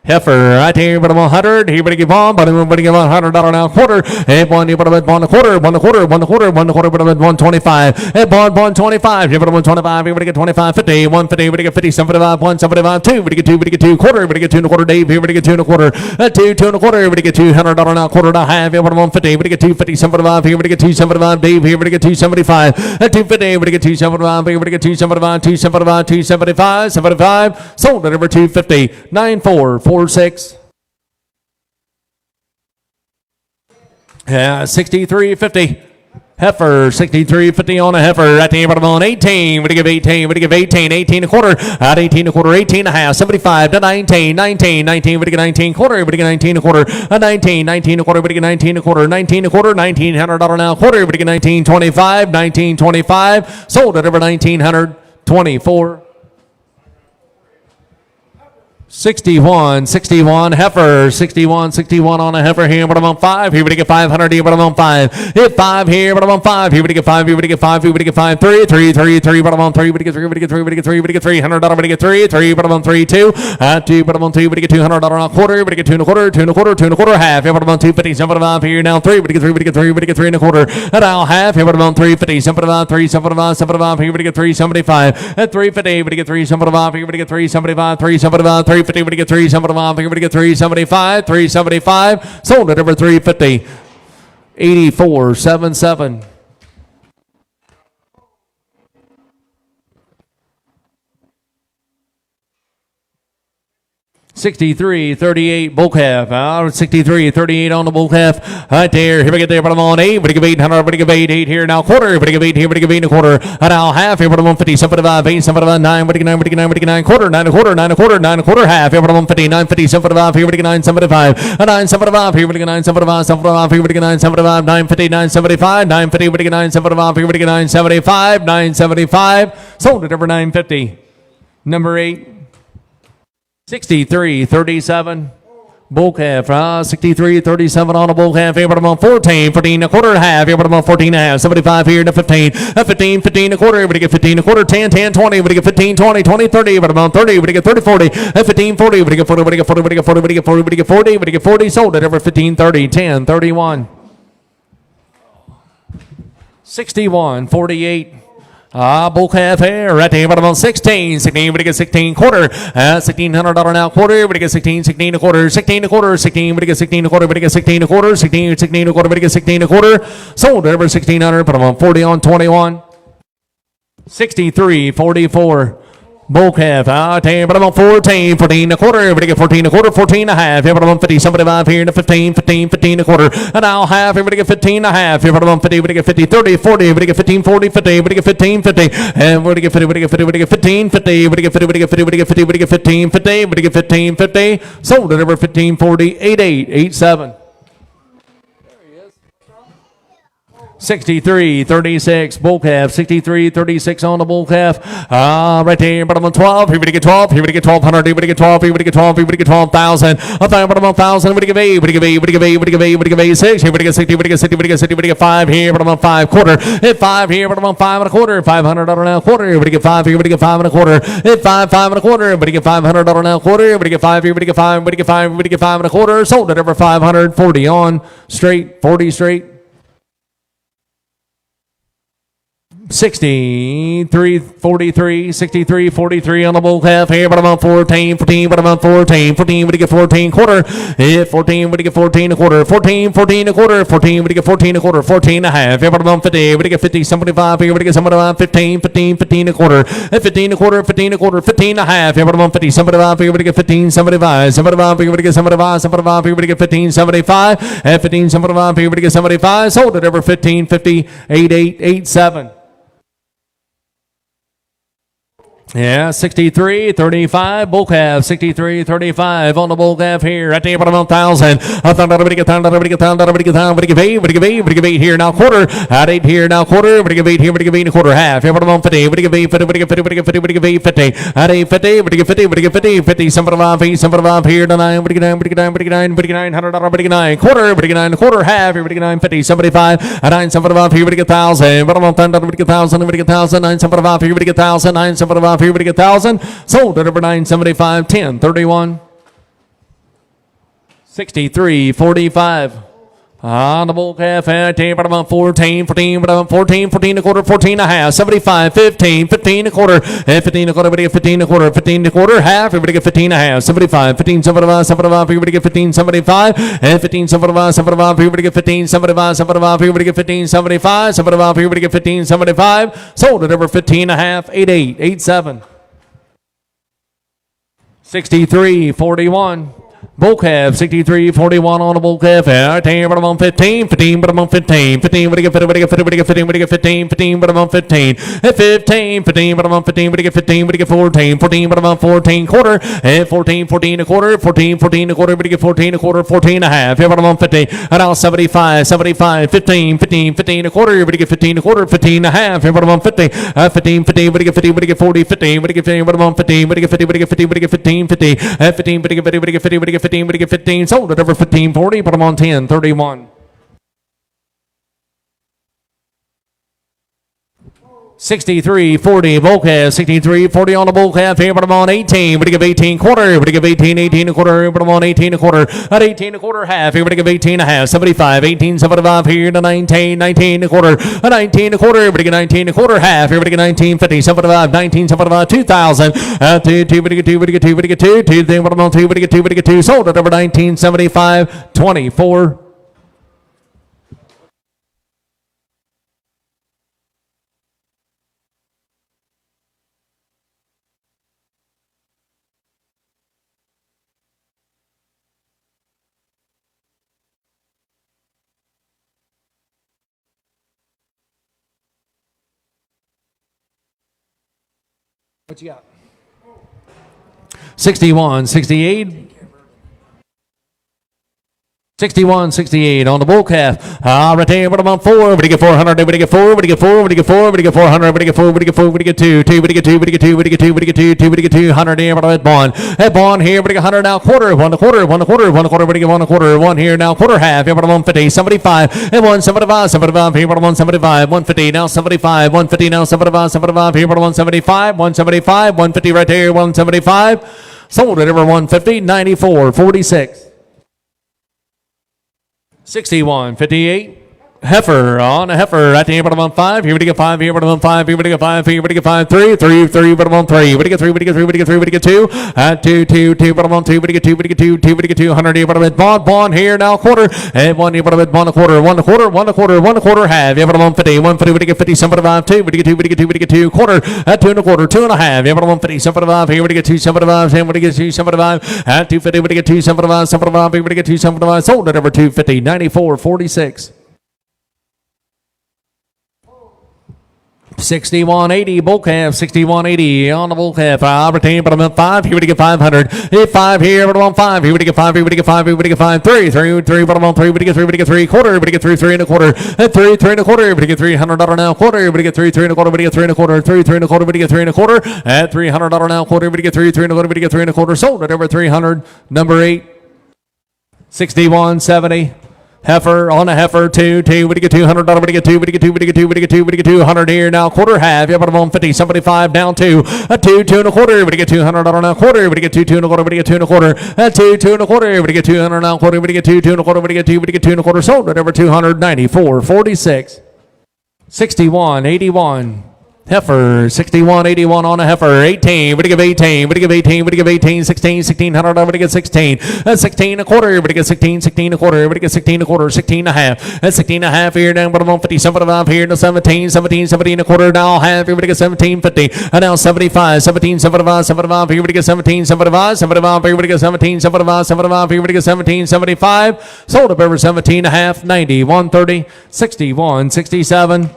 Heifer right here, but I'm 100. Here, but you give on, but I'm give $100 now quarter. And one, you put a bond a quarter, 1 1/4, 1 1/4, 1 1/4, but I'm 125. And bond 25. You put a 125. Here, but you get 25, 50, 150, but you get 50, 75, 175, 2, but you get 2, but you get 2 quarter, but you get 2 1/4. Dave here, but you get 2 1/4. 2, 2 1/4, but you get $200 now quarter and a half. Here, but I'm 150, but you get 250, 75 here, but you get 275. Dave here, but you get 275. 250, but you get 275 here, but you get 275, 275, 275, 75. Sold at over 250, 94.46. 63.50. Heifer, 63.50 on a heifer. At the bottom on 18. What do you give 18? What do you give 18? 18 1/4. At 18 1/4, 18 1/2. 75 to 19. 19. 19. What do you get 19 1/4? What do you get 19 1/4? 19. 19 1/4. What do you get 19 1/4? 19 1/4. $1,900 now quarter. What do you get 19 25? 19 25. Sold at over 1924. 61 heifer, 61 on a heifer here, but I'm on 5. Here, but you get 500 here, but I'm on 5. Hit 5 here, but I'm on 5. Here, but you get 5. Here, but you get 5. Here, but you get 5. 3, 3, 3, 3, but I'm on 3. But you get 3. But you get 3. But you get 3. But you get $300. But you get 3, 3, but I'm on 3, 2. 2, but I'm on 2. But you get $200 now quarter. But you get 2 1/4, 2 1/4, 2 1/4 half. Here, but I'm on 250. 75 here now 3. But you get 3. But you get 3. But you get 3 1/4. And now half. Here, but I'm on 350. 75, 3, 75, 75. Here, but you get 375. At 350. But you get 375. Here, but you get 375, 375, 350. But you get 375. Here, but you get 375, 375. Sold at over 350. 84.77. 63.38 bull calf. 63.38 on the bull calf. Right there. Here we get there, but I'm on 8. But you give 800. But you give 8 here now quarter. But you give 8 here. But you give 8 1/4. And now half here. But I'm on 50. 75, 8, 75, 9. But you get 9. But you get 9. But you get 9 quarter. 9 1/4. 9 1/4. 9 1/4 half. Here. But I'm on 50. 9 50. 75 here. But you get 9 75. 9 75 here. But you get 9 75. 75 here. But you get 9 75. 9 50. 9 75. 9 50. But you get 9 75 here. But you get 9 75. 9 75. Sold at over 950. Number 8. 63.37 bull calf. 63.37 on a bull calf. Here, but I'm on 14. 14 1/4 half. Here, but I'm on 14 1/2. 75 here to 15. 15 1/4. But you get 15 1/4. 10 10 20. But you get 15 20 20 30. But I'm on 30. But you get 30 40. 15 40. But you get 40. But you get 40. But you get 40. But you get 40. But you get 40. But you get 40. Sold at over 15 30. 10 31. 61.48. Bull calf here, right there, but I'm on 16. 16, but you get 16 1/4. $1,600 now quarter, but you get 16, 16 1/4, 16 1/4, 16, but you get 16 1/4, but you get 16 1/4, 16, 16 1/4, but you get 16 1/4. Sold over 1,600, but I'm on 40 on 21. 63.44. Bull calf, 10, but I'm on 14, 14 a quarter, everybody get 14 a quarter, 14 a half, everybody on 50, somebody 5 here to 15, 15, 15 a quarter, and now half, everybody get 15 a half, everybody on 50, everybody get 50, 30, 40, everybody get 15, 40, 50, everybody get 15, 50, and everybody get 50, everybody get 50, everybody get 15, 50, everybody get 50, everybody get 50, everybody get 50, everybody get 15, 50, everybody get 15, 50, sold at over 15, 40, 88, 87. 63.36 bull calf, 63.36 on the bull calf. Right there, bottom on 12. Everybody get 12. Everybody get 1,200. Everybody get 12. Everybody get 12. Everybody get 12,000. Up there, bottom on 1,000. Everybody get 8. Everybody get 8. Everybody get 8. Everybody get 8. Everybody get 8. 6. Everybody get 60. Everybody get 60. Everybody get 60. Everybody get 5 here. Bottom on 5 quarter. Hit 5 here. Bottom on 5 and a quarter. $500 now quarter. Everybody get 5. Everybody get 5 and a quarter. Hit 5, 5 and a quarter. Everybody get $500 now quarter. Everybody get 5. Everybody get 5. Everybody get 5. Everybody get 5 and a quarter. Sold at over 540 on straight. 40 straight. 63.43 on the bull calf here, but I'm on 14, 14, but I'm on 14, 14, but you get 14 quarter, 14, but you get 14 a quarter, 14, 14 a quarter, 14, but you get 14 a quarter, 14 a half, here, but I'm on 50, but you get 50, 75, here, but you get 75, 15, 15, 15 a quarter, 15 a quarter, 15 a quarter, 15 a half, here, but I'm on 50, 75, here, but you get 15, 75, 75, here, but you get 75, 75, here, but you get 15, 75, 15, 75, here, but you get 75, sold it over 15, 50, 88, 87. Yeah, 63.35 bull calf, 63.35 on the bull calf here at the bottom of 1,000. Everybody get 8 here now quarter, at 8 here now quarter, everybody get 8 here, everybody get 8 and a quarter half, everybody on 50, everybody get 8, 50, everybody get 50, everybody get 50, everybody get 50, at 8, 50, everybody get 50, everybody get 50, 50, somebody 5 here to 9, everybody get 9, everybody get 9, everybody get 9, everybody get 9, $100, everybody get 9, quarter, everybody get 9 and a quarter half, everybody get 9, 50, somebody 5, at 9, somebody 5 here, everybody get 1,000, bottom on 10, everybody get 1,000, everybody get 1,000, 9, somebody 5 here, everybody get 1,000, 9, somebody 5 here, everybody get 1,000, sold at over 975, 10, 31, 63.45. On the bull calf, 10, but I'm on 14, 14, but I'm on 14, 14 a quarter, 14 a half, 75, 15, 15 a quarter, 15 a quarter, everybody get 15 a quarter, 15 a quarter, half, everybody get 15 a half, 75, 15, 75, 75, everybody get 15, 75, 15, 75, 75, everybody get 15, 75, 75, everybody get 15, 75, 75, everybody get 15, 75, sold at over 15 a half, 88, 87. 63.41. Bull calf, 63.41 on the bull calf. 10, but I'm on 15, 15, but I'm on 15, 15, but I get 50, but I get 50, but I get 15, but I get 15, 15, but I'm on 15, 15, 15, but I'm on 15, but I get 15, but I get 14, 14, but I'm on 14 quarter, 14, 14 a quarter, 14, 14 a quarter, but I get 14 a quarter, 14 a half, but I'm on 50, and now 75, 75, 15, 15, 15 a quarter, but I get 15 a quarter, 15 a half, but I'm on 50, 15, 15, but I get 50, but I get 40, 15, but I get 15, but I'm on 15, but I get 50, but I get 50, but I get 15, 50, 15, but I get 50, but I get 50, but I get 15, but I get 15, sold at over 15.40, but I'm on 10, 31. 63.40 bull calf, 63.40 on the bull calf here, but I'm on 18. But I give 18 quarter, everybody give 18, 18 a quarter, but I'm on 18 a quarter, at 18 a quarter half, everybody give 18 a half, 75, 18, 75 here to 19, 19 a quarter, at 19 a quarter, everybody get 19 a quarter half, everybody get 19, 50, 75, 19, 75, 2,000, 2, everybody get 2, everybody get 2, everybody get 2, 2, then what I'm on 2, everybody get 2, everybody get 2, sold at over 19, 75, 24. What you got? 61, 68. 61, 68 on the bull calf. Right there, but I'm on 4. Everybody get 400. Everybody get 4. Everybody get 4. Everybody get 4. Everybody get 400. Everybody get 4. Everybody get 4. Everybody get 2. 2. Everybody get 2. Everybody get 2. Everybody get 2. Everybody get 2. Everybody get 2. Everybody get 200 here. But I'm at 1. At 1 here. Everybody get 100 now. Quarter. 1 a quarter. 1 a quarter. 1 a quarter. Everybody get 1 a quarter. 1 here now. Quarter half. Here. But I'm on 50. 75. And 1. 75. 75 here. But I'm on 75. 150 now. 75. 150 now. 75. 75 here. But I'm on 75. 175. 150 right there. 175. Sold it over 150. 94. 46. 61, 58, Heifer on a heifer at the bottom on 5. Here we get 5. Here bottom on 5. Here we get 5. Here we get 5. 3 bottom on 3. We get 3. We get 3. We get 3. We get 2. At 2 bottom on 2. We get 2. We get 2. 2 we get 2. 100 here bottom at bond here now quarter and 1 here bottom at 1 1/4 1 1/4 1 1/4 1 1/4 half. Here bottom on 50 150. We get 50 75 2. We get 2. We get 2. We get 2 quarter at 2 1/4 2 1/2. Here bottom on 50 75. Here we get 2 75. Here we get 2 75 at 250. We get 2 75 75. Here we get 2 75. Sold at over 250 94.46. 6180 bull calf, 6180 on the bull calf. Retain bottom on 5. Here we get 500. Hit 5 here, bottom on 5. Here we get 5. Here we get 5. Here we get 5. 3 bottom on 3. We get 3. We get 3 quarter. We get 3 3 1/4. 3 3 1/4. We get $300 now quarter. We get 3 3 1/4. We get 3 1/4. 3 3 1/4. We get 3 1/4. At $300 now quarter. We get 3 3 1/4. We get 3 1/4. Sold at over 300. Number 8. 6170. Heifer on a heifer, 2, we get $200, we get 2, we get 2, we get 2, we get 2, we get 200 here now, quarter half, yeah, bottom on 50, 75 down 2, a 2, 2 1/4, we get $200 now, quarter, we get 2, 2 1/4, we get 2 1/4, a 2, 2 1/4, we get 200 now, quarter, we get 2, 2 1/4, we get 2, we get 2 1/4, sold at over 294.46, 6181. Heifer, 6181 on a heifer, 18, we give 18, we give 18, we give 18, 16, 1600, we get 16, 16 1/4, we get 16, 16 1/4, we get 16 1/4, 16 1/2, 16 1/2 here, down bottom on 50, 75 here, now 17, 17, 17 1/4, now half, here we get 17, 50, and now 75, 17, 75, 75, here we get 17, 75, 75, here we get 17, 75, 75, here we get 17, 75, sold up over 17 1/2, 90, 130, 61, 67.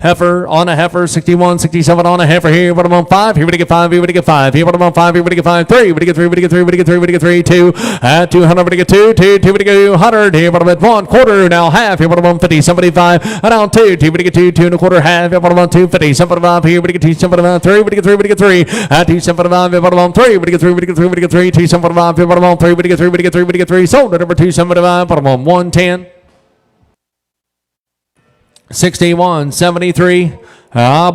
Heifer on a heifer, 61, 67 on a heifer here, bottom on 5, here we get 5, here we get 5, here bottom on 5, here we get 5, 3, we get 3, we get 3, we get 3, we get 3, 2, at 200, we get 2, 2, 2, we get 200, here bottom at 1 1/4, now half, here bottom on 50, 75, and down 2, 2, we get 2, 2 1/4, half, here bottom on 250, 75, here we get 2, 75, 3, we get 3, we get 3, at 275, here bottom on 3, we get 3, we get 3, we get 3, 275, here bottom on 3, we get 3, we get 3, we get 3, sold at over 275, bottom on 110. 6173.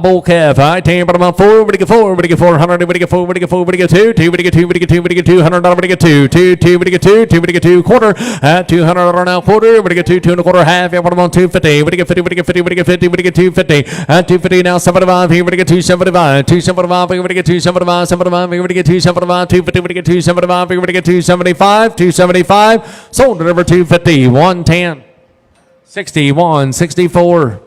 Bull calf. I take bottom on 4. We get 4. We get 400. We get 4. We get 4. We get 2. 2. We get 2. We get 2. We get $200. We get 2. 2. 2. We get 2. 2. We get 2 quarter. At $200 now quarter. We get 2. 2 1/4 half. Yeah, bottom on 250. We get 50. We get 50. We get 50. We get 250. At 250 now 75. Here we get 275. 275. Here we get 275. 75. Here we get 275. 250. We get 275. Here we get 275. 275. Sold at over 250. 110. 6164.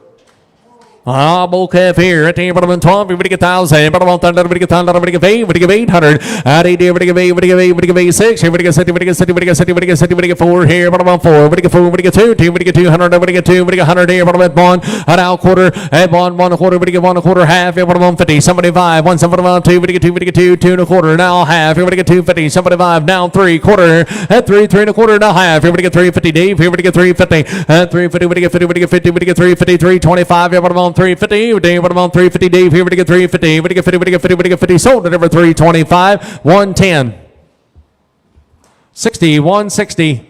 Bull calf here at the bottom of 12, we get 1,000, bottom of 100, we get 100, we get 8, we get 800, at 80, we get 8, we get 8, we get 6, here we get 70, we get 70, we get 70, we get 70, we get 4 here, bottom of 4, we get 4, we get 2, 2, we get 200, we get 2, we get 100 here, bottom of 1, at out quarter, at 1, 1 1/4, we get 1 1/4 half, here bottom of 50, 75, 175, 2, we get 2, we get 2, 2 1/4, now half, here we get 250, 75, down 3 quarter, at 3, 3 1/4, now half, here we get 350 deep, here we get 350, at 350, we get 50, we get 50, we get 350, 325, here bottom of 350, Dave, what about 350 Dave? Here we get 350, we get 50, we get 50, we get 50, sold at over 325, 110. 6160.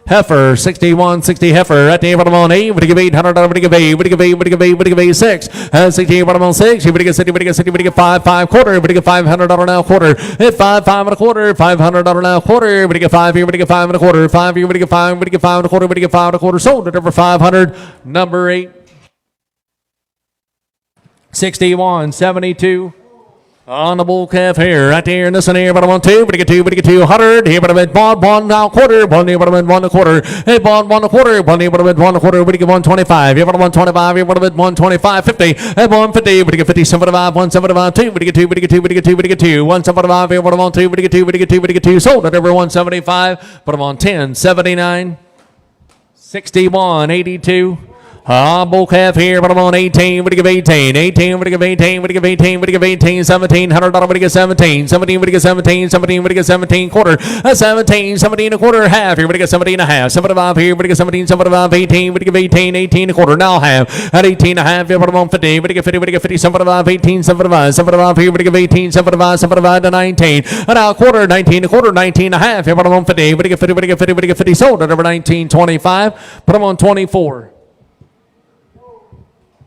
Heifer, 6160 heifer, at the bottom on 8, we give 800, we give 8, we give 8, we give 8, we give 8, 6, 60, bottom on 6, we get 60, we get 60, we get 5, 5 quarter, we get $500 now quarter, hit 5, 5 1/4, $500 now quarter, we get 5 here, we get 5 1/4, 5 here, we get 5, we get 5 1/4, we get 5 1/4, sold at over 500, number 8. 6172. On the bull calf here, right there in this one here, bottom on 2, but get 2, but get 200, here, bottom at 1 now quarter, 1 here, bottom at 1 1/4, hey, 1 1/4, 1 here, bottom at 1 1/4, but get 125, here, bottom 125, here, bottom at 125, 50, hey, 150, but get 50, 75, 175, 2, but get 2, but get 2, but get 2, but get 2, 175, here, bottom on 2, but get 2, but get 2, but get 2, sold at over 175, bottom on 10, 79, 6182. Bull calf here, but I'm on 18, we give 18, 18, we give 18, we give 18, we give 18, $1,700, we get 17, 17, we get 17, 17, we get 17 quarter, 17, 17 1/4 half, here we get 17 1/2, 75 here, we get 17, 75, 18, we give 18, 18 1/4, now half, at 18 1/2, here, but I'm on 50, we get 50, we get 50, 75, 18, 75, 75 here, we give 18, 75, 75 to 19, and now quarter, 19 1/4, 19 1/2, here, but I'm on 50, we get 50, we get 50, we get 50, sold at over 19, 25, but I'm on 24.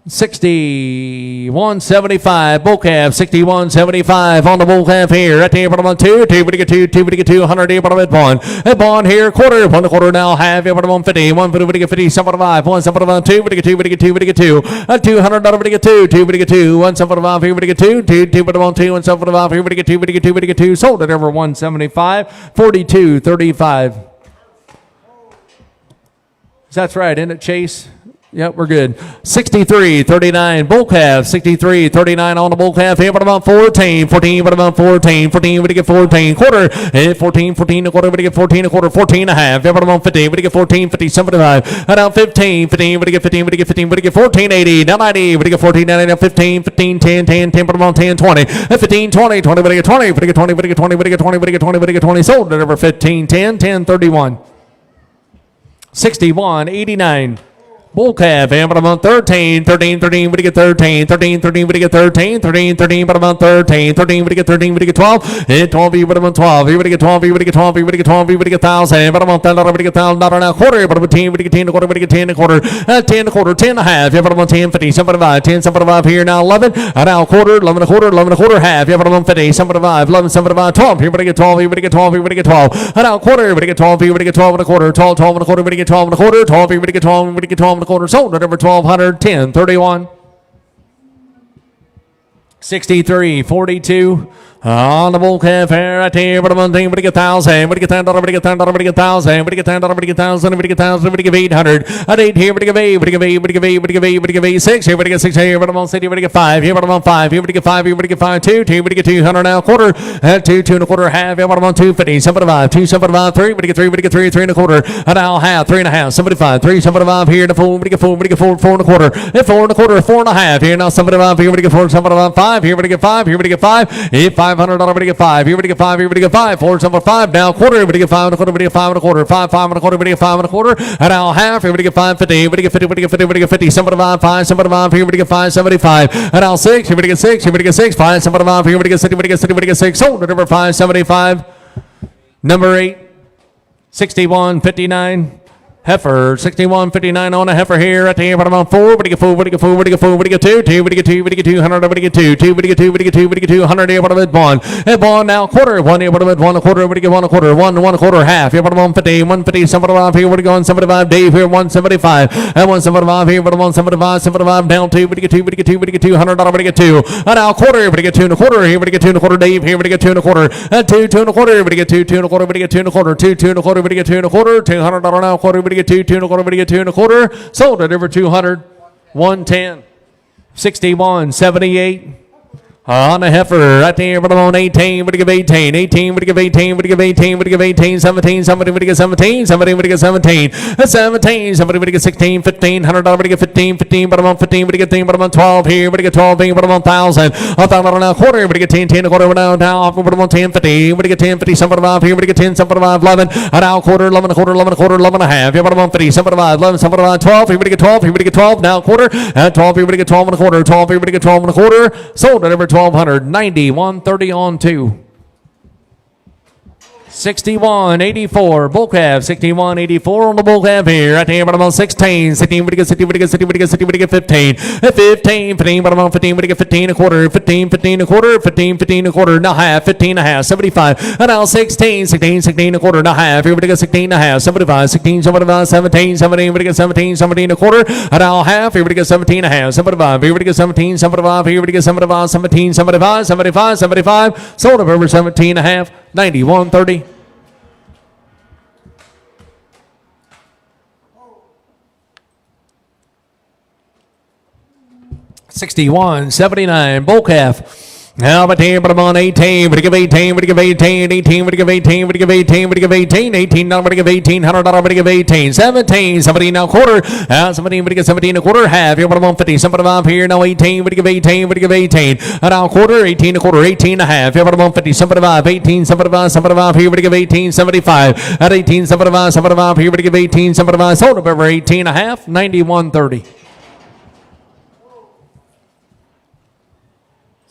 61.75 bull calf, 61.75 on the bull calf here at the bottom of 2 to get 2 100 bottom at 1 at 1 here quarter 1 quarter now half bottom on 50 1 get 50 75 1 75 2 get 2 get 2 get 2 at $200 get 2 get 2 1 75 here get 2 2 bottom on 2 1 75 here get 2 get 2 sold at over 175 42.35. That's right, isn't it, Chase? Yep, we're good. 63.39 bull calf. 63.39 on the bull calf. Here, but about 14. 14, but about 14. 14, we get 14 quarter. 14, 14 a quarter. We get 14 a quarter. 14 and a half. Here, but about 15. We get 14, 50, 75. And now 15. 15, we get 15. We get 15. We get 14, 80. Now 90. We get 14, 90. Now 15, 15, 10, 10, 10, but about 10, 20. 15, 20, 20. We get 20. We get 20. We get 20. We get 20. We get 20. We get 20. Sold at over 15, 10, 10, 31. 61.89. Bull calf, and but about 13, 13, 13, we get 13, 13, 13, we get 13, 13, 13, but about 13, 13, we get 13, we get 12, and 12, we get 12, we get 12, we get 12, we get 12, we get 1,000, but about $10, we get $1,000 now quarter, but about 10, we get 10 a quarter, we get 10 a quarter, 10 a quarter, 10 and a half, yeah, but about 10, 50, 75, 10, 75 here now 11, and now quarter, 11 a quarter, 11 a quarter, half, yeah, but about 50, 75, 11, 75, 12, here, we get 12, we get 12, we get 12, and now quarter, we get 12, we get 12 and a quarter, 12, 12 and a quarter, we get 12 and a quarter, 12, we get 12, we get 12 and a quarter, sold at over 1,200, 10, 31. 63.42 on the bull calf here at the bottom of the team. We get 1,000. We get $10. We get $10. We get 1,000. We get $10. We get 1,000. We get 1,000. We get 800. At 8 here. We get 8. We get 8. We get 8. We get 8. We get 8. 6 here. We get 6 here. Bottom on city. We get 5 here. Bottom on 5 here. We get 5 here. We get 5. 2. 2. We get 200 now. Quarter. At 2. 2 and a quarter. Half. Here. Bottom on 250. 75. 2. 75. 3. We get 3. We get 3. 3 and a quarter. And now half. 3 and a half. 75. 3. 75 here. The 4. We get 4. We get 4. 4 and a quarter. At 4 and a quarter. 4 and a half here. Now 75 here. We get 4. 75. 5 here. We get 5 here. We get 5. $500. We get 5. Here we get 5, here we get 5, 4, 5 now quarter, we get 5 and a quarter, we get 5 and a quarter, 5, 5 and a quarter, we get 5 and a quarter, and now half, here we get 550, we get 50, we get 50, we get 50, 75, 5, 75, here we get 575, and now 6, here we get 6, here we get 6, 5, 75, here we get 60, we get 60, we get 6, sold at number 575, number 8, 61.59. Heifer, 61.59 on a heifer here at the bottom of 4. We get 4, we get 4, we get 4, we get 2, 2, we get 2, we get 200, we get 2, 2, we get 2, we get 2, we get 200 here bottom at 1. At 1 now quarter, 1 here bottom at 1 a quarter, we get 1 a quarter, 1 1 a quarter half here bottom 150, 150, 75 here, we go on 75, Dave here 175, at 175 here bottom 175, 75 down 2, we get 2, we get 2, we get $200, we get 2. And now quarter, we get 2 and a quarter here, we get 2 and a quarter, Dave here, we get 2 and a quarter, at 2, 2 and a quarter, we get 2, 2 and a quarter, we get 2 and a quarter, 2, 2 and a quarter, we get 2 and a quarter, $200 now quarter, we get 2, 2 and a quarter, we get 2 and a quarter, sold at over 200, 110, 61.78 on a heifer right there, but on 18, we give 18, 18, we give 18, we give 18, we give 18, 17, somebody would get 17, somebody would get 17, 17, somebody would get 16, 15, $100, we get 15, 15, but I'm on 15, we get 15, but I'm on 12 here, we get 12, but I'm on 1,000, $1,000 now quarter, we get 10, 10 a quarter, now, but I'm on 10, 50, we get 10, 50, somebody here, we get 10, somebody 11, and now quarter, 11 a quarter, 11 a quarter, 11 and a half, yeah, but I'm on 50, somebody 11, somebody 12, here we get 12, here we get 12, now quarter, and 12, here we get 12 and a quarter, 12, here we get 12 and a quarter, sold at over 1,290, 130 on 2. 61.84 bull calf, 61.84 on the bull calf here. At the bottom on 16, 16, we get 16, we get 16, we get 16, we get 15, 15, 15, bottom on 15, we get 15 a quarter, 15, 15 a quarter, 15, 15 a quarter, now half, 15 and a half, 75, and now 16, 16, 16 a quarter, now half, here we get 16 and a half, 75, 16, 75, 17, 17, we get 17, 17 a quarter, and now half, here we get 17 and a half, 75, here we get 17, 75, here we get 75, 17, 75, 75, 75, sold up over 17 and a half, 91, 30. 61.79 bull calf. Now, but here, but I'm on 18. We give 18. We give 18. 18. We give 18. We give 18. We give 18. 18. Now we give 18. $100. We give 18. 17. Somebody now quarter. 17. We give 17 a quarter. Half. Here, but I'm on 50. Somebody up here. Now 18. We give 18. We give 18. And now quarter. 18 a quarter. 18 and a half. Here, but I'm on 50. Somebody up. 18. Somebody up. Somebody up here. We give 18. 75. At 18. Somebody up. Somebody up here. We give 18. Somebody up. Sold up over 18 and a half. 91.30.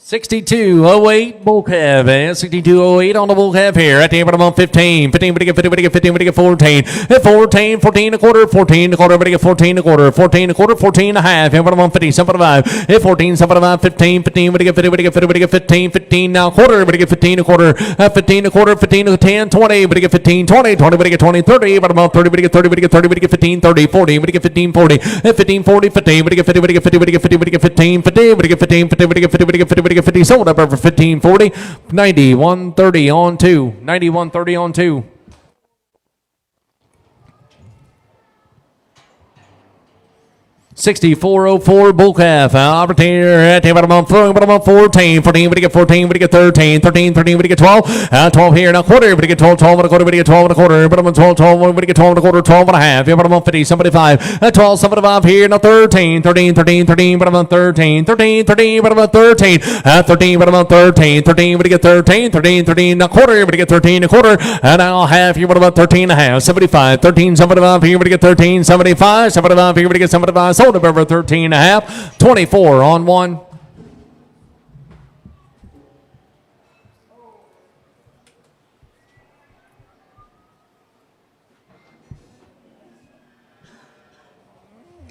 6208 bull calf, 6208 on the bull calf here at the end of 15, 15, 15, 15, 15, 14, 14, 14 a quarter, 14 a quarter, 14 a quarter, 14 a quarter, 14 and a half, end of 50, 75, 14, 75, 15, 15, 15, 15 now quarter, 15 a quarter, 15 a quarter, 15 to 10, 20, 15, 20, 20, 20, 30, but about 30, 30, 30, 15, 30, 40, 15, 40, 15, 40, 15, 50, 50, 50, 50, 15, 50, 15, 50, 50, sold up over 1540, 9130 on 2, 9130 on 2. $64.04 bull calf. Opportunity at the bottom of 14, 14, we get 14, we get 13, 13, 13, we get 12, 12 here now quarter, we get 12, 12 and a quarter, we get 12 and a quarter, bottom of 12, 12, we get 12 and a quarter, 12 and a half, bottom of 50, 75, 12, 75 here now 13, 13, 13, 13, bottom of 13, 13, 13, bottom of 13, 13, bottom of 13, 13, we get 13, 13, 13 now quarter, we get 13 a quarter, and now half here, bottom of 13 and a half, 75, 13, 75 here, we get 13, 75, 75 here, we get 75, sold up over 13 and a half, 24 on 1.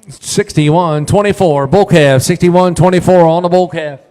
$61.24 bull calf, $61.24 on the bull calf.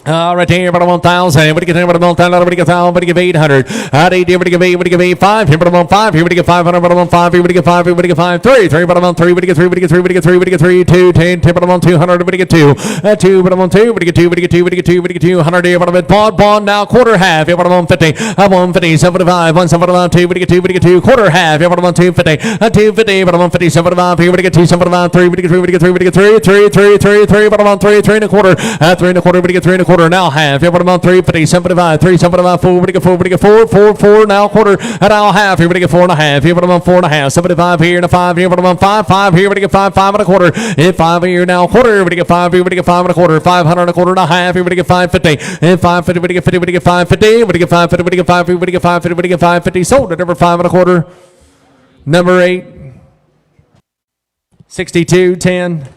Right here, but 1,000. What do you get? What about 1,000? What do you get? 1,000. What do you give? 800. How do you do? What do you give? 8? What do you give? 5? Here, but about 5. Here, what do you get? 500. But about 5. Here, what do you get? 5? Here, what do you get? 5? 3. 3. But about 3. What do you get? 3? What do you get? 3? What do you get? 3? What do you get? 3? What do you get? 3? 2. 10. 10. But about 200. What do you get? 2? 2. But about 2. What do you get? 2? What do you get? 2? What do you get? 2? What do you get? 2? 100 here. But about bond now quarter half. Here, but about 50. 150. 75. 175. 2. What do you get? 2? What do you get? 2? Quarter half. Here, but about 250. 250. But about 50. 75. Here, what do you get? 2? 75. 3. What do you get? 3? What do you get? 3? What do you get? 3? 3. 3. 3. 3. But about 3. 3 and a quarter. 3 and a quarter. What do you get? 3 and a quarter. Now half. Here, but about 350. 75, 3, 75, 4, what do you get? 4, what do you get? 4, 4, 4, now quarter, and now half, here, what do you get? 4 and a half, here, what about 4 and a half, 75 here, and a 5 here, what about 5, 5 here, what do you get? 5, 5 and a quarter, 5 here, now quarter, what do you get? 5 here, what do you get? 5 and a quarter, 500 and a quarter and a half, here, what do you get? 550, 550, what do you get? 50, what do you get? 550, what do you get? 550, what do you get? 550, what do you get? 550, what do you get? 550, sold at number 5 and a quarter, number 8, 62.10.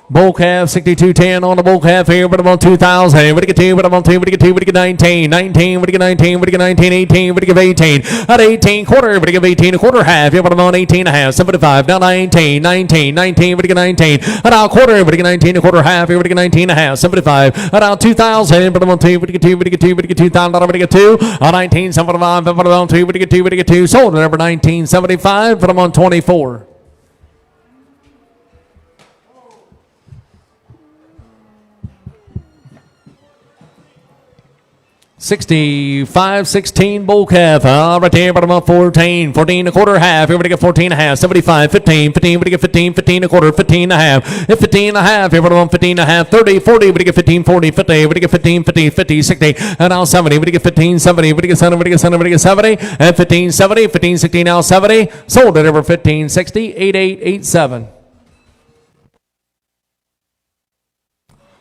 Bull calf, 62.10 on the bull calf here, but I'm on 2,000. What do you get 2? But I'm on 2. What do you get 2? What do you get 19? 19. What do you get 19? What do you get 19? 18. What do you give 18? At 18 quarter. What do you give 18 a quarter half? Yeah, but I'm on 18 and a half. 75. Now 19. 19. 19. What do you get 19? At now quarter. What do you get 19 a quarter half? Here, what do you get 19 and a half? 75. At now 2,000. But I'm on 2. What do you get 2? What do you get 2? What do you get 2,000? What do you get 2? On 19. 75. But I'm on 2. What do you get 2? What do you get 2? Sold at number 1975. But I'm on 24. 65.16 bull calf. Right there, bottom of 14. 14 a quarter half. Everybody get 14 and a half. 75. 15. 15. Everybody get 15. 15 a quarter. 15 and a half. 15 and a half. Everybody on 15 and a half. 30. 40. Everybody get 15. 40. 50. Everybody get 15. 50. 50. 60. And now 70. Everybody get 15. 70. Everybody get 70. Everybody get 70. Everybody get 70. And 15. 70. 15. 60. Now 70. Sold at over 15. 60. 8887.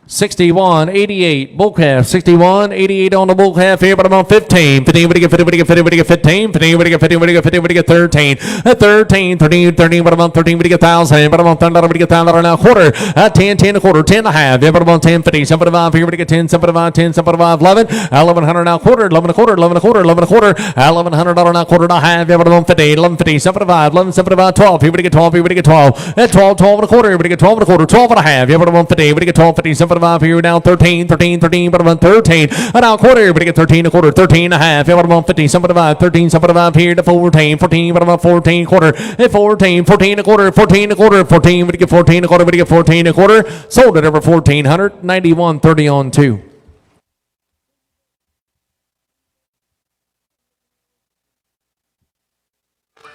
61.88 bull calf. 61.88 on the bull calf here, but I'm on 15. 15, what do you get? 50, what do you get? 50, what do you get? 15. 15, what do you get? 50, what do you get? 50, what do you get? 13. 13, 13, 13, but I'm on 13, what do you get? 1,000, but I'm on $10, what do you get? $1,000 now quarter. 10, 10 a quarter, 10 and a half, yeah, but I'm on 10, 50, 75 here, what do you get? 10, 75, 10, 75, 11, 1,100 now quarter, 11 a quarter, 11 a quarter, 11 a quarter, $1,100 now quarter and a half, yeah, but I'm on 50, 11, 50, 75, 11, 75, 12, here, what do you get? 12, here, what do you get? 12, 12, 12 and a quarter, here, what do you get? 12 and a quarter, 12 and a half, yeah, but I'm on 50, what do you get? 12, 50, 75 here, now 13, 13, 13, but I'm on 13, and now quarter, but I get 13 a quarter, 13 and a half, yeah, but I'm on 15, 75, 13, 75 here to 14, 14, but I'm on 14 quarter, 14, 14 a quarter, 14 a quarter, 14, but you get 14 a quarter, but you get 14 a quarter, sold at over 1,400, 91.30 on 2.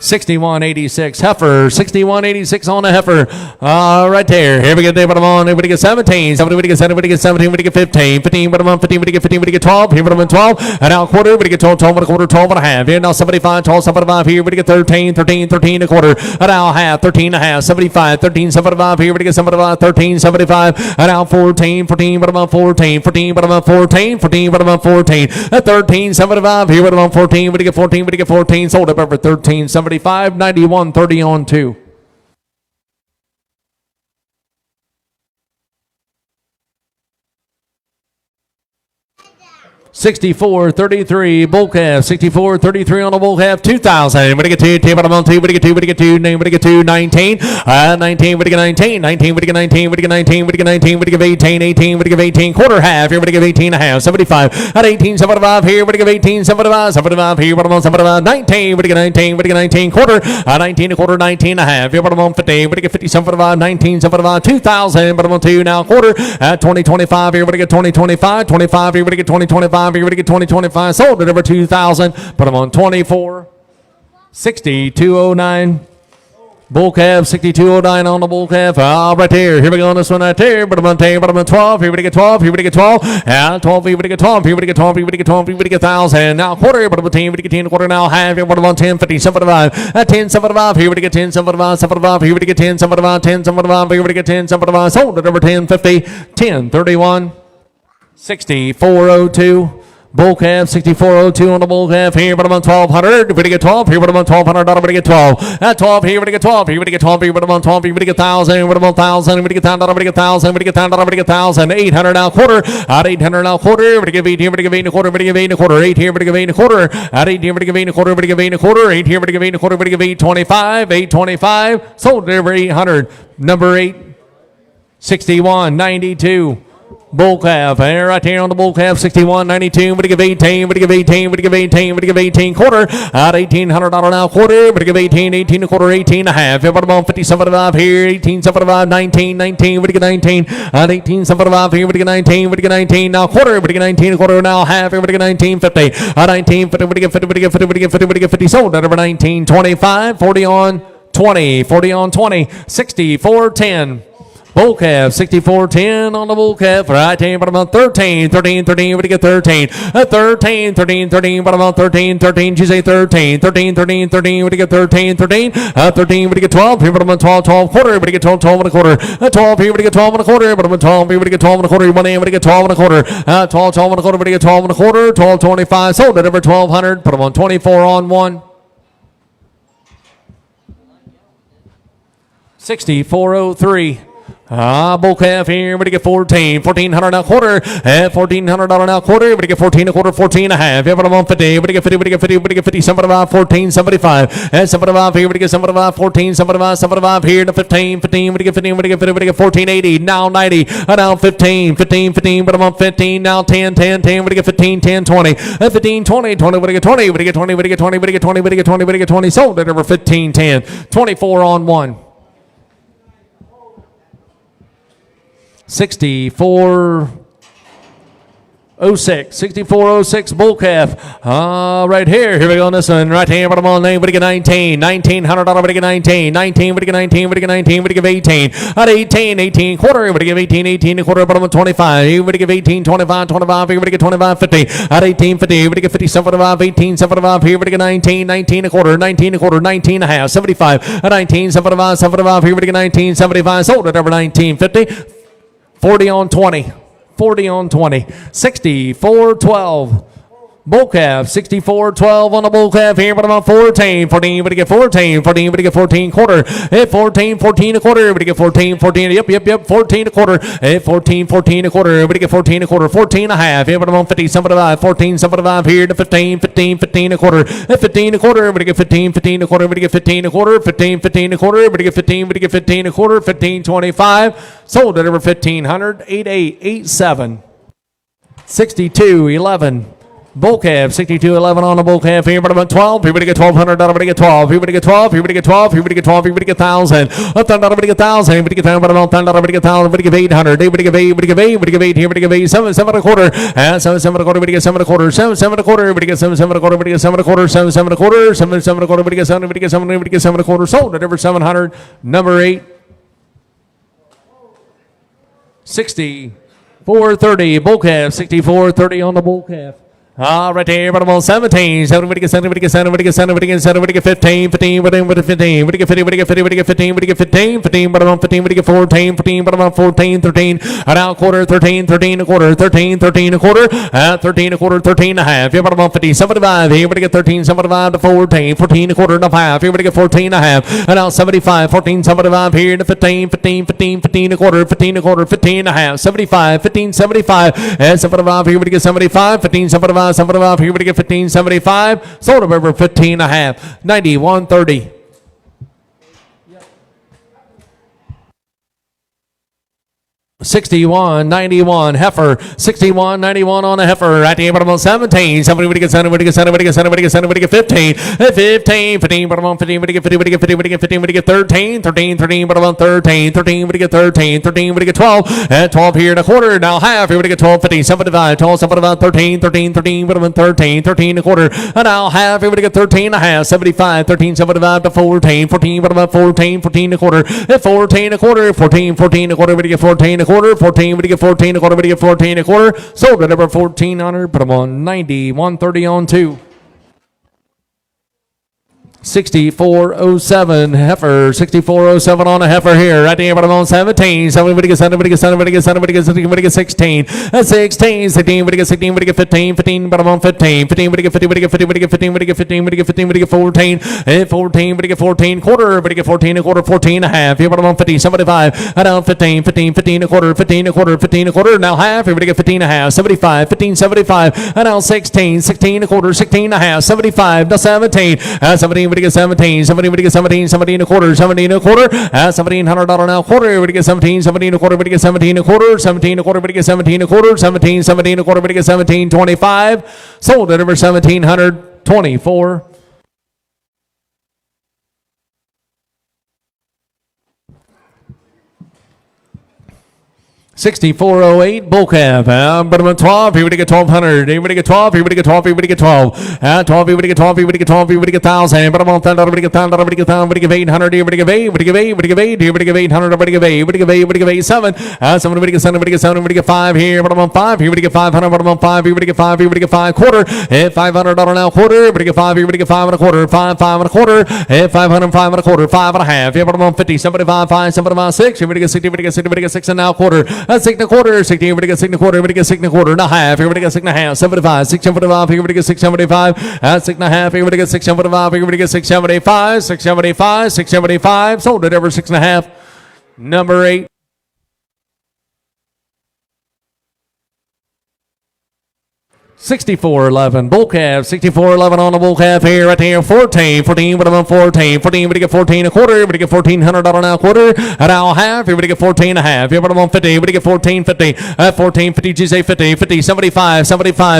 $61.86 heifer, $61.86 on a heifer. Right there. Here we get there, but I'm on. Everybody get 17. Somebody get 17. Everybody get 17. Everybody get 15. 15, but I'm on 15. Everybody get 15. Everybody get 12. Here, but I'm on 12. And now quarter. Everybody get 12. 12 and a quarter. 12 and a half. Here now 75. 12, 75. Here, everybody get 13. 13. 13 and a quarter. And now half. 13 and a half. 75. 13. 75. Here, everybody get 75. 13. 75. And now 14. 14, but I'm on 14. 14, but I'm on 14. 14, but I'm on 14. 13. 75. Here, but I'm on 14. Everybody get 14. Everybody get 14. Sold up over 13. 75. 91.30 on 2. 64.33 bull calf, 64.33 on the bull calf, 2,000. What do you get to? 10 bottom on 2. What do you get to? What do you get to? Name. What do you get to? 19. 19. What do you get? 19. 19. What do you get? 19. What do you get? 19. What do you get? 19. What do you give? 18. 18. What do you give? 18. Quarter half. Here. What do you give? 18 and a half. 75. At 18. 75 here. What do you give? 18. 75. 75 here. Bottom on 75. 19. What do you get? 19. What do you get? 19. Quarter. 19 a quarter. 19 and a half. Here. Bottom on 50. What do you get? 50. 75. 19. 75. 2,000. Bottom on 2 now. Quarter. At 20. 25 here. What do you get? 20. 25. 25 here. What do you get? 20. 25 here. What do you get? 20. 25. Sold at over 2,000. Put them on 24. 62.09. Bull calf, 62.09 on the bull calf. Right there. Here we go on this one right there. Put them on 10. Put them on 12. Here we get 12. Here we get 12. 12. Here we get 12. Here we get 12. Here we get 12. Here we get 1,000. Now quarter. Put them on 10. We get 10. Quarter now. Half. Here. Put them on 10. 50. 75. 10. 75. Here we get 10. 75. 75. Here we get 10. 75. 10. 75. Here we get 10. 75. Sold at over 10. 50. 10. 31. 64.02. Bull calf, 64.02 on the bull calf. Here, but I'm on 1,200. We're to get 12. Here, but I'm on 1,200. We're to get 12. At 12. Here, we're to get 12. Here, we're to get 12. Here, but I'm on 12. Here, we're to get 1,000. We're to get 1,000. We're to get 1,000. We're to get 1,000. We're to get 1,000. We're to get 1,000. 800 now quarter. At 800 now quarter. We're to give 8 here. We're to give 8 and a quarter. We're to give 8 and a quarter. 8 here. We're to give 8 and a quarter. At 8 here. We're to give 8 and a quarter. We're to give 8 and a quarter. 8 here. We're to give 8 and a quarter. We're to give 825. 825. Sold it over 800. Number 8. 61.92. Bull calf, right here on the bull calf, 61.92. Would give 18? Would give 18? Would give 18? Would give 18 quarter at $1,800 now quarter. Would give 18, 18 a quarter, 18 and a half. Everybody on 57.5 here, 18.75, 19, 19. Would give 19 at 18.75 here. Would give 19. Would give 19 now quarter. Would give 19 a quarter now half. Would give 19.50 at 19.50. Would give 50. Would give 50. Would give 50. Would give 50. Sold at over 19.25. 40 on 20. 40 on 20. 64.10. Bull calf, 64.10 on the bull calf. Right hand, but I'm on 13. 13, 13, what do you get 13? 13, 13, 13, but I'm on 13. 13, you say 13. 13, 13, 13, what do you get 13? 13, 13, what do you get 12? Here, but I'm on 12, 12 quarter. What do you get 12, 12 and a quarter? 12, here, what do you get 12 and a quarter? But I'm on 12, here, what do you get 12 and a quarter? One in, what do you get 12 and a quarter? 12, 12 and a quarter, what do you get 12 and a quarter? 12, 25, sold it over 1,200. Put them on 24 on 1. 64.03. Bull calf here. We're to get 14. 1,400 now quarter. $1,400 now quarter. We're to get 14 a quarter, 14 and a half. Yeah, but I'm on 50. We're to get 50. We're to get 50. We're to get 50. 75, 14, 75. 75 here. We're to get 75, 14, 75, 75 here to 15. 15. We're to get 15. We're to get 50. We're to get 14, 80. Now 90. Now 15. 15, 15. But I'm on 15. Now 10, 10, 10. We're to get 15, 10, 20. 15, 20, 20. We're to get 20. We're to get 20. We're to get 20. We're to get 20. We're to get 20. We're to get 20. Sold it over 15, 10. 24 on 1. 64.06. 64.06 bull calf. Right here. Here we go on this one. Right hand, bottom on name. What do you get 19? $1,900. What do you get 19? 19. What do you get 19? What do you get 19? What do you give 18? At 18. 18 quarter. What do you give 18? 18 a quarter. Bottom on 25. Here, what do you give 18? 25. 25. Here, what do you get 25? 50. At 18. 50. What do you get 50? 75. 18. 75. Here, what do you get 19? 19 a quarter. 19 a quarter. 19 and a half. 75. At 19. 75. 75. Here, what do you get 19? 75. Sold it over 19.50. 40 on 20. 40 on 20. 64.12. Bull calf, 64.12 on the bull calf here, but I'm on 14. 14, but you get 14. 14, but you get 14 quarter. 14, 14 a quarter, but you get 14. 14, yep. 14 a quarter. 14, 14 a quarter, but you get 14 a quarter. 14 and a half, yeah, but I'm on 50, 75. 14, 75 here to 15. 15, 15 a quarter. 15 a quarter, but you get 15. 15 a quarter, but you get 15 a quarter. 15, 15 a quarter, but you get 15. But you get 15 a quarter. 15, 25. Sold at over 1,500. 8887. 62.11. Bull calf, 62.11 on the bull calf here, but I'm on 12. Here we get $1,200. Here we get 12. Here we get 12. Here we get 12. Here we get 12. Here we get 1,000. $1,000. We get 1,000. Here we get 1,000. But I'm on $1,000. We get 1,000. We get 800. Here we get 8. We get 8. We get 8. Here we get 8. 7, 7 and a quarter. 7, 7 and a quarter. We get 7 and a quarter. 7, 7 and a quarter. We get 7, 7 and a quarter. We get 7 and a quarter. 7, 7 and a quarter. 7, 7 and a quarter. We get 7. We get 7. We get 7 and a quarter. Sold at over 700. Number 8. 64.30. Bull calf, 64.30 on the bull calf. Right there, but I'm on 17. 7, 7, 7, 7, 7, 7, 15, 15, but I'm 15, 50, 50, 50, 15, 15, 15, but I'm on 15, 14, 15, but I'm on 14, 13, and now quarter, 13, 13, a quarter, 13, 13, a quarter, 13, a quarter, 13 and a half. Yeah, but I'm on 50, 75, here, but I get 13, 75 to 14, 14, a quarter and a half, here, but I get 14 and a half, and now 75, 14, 75, here to 15, 15, 15, 15, a quarter, 15, a quarter, 15 and a half, 75, 15, 75, and 75, here, but I get 75, 15, 75, 75, here we get 15, 75, sold them over 15 and a half, 91, 30. 61.91 heifer, 61.91 on a heifer. At the end, bottom on 17. Somebody would get 15, 15, bottom on 15, would get 50, would get 50, would get 15, would get 13, 13, 13, bottom on 13, 13, would get 13, 13, would get 12, at 12 here and a quarter, now half, here would get 12, 15, 75, 12, 75, 13, 13, 13, bottom on 13, 13 and a quarter, and now half, here would get 13 and a half, 75, 13, 75 to 14, 14, bottom on 14, 14 and a quarter, at 14 and a quarter, 14, 14 and a quarter, would get 14 and a quarter, 14, would get 14 a quarter, would get 14 a quarter, sold at number 1400, put them on 90, 130 on 2. 6407 heifer, 6407 on a heifer here. Right there, but I'm on 17. Somebody would get 7, would get 7, would get 7, would get 16, would get 16. 16, 16, would get 16, would get 15, 15, but I'm on 15. 15 would get 50, would get 50, would get 15, would get 15, would get 15, would get 14. 14 would get 14 quarter, would get 14 a quarter, 14 and a half. Here, but I'm on 50, 75. I down 15, 15, 15 a quarter, 15 a quarter, 15 a quarter. Now half, here would get 15 and a half. 75, 15, 75. I down 16, 16 a quarter, 16 and a half. 75 to 17. 17 would get 17, somebody would get 17, 17 a quarter, 17 a quarter, $1,700 now quarter, would get 17, 17 a quarter, would get 17 a quarter, 17 a quarter, would get 17 a quarter, 17, 17 a quarter, would get 17, 25, sold at over 1,724. 6408 bull calf. But I'm at 12. He would get 1200. He would get 12. He would get 12. He would get 12. 12. He would get 12. He would get 12. He would get 1,000. But I'm on 10. I would get 1,000. I would get 1,000. Would give 800. He would give 8. Would give 8. Would give 8. He would give 800. I would give 8. Would give 8. Would give 8. 7. 7 would get 7. Would get 7. Would get 5 here. But I'm on 5. He would get 500. But I'm on 5. He would get 5. He would get 5 quarter. $500 now quarter. Would get 5. He would get 5 and a quarter. 5 and a quarter. 500. 5 and a quarter. 5 and a half. Yeah, but I'm on 50. 75. 5. 75. 6. He would get 60. Would get 60. Would get 6 and now quarter. 6 and a quarter. 60, here we get 6 and a quarter, here we get 6 and a quarter, and a half, here we get 6 and a half, 75, 675, here we get 675, 6 and a half, here we get 675, here we get 675, 675, 675, sold it over 6 and a half, number 8. $64.11 bull calf, $64.11 on the bull calf here, right here, 14, but I'm on 14, would get 14 a quarter, would get $1,400 now quarter, and now half, here would get 14 and a half, here, but I'm on 50, would get 14.50, 14.50, GC 50, 75,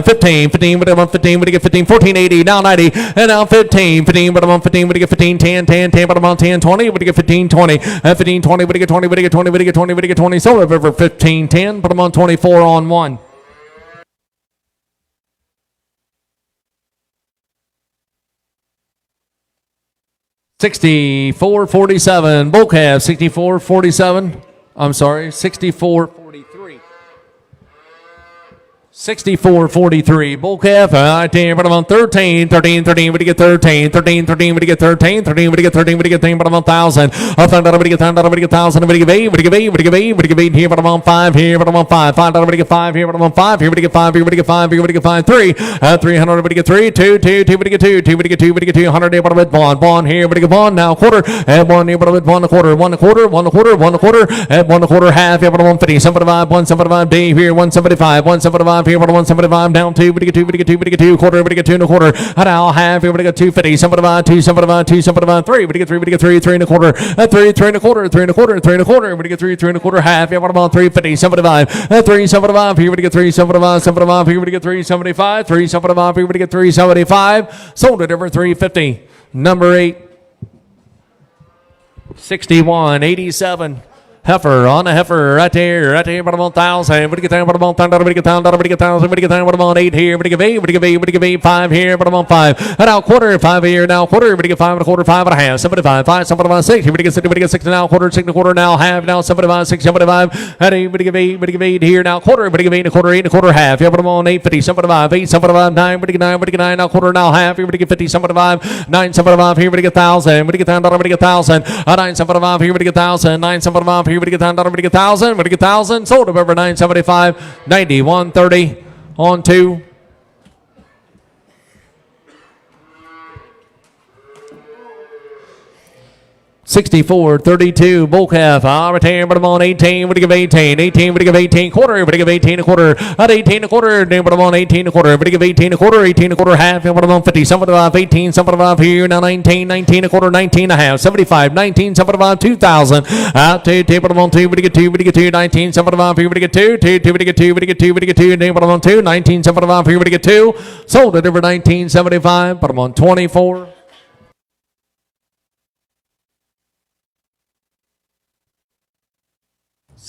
15, but I'm on 15, would get 15, 14.80, now 90, and now 15, but I'm on 15, would get 15, 10, but I'm on 10, 20, would get 15, 20, 15, 20, would get 20, would get 20, would get 20, would get 20, so over 15, 10, but I'm on 24 on 1. 64.47 bull calf, 64.47. I'm sorry, 64.43. 64.43 bull calf. But I'm on 13, would get 13, would get 13, would get 13, would get 13, but I'm on 1,000. $1,000 would get 1,000, would get 1,000, would give 8, would give 8, would give 8, would give 8 here, but I'm on 5 here, but I'm on 5. $5 would get 5 here, but I'm on 5 here, would get 5 here, would get 5 here, would get 5, 3. 300 would get 3, 2 would get 2, would get 2, would get 2, 100 here, but I'm at bond here, would get bond now quarter, and 1 here, but I'm at 1 a quarter, 1 a quarter, 1 a quarter, 1 a quarter, and 1 a quarter half here, but I'm on 50, 75, 175 D here, 175, 175 here, but I'm 175 down 2, would get 2, would get 2, would get 2 quarter, would get 2 and a quarter, and now half here, would get 250, 75, 2, 75, 2, 75, 3, would get 3, would get 3, 3 and a quarter, 3, 3 and a quarter, 3 and a quarter, 3 and a quarter, would get 3, 3 and a quarter half here, but I'm on 350, 75, 3, 75 here, would get 3, 75, 75 here, would get 3, 75, 3, 75 here, would get 3, 75, sold it over 350, number 8. 61.87 Heifer on a heifer right there, but I'm on 1,000. But get down, but I'm on 1,000, but get down, but get 1,000, but get down, but I'm on 8 here, but get 8, but get 8, but get 8, 5 here, but I'm on 5. And now quarter, 5 here, now quarter, but get 5 and a quarter, 5 and a half, 75, 5, 75, 6, here, but get 6, but get 6 now, quarter, 6 and a quarter, now half, now 75, 6, 75, and 8, but get 8, but get 8 here, now quarter, but get 8 and a quarter, 8 and a quarter, half, yeah, but I'm on 850, 75, 8, 75, 9, but get 9, but get 9, now quarter, now half, here, but get 50, 75, 9, 75, here, but get 1,000, but get down, but get 1,000, 9, 75, here, but get 1,000, 9, 75, here, but get down, but get 1,000, but get 1,000, sold up over 975, 9130 on 2. $64.32 bull calf. Retain, but I'm on 18. Would give 18. 18. Would give 18 quarter. Would give 18 a quarter. At 18 a quarter. But I'm on 18 a quarter. Would give 18 a quarter. 18 a quarter half. And what I'm on 50. 75. 18. 75 here. Now 19. 19 a quarter. 19 a half. 75. 19. 75. 2,000. Out to 2. But I'm on 2. Would get 2. Would get 2. 19. 75 here. Would get 2. 2. 2. Would get 2. Would get 2. Would get 2. But I'm on 2. 19. 75 here. Would get 2. Sold it over 1975. But I'm on 24.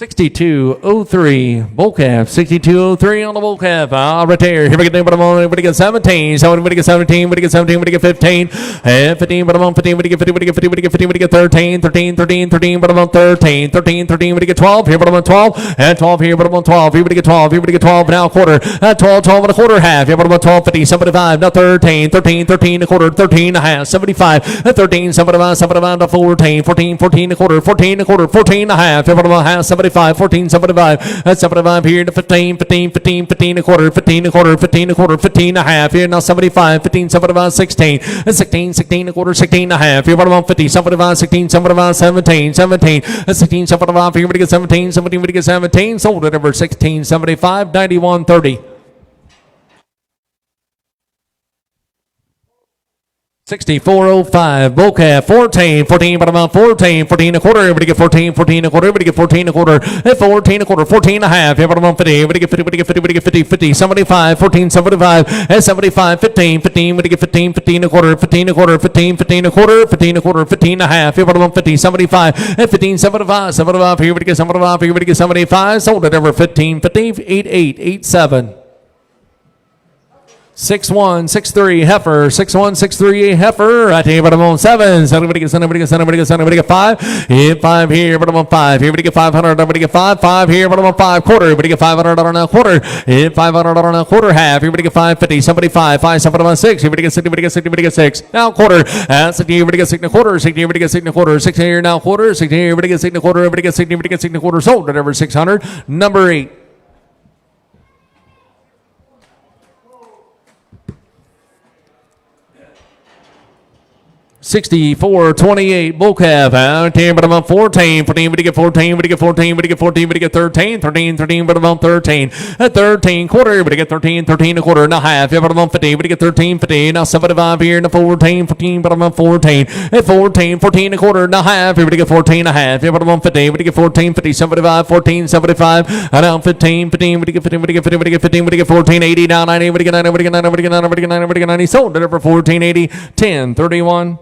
$62.03 bull calf. $62.03 on the bull calf. Right there. Here we get but I'm on. Everybody get 17. So everybody get 17. Everybody get 17. Everybody get 15. And 15. But I'm on 15. Everybody get 50. Everybody get 50. Everybody get 50. Everybody get 13. 13. 13. 13. But I'm on 13. 13. 13. Everybody get 12. Here but I'm on 12. And 12 here. But I'm on 12. Everybody get 12. Everybody get 12. Now a quarter. 12. 12 and a quarter half. Here but I'm on 12. 50. 75. Now 13. 13. 13 a quarter. 13 a half. 75. 13. 75. 75 to 14. 14. 14 a quarter. 14 a quarter. 14 a half. Here but I'm on half. 75. 14, 75, that's 75 here to 15, 15, 15, 15 a quarter, 15 a quarter, 15 a quarter, 15 a half here, now 75, 15, 75, 16, 16, 16 a quarter, 16 a half here, bottom on 50, 75, 16, 75, 17, 17, 16, 75 here, we get 17, 17, we get 17, sold it over 16, 75, 91, 30. 64.05 bull calf. 14, 14, but I'm on 14, 14 a quarter. Everybody get 14, 14 a quarter. Everybody get 14 a quarter. 14 a quarter, 14 a half. Everybody on 50. Everybody get 50, everybody get 50, everybody get 50, 50, 75, 14, 75, 75, 15, 15. Everybody get 15, 15 a quarter, 15 a quarter, 15, 15 a quarter, 15 a quarter, 15 a half. Everybody on 50, 75, 15, 75, 75. Everybody get 75, everybody get 75. Sold it over 15, 50, 88, 87. 6163 heifer, 6163 heifer. Right here, but I'm on 7. So everybody gets 7, everybody gets 7, everybody gets 7, everybody gets 5. Hit 5 here, but I'm on 5. Everybody get 500, everybody get 5. 5 here, but I'm on 5 quarter. Everybody get $500 now quarter. Hit $500 now quarter half. Everybody get 550, somebody 5, 5, somebody on 6. Everybody get 6, everybody get 6, everybody get 6. Now quarter. 60, everybody get 6 and a quarter. 60, everybody get 6 and a quarter. 6 here now quarter. 60 here, everybody get 6 and a quarter. Everybody get 6, everybody get 6 and a quarter. Sold at over 600. Number 8. 64.28 bull calf. Out here, but I'm on 14. 14, but you get 14, but you get 14, but you get 14, but you get 13. 13, 13, but I'm on 13. At 13 quarter, but you get 13, 13 a quarter and a half. Yeah, but I'm on 50, but you get 13, 50. Now 75 here and a 14, 14, but I'm on 14. At 14, 14 a quarter and a half. Here, but you get 14 and a half. Yeah, but I'm on 50, but you get 14, 50, 75, 14, 75. And now 15, 15, but you get 15, but you get 15, but you get 15, but you get 14, 80, now 90, but you get 90, but you get 90, but you get 90, but you get 90, but you get 90. Sold it over 14, 80, 10, 31.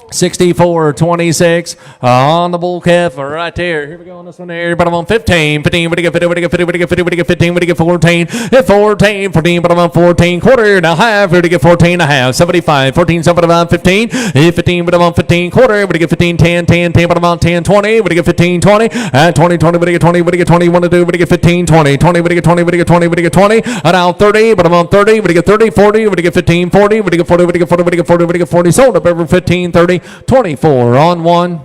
64.26 on the bull calf right there. Here we go on this one there. But I'm on 15. 15, but you get 50, but you get 50, but you get 50, but you get 15, but you get 14. 14, 14, but I'm on 14. Quarter and a half. Here to get 14 and a half. 75, 14, 75, 15. 15, but I'm on 15. Quarter, but you get 15, 10, 10, 10, but I'm on 10, 20. But you get 15, 20. 20, 20, but you get 20, but you get 20, 1 to 2, but you get 15, 20. 20, but you get 20, but you get 20, but you get 20. And now 30, but I'm on 30, but you get 30, 40, but you get 15, 40, but you get 40, but you get 40, but you get 40, but you get 40. Sold up over 15, 30. 24 on 1.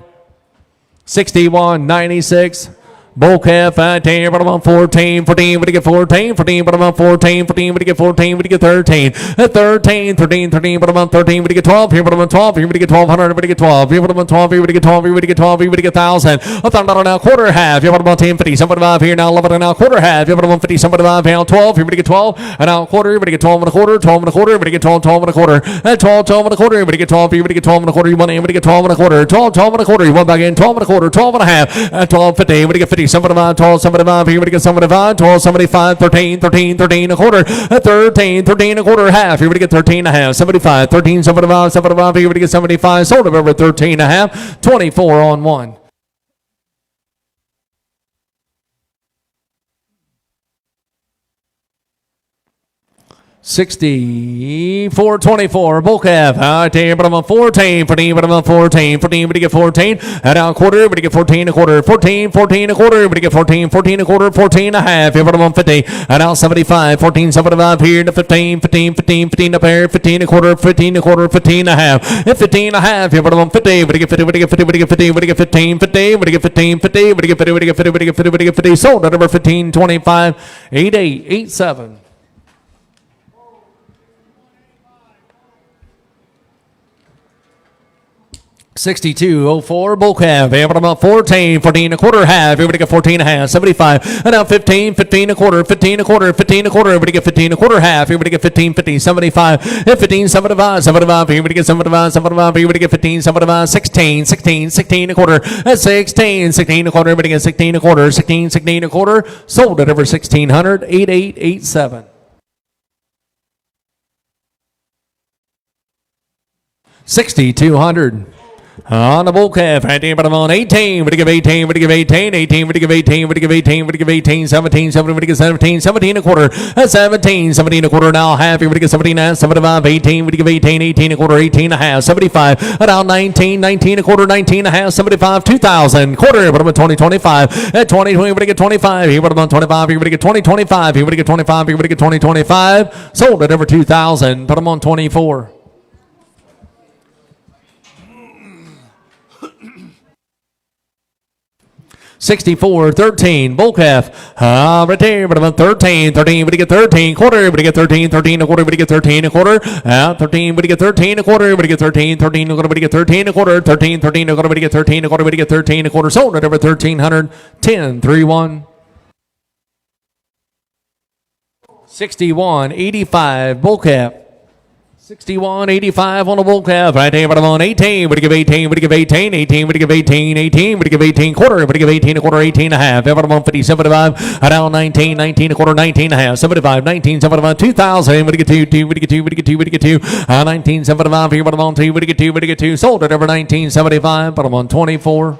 61.96 bull calf out there, but I'm on 14, 14, but you get 14, 14, but I'm on 14, 14, but you get 14, but you get 13, 13, 13, 13, but I'm on 13, but you get 12, here, but I'm on 12, here, but you get 1200, but you get 12, here, but I'm on 12, here, but you get 12, here, but you get 12, here, but you get 1,000, $1,000 now, quarter half, here, but I'm on 10, 50, 75 here, now 11 now, quarter half, here, but I'm on 50, 75, now 12, here, but you get 12, and now quarter, here, but you get 12 and a quarter, 12 and a quarter, but you get 12, 12 and a quarter, 12, 12 and a quarter, but you get 12, here, but you get 12 and a quarter, you want in, but you get 12 and a quarter, 12, 12 and a quarter, you want back in, 12 and a quarter, 12 and a half, 12, 50, but you get 50, 75, 12, 75, here we get 75, 12, 75, 13, 13, 13 a quarter, 13, 13 a quarter half, here we get 13 and a half, 75, 13, 75, 75, here we get 75, sold it over 13 and a half, 24 on 1. 64-24, bull calf. Out there, but I'm on 14, 14, but I'm on 14, 14, but you get 14. And out quarter, but you get 14 a quarter, 14, 14 a quarter, but you get 14, 14 a quarter, 14 and a half. Here, but I'm on 50. And out 75, 14, 75 here to 15, 15, 15, 15 up here, 15 a quarter, 15 a quarter, 15 and a half. And 15 and a half. Here, but I'm on 50, but you get 50, but you get 50, but you get 50, but you get 15, 50, but you get 15, 50, but you get 50, but you get 50, but you get 50, but you get 50. Sold at number 15, 25, 88, 87. 62-04, bull calf. Able about 14, 14 a quarter, half. Everybody get 14 and a half, 75. And now 15, 15 a quarter, 15 a quarter, 15 a quarter. Everybody get 15 a quarter, half. Everybody get 15, 50, 75. And 15, 75, 75. Everybody get 75, 75. Everybody get 15, 75, 16, 16, 16 a quarter. That's 16, 16 a quarter. Everybody get 16 a quarter, 16, 16 a quarter. Sold at over 1600, 8887. 6200. On the bull calf, right there, but I'm on 18. Would give 18, would give 18, 18, would give 18, would give 18, would give 18, 17, 17, would give 17, 17 a quarter, 17, 17 a quarter now, half, would give 17 and 75, 18, would give 18, 18 a quarter, 18 and a half, 75, now 19, 19 a quarter, 19 and a half, 75, 2,000, quarter, but I'm at 20, 25, at 20, 20, would get 25, he would have on 25, he would get 20, 25, he would get 25, he would get 20, 25, sold at over 2,000, put him on 24. 64-13, bull calf. Right there, but about 13, 13, but you get 13, quarter, but you get 13, 13 a quarter, but you get 13 a quarter, 13, but you get 13 a quarter, but you get 13, 13 a quarter, but you get 13 a quarter, 13, 13 a quarter, but you get 13 a quarter, but you get 13 a quarter, sold at over 1,300, 10-3-1. 61-85, bull calf. 61-85 on the bull calf. Right there, but I'm on 18. Would you give 18? Would you give 18? 18. Would you give 18? 18. Would you give 18 quarter? Would you give 18 a quarter? 18 and a half. But I'm on 50, 75. Down 19. 19 a quarter. 19 and a half. 75. 19. 75. 2,000. Would you get 2? 2. Would you get 2? Would you get 2? Would you get 2? 19. 75 here. But I'm on 2. Would you get 2? Would you get 2? Sold at over 19.75. But I'm on 24.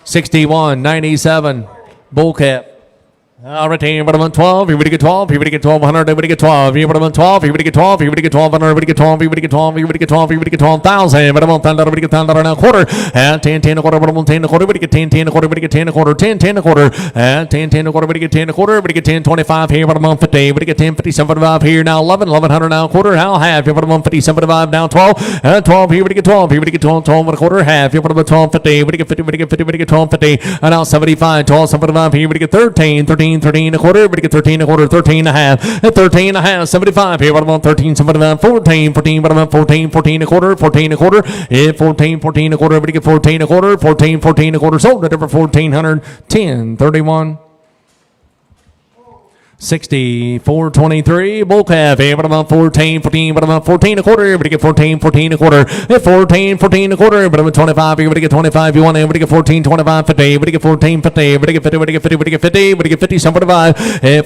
61-97. Bull calf. Right here, but I'm on 12. Here we get 12. Here we get 1,200. Here we get 12. Here, but I'm on 12. Here we get 12. Here we get 1,200. Here we get 12. Here we get 12. Here we get 12. Here we get 12,000. But I'm on $10. We get $10 now quarter. 10, 10 a quarter. But I'm on 10 a quarter. We get 10, 10 a quarter. We get 10 a quarter. 10, 10 a quarter. 10, 10 a quarter. We get 10 a quarter. We get 10, 25 here. But I'm on 50. We get 10, 50, 75 here now. 11, 1,100 now quarter. Now half. Here, but I'm on 50, 75 now 12. 12 here. We get 12. Here we get 12. 12 and a quarter. Half. Here, but I'm on 12, 50. We get 50. We get 50. We get 12, 50. And now 75. 12, 75 here. We get 13, 13, 13 a quarter. We get 13 a quarter, 13 and a half, at 13 and a half, 75 here, but I'm on 13, 75, 14, 14, but I'm on 14, 14 a quarter, 14 a quarter, 14, 14 a quarter, we get 14 a quarter, 14, 14 a quarter, sold at over 1,400, 10, 31. 64-23, bull calf, but I'm on 14, 14, but I'm on 14 a quarter, but you get 14, 14 a quarter, 14, 14 a quarter, but I'm on 25, but you get 25, you want to, but you get 14, 25, 50, but you get 14, 50, but you get 50, but you get 50, but you get 50, but you get 50, 75,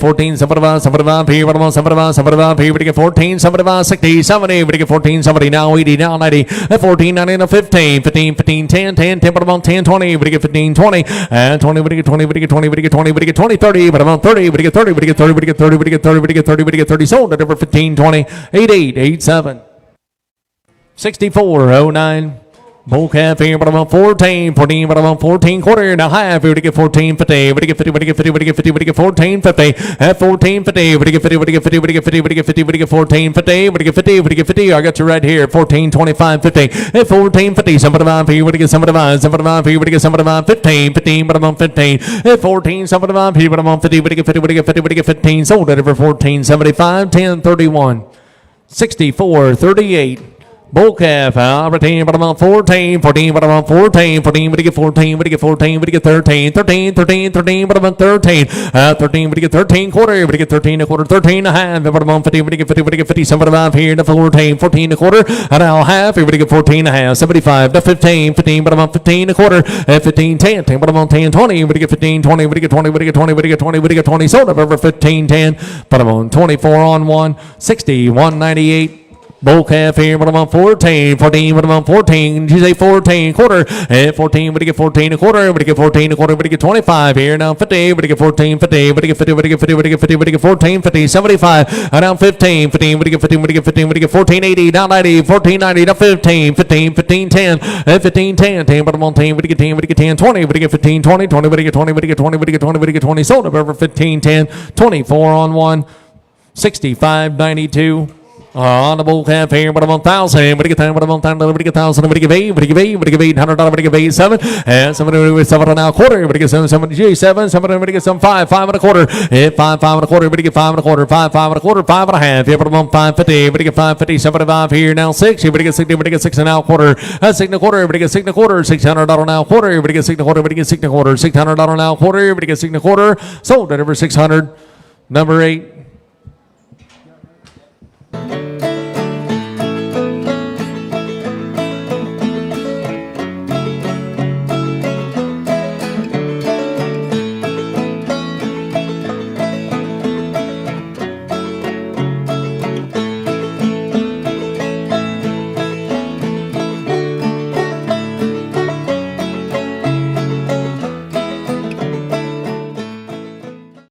14, 75, 75, here, but I'm on 75, 75, here, but you get 14, 75, 60, 70, but you get 14, 70, now 80, now 90, 14, 90, now 15, 15, 15, 10, 10, 10, but I'm on 10, 20, but you get 15, 20, 20, but you get 20, but you get 20, but you get 20, but you get 20, 30, but I'm on 30, but you get 30, but you get 30, but you get 30, but you get 30, but you get 30, but you get 30, sold at over 15, 20, 88, 87. 64-09. Bull calf here, but I'm on 14, 14, but I'm on 14 quarter, now half, here to get 14, 50, but you get 50, but you get 50, but you get 50, but you get 14, 50, at 14, 50, but you get 50, but you get 50, but you get 50, but you get 50, but you get 14, 50, but you get 50, but you get 50, I got you right here, 14, 25, 50, at 14, 50, 75 here, but you get 75, 75 here, but you get 75, 15, 15, but I'm on 15, at 14, 75 here, but I'm on 50, but you get 50, but you get 50, but you get 15, sold at over 14, 75, 10, 31, 64, 38. Bull calf, but I'm on 14, 14, but I'm on 14, 14, but you get 14, but you get 14, but you get 13, 13, 13, 13, but I'm on 13, 13, but you get 13 quarter, but you get 13 a quarter, 13 and a half, but I'm on 50, but you get 50, but you get 50, 75 here to 14, 14 a quarter, and now half, but you get 14 and a half, 75 to 15, 15, but I'm on 15 a quarter, 15, 10, 10, but I'm on 10, 20, but you get 15, 20, but you get 20, but you get 20, but you get 20, but you get 20, sold up over 15, 10, but I'm on 24 on 1, 60, 198. Bull calf here, but I'm on 14, 14, but I'm on 14. You say 14, quarter. At 14, but you get 14 a quarter, but you get 14 a quarter, but you get 25 here. Now 50, but you get 14, 50, but you get 50, but you get 50, but you get 50, but you get 14, 50, 75. Down 15, 15, but you get 15, but you get 15, but you get 14, 80. Down 90, 14, 90. Down 15, 15, 15, 10. At 15, 10, 10, but I'm on 10, but you get 10, but you get 10, 20, but you get 15, 20, 20, but you get 20, but you get 20, but you get 20, but you get 20. Sold up over 15, 10, 24 on 1, 65, 92. On the bull calf here, but I'm on 1,000. But you get 10, but I'm on 1,000. But you get 1,000. But you give 8. But you give 8. But you give $800. But you give 8, 7. And 7 and now quarter. But you get 7, 7, 7, 7. But you get some 5, 5 and a quarter. 5, 5 and a quarter. But you get 5 and a quarter. 5, 5 and a quarter. 5 and a half. Yeah, but I'm on 550. But you get 550. 75 here now 6. But you get 60. But you get 6 and now quarter. 6 and a quarter. But you get 6 and a quarter. $600 now quarter. But you get 6 and a quarter. But you get 6 and a quarter. $600 now quarter. But you get 6 and a quarter. Sold at over 600. Number 8.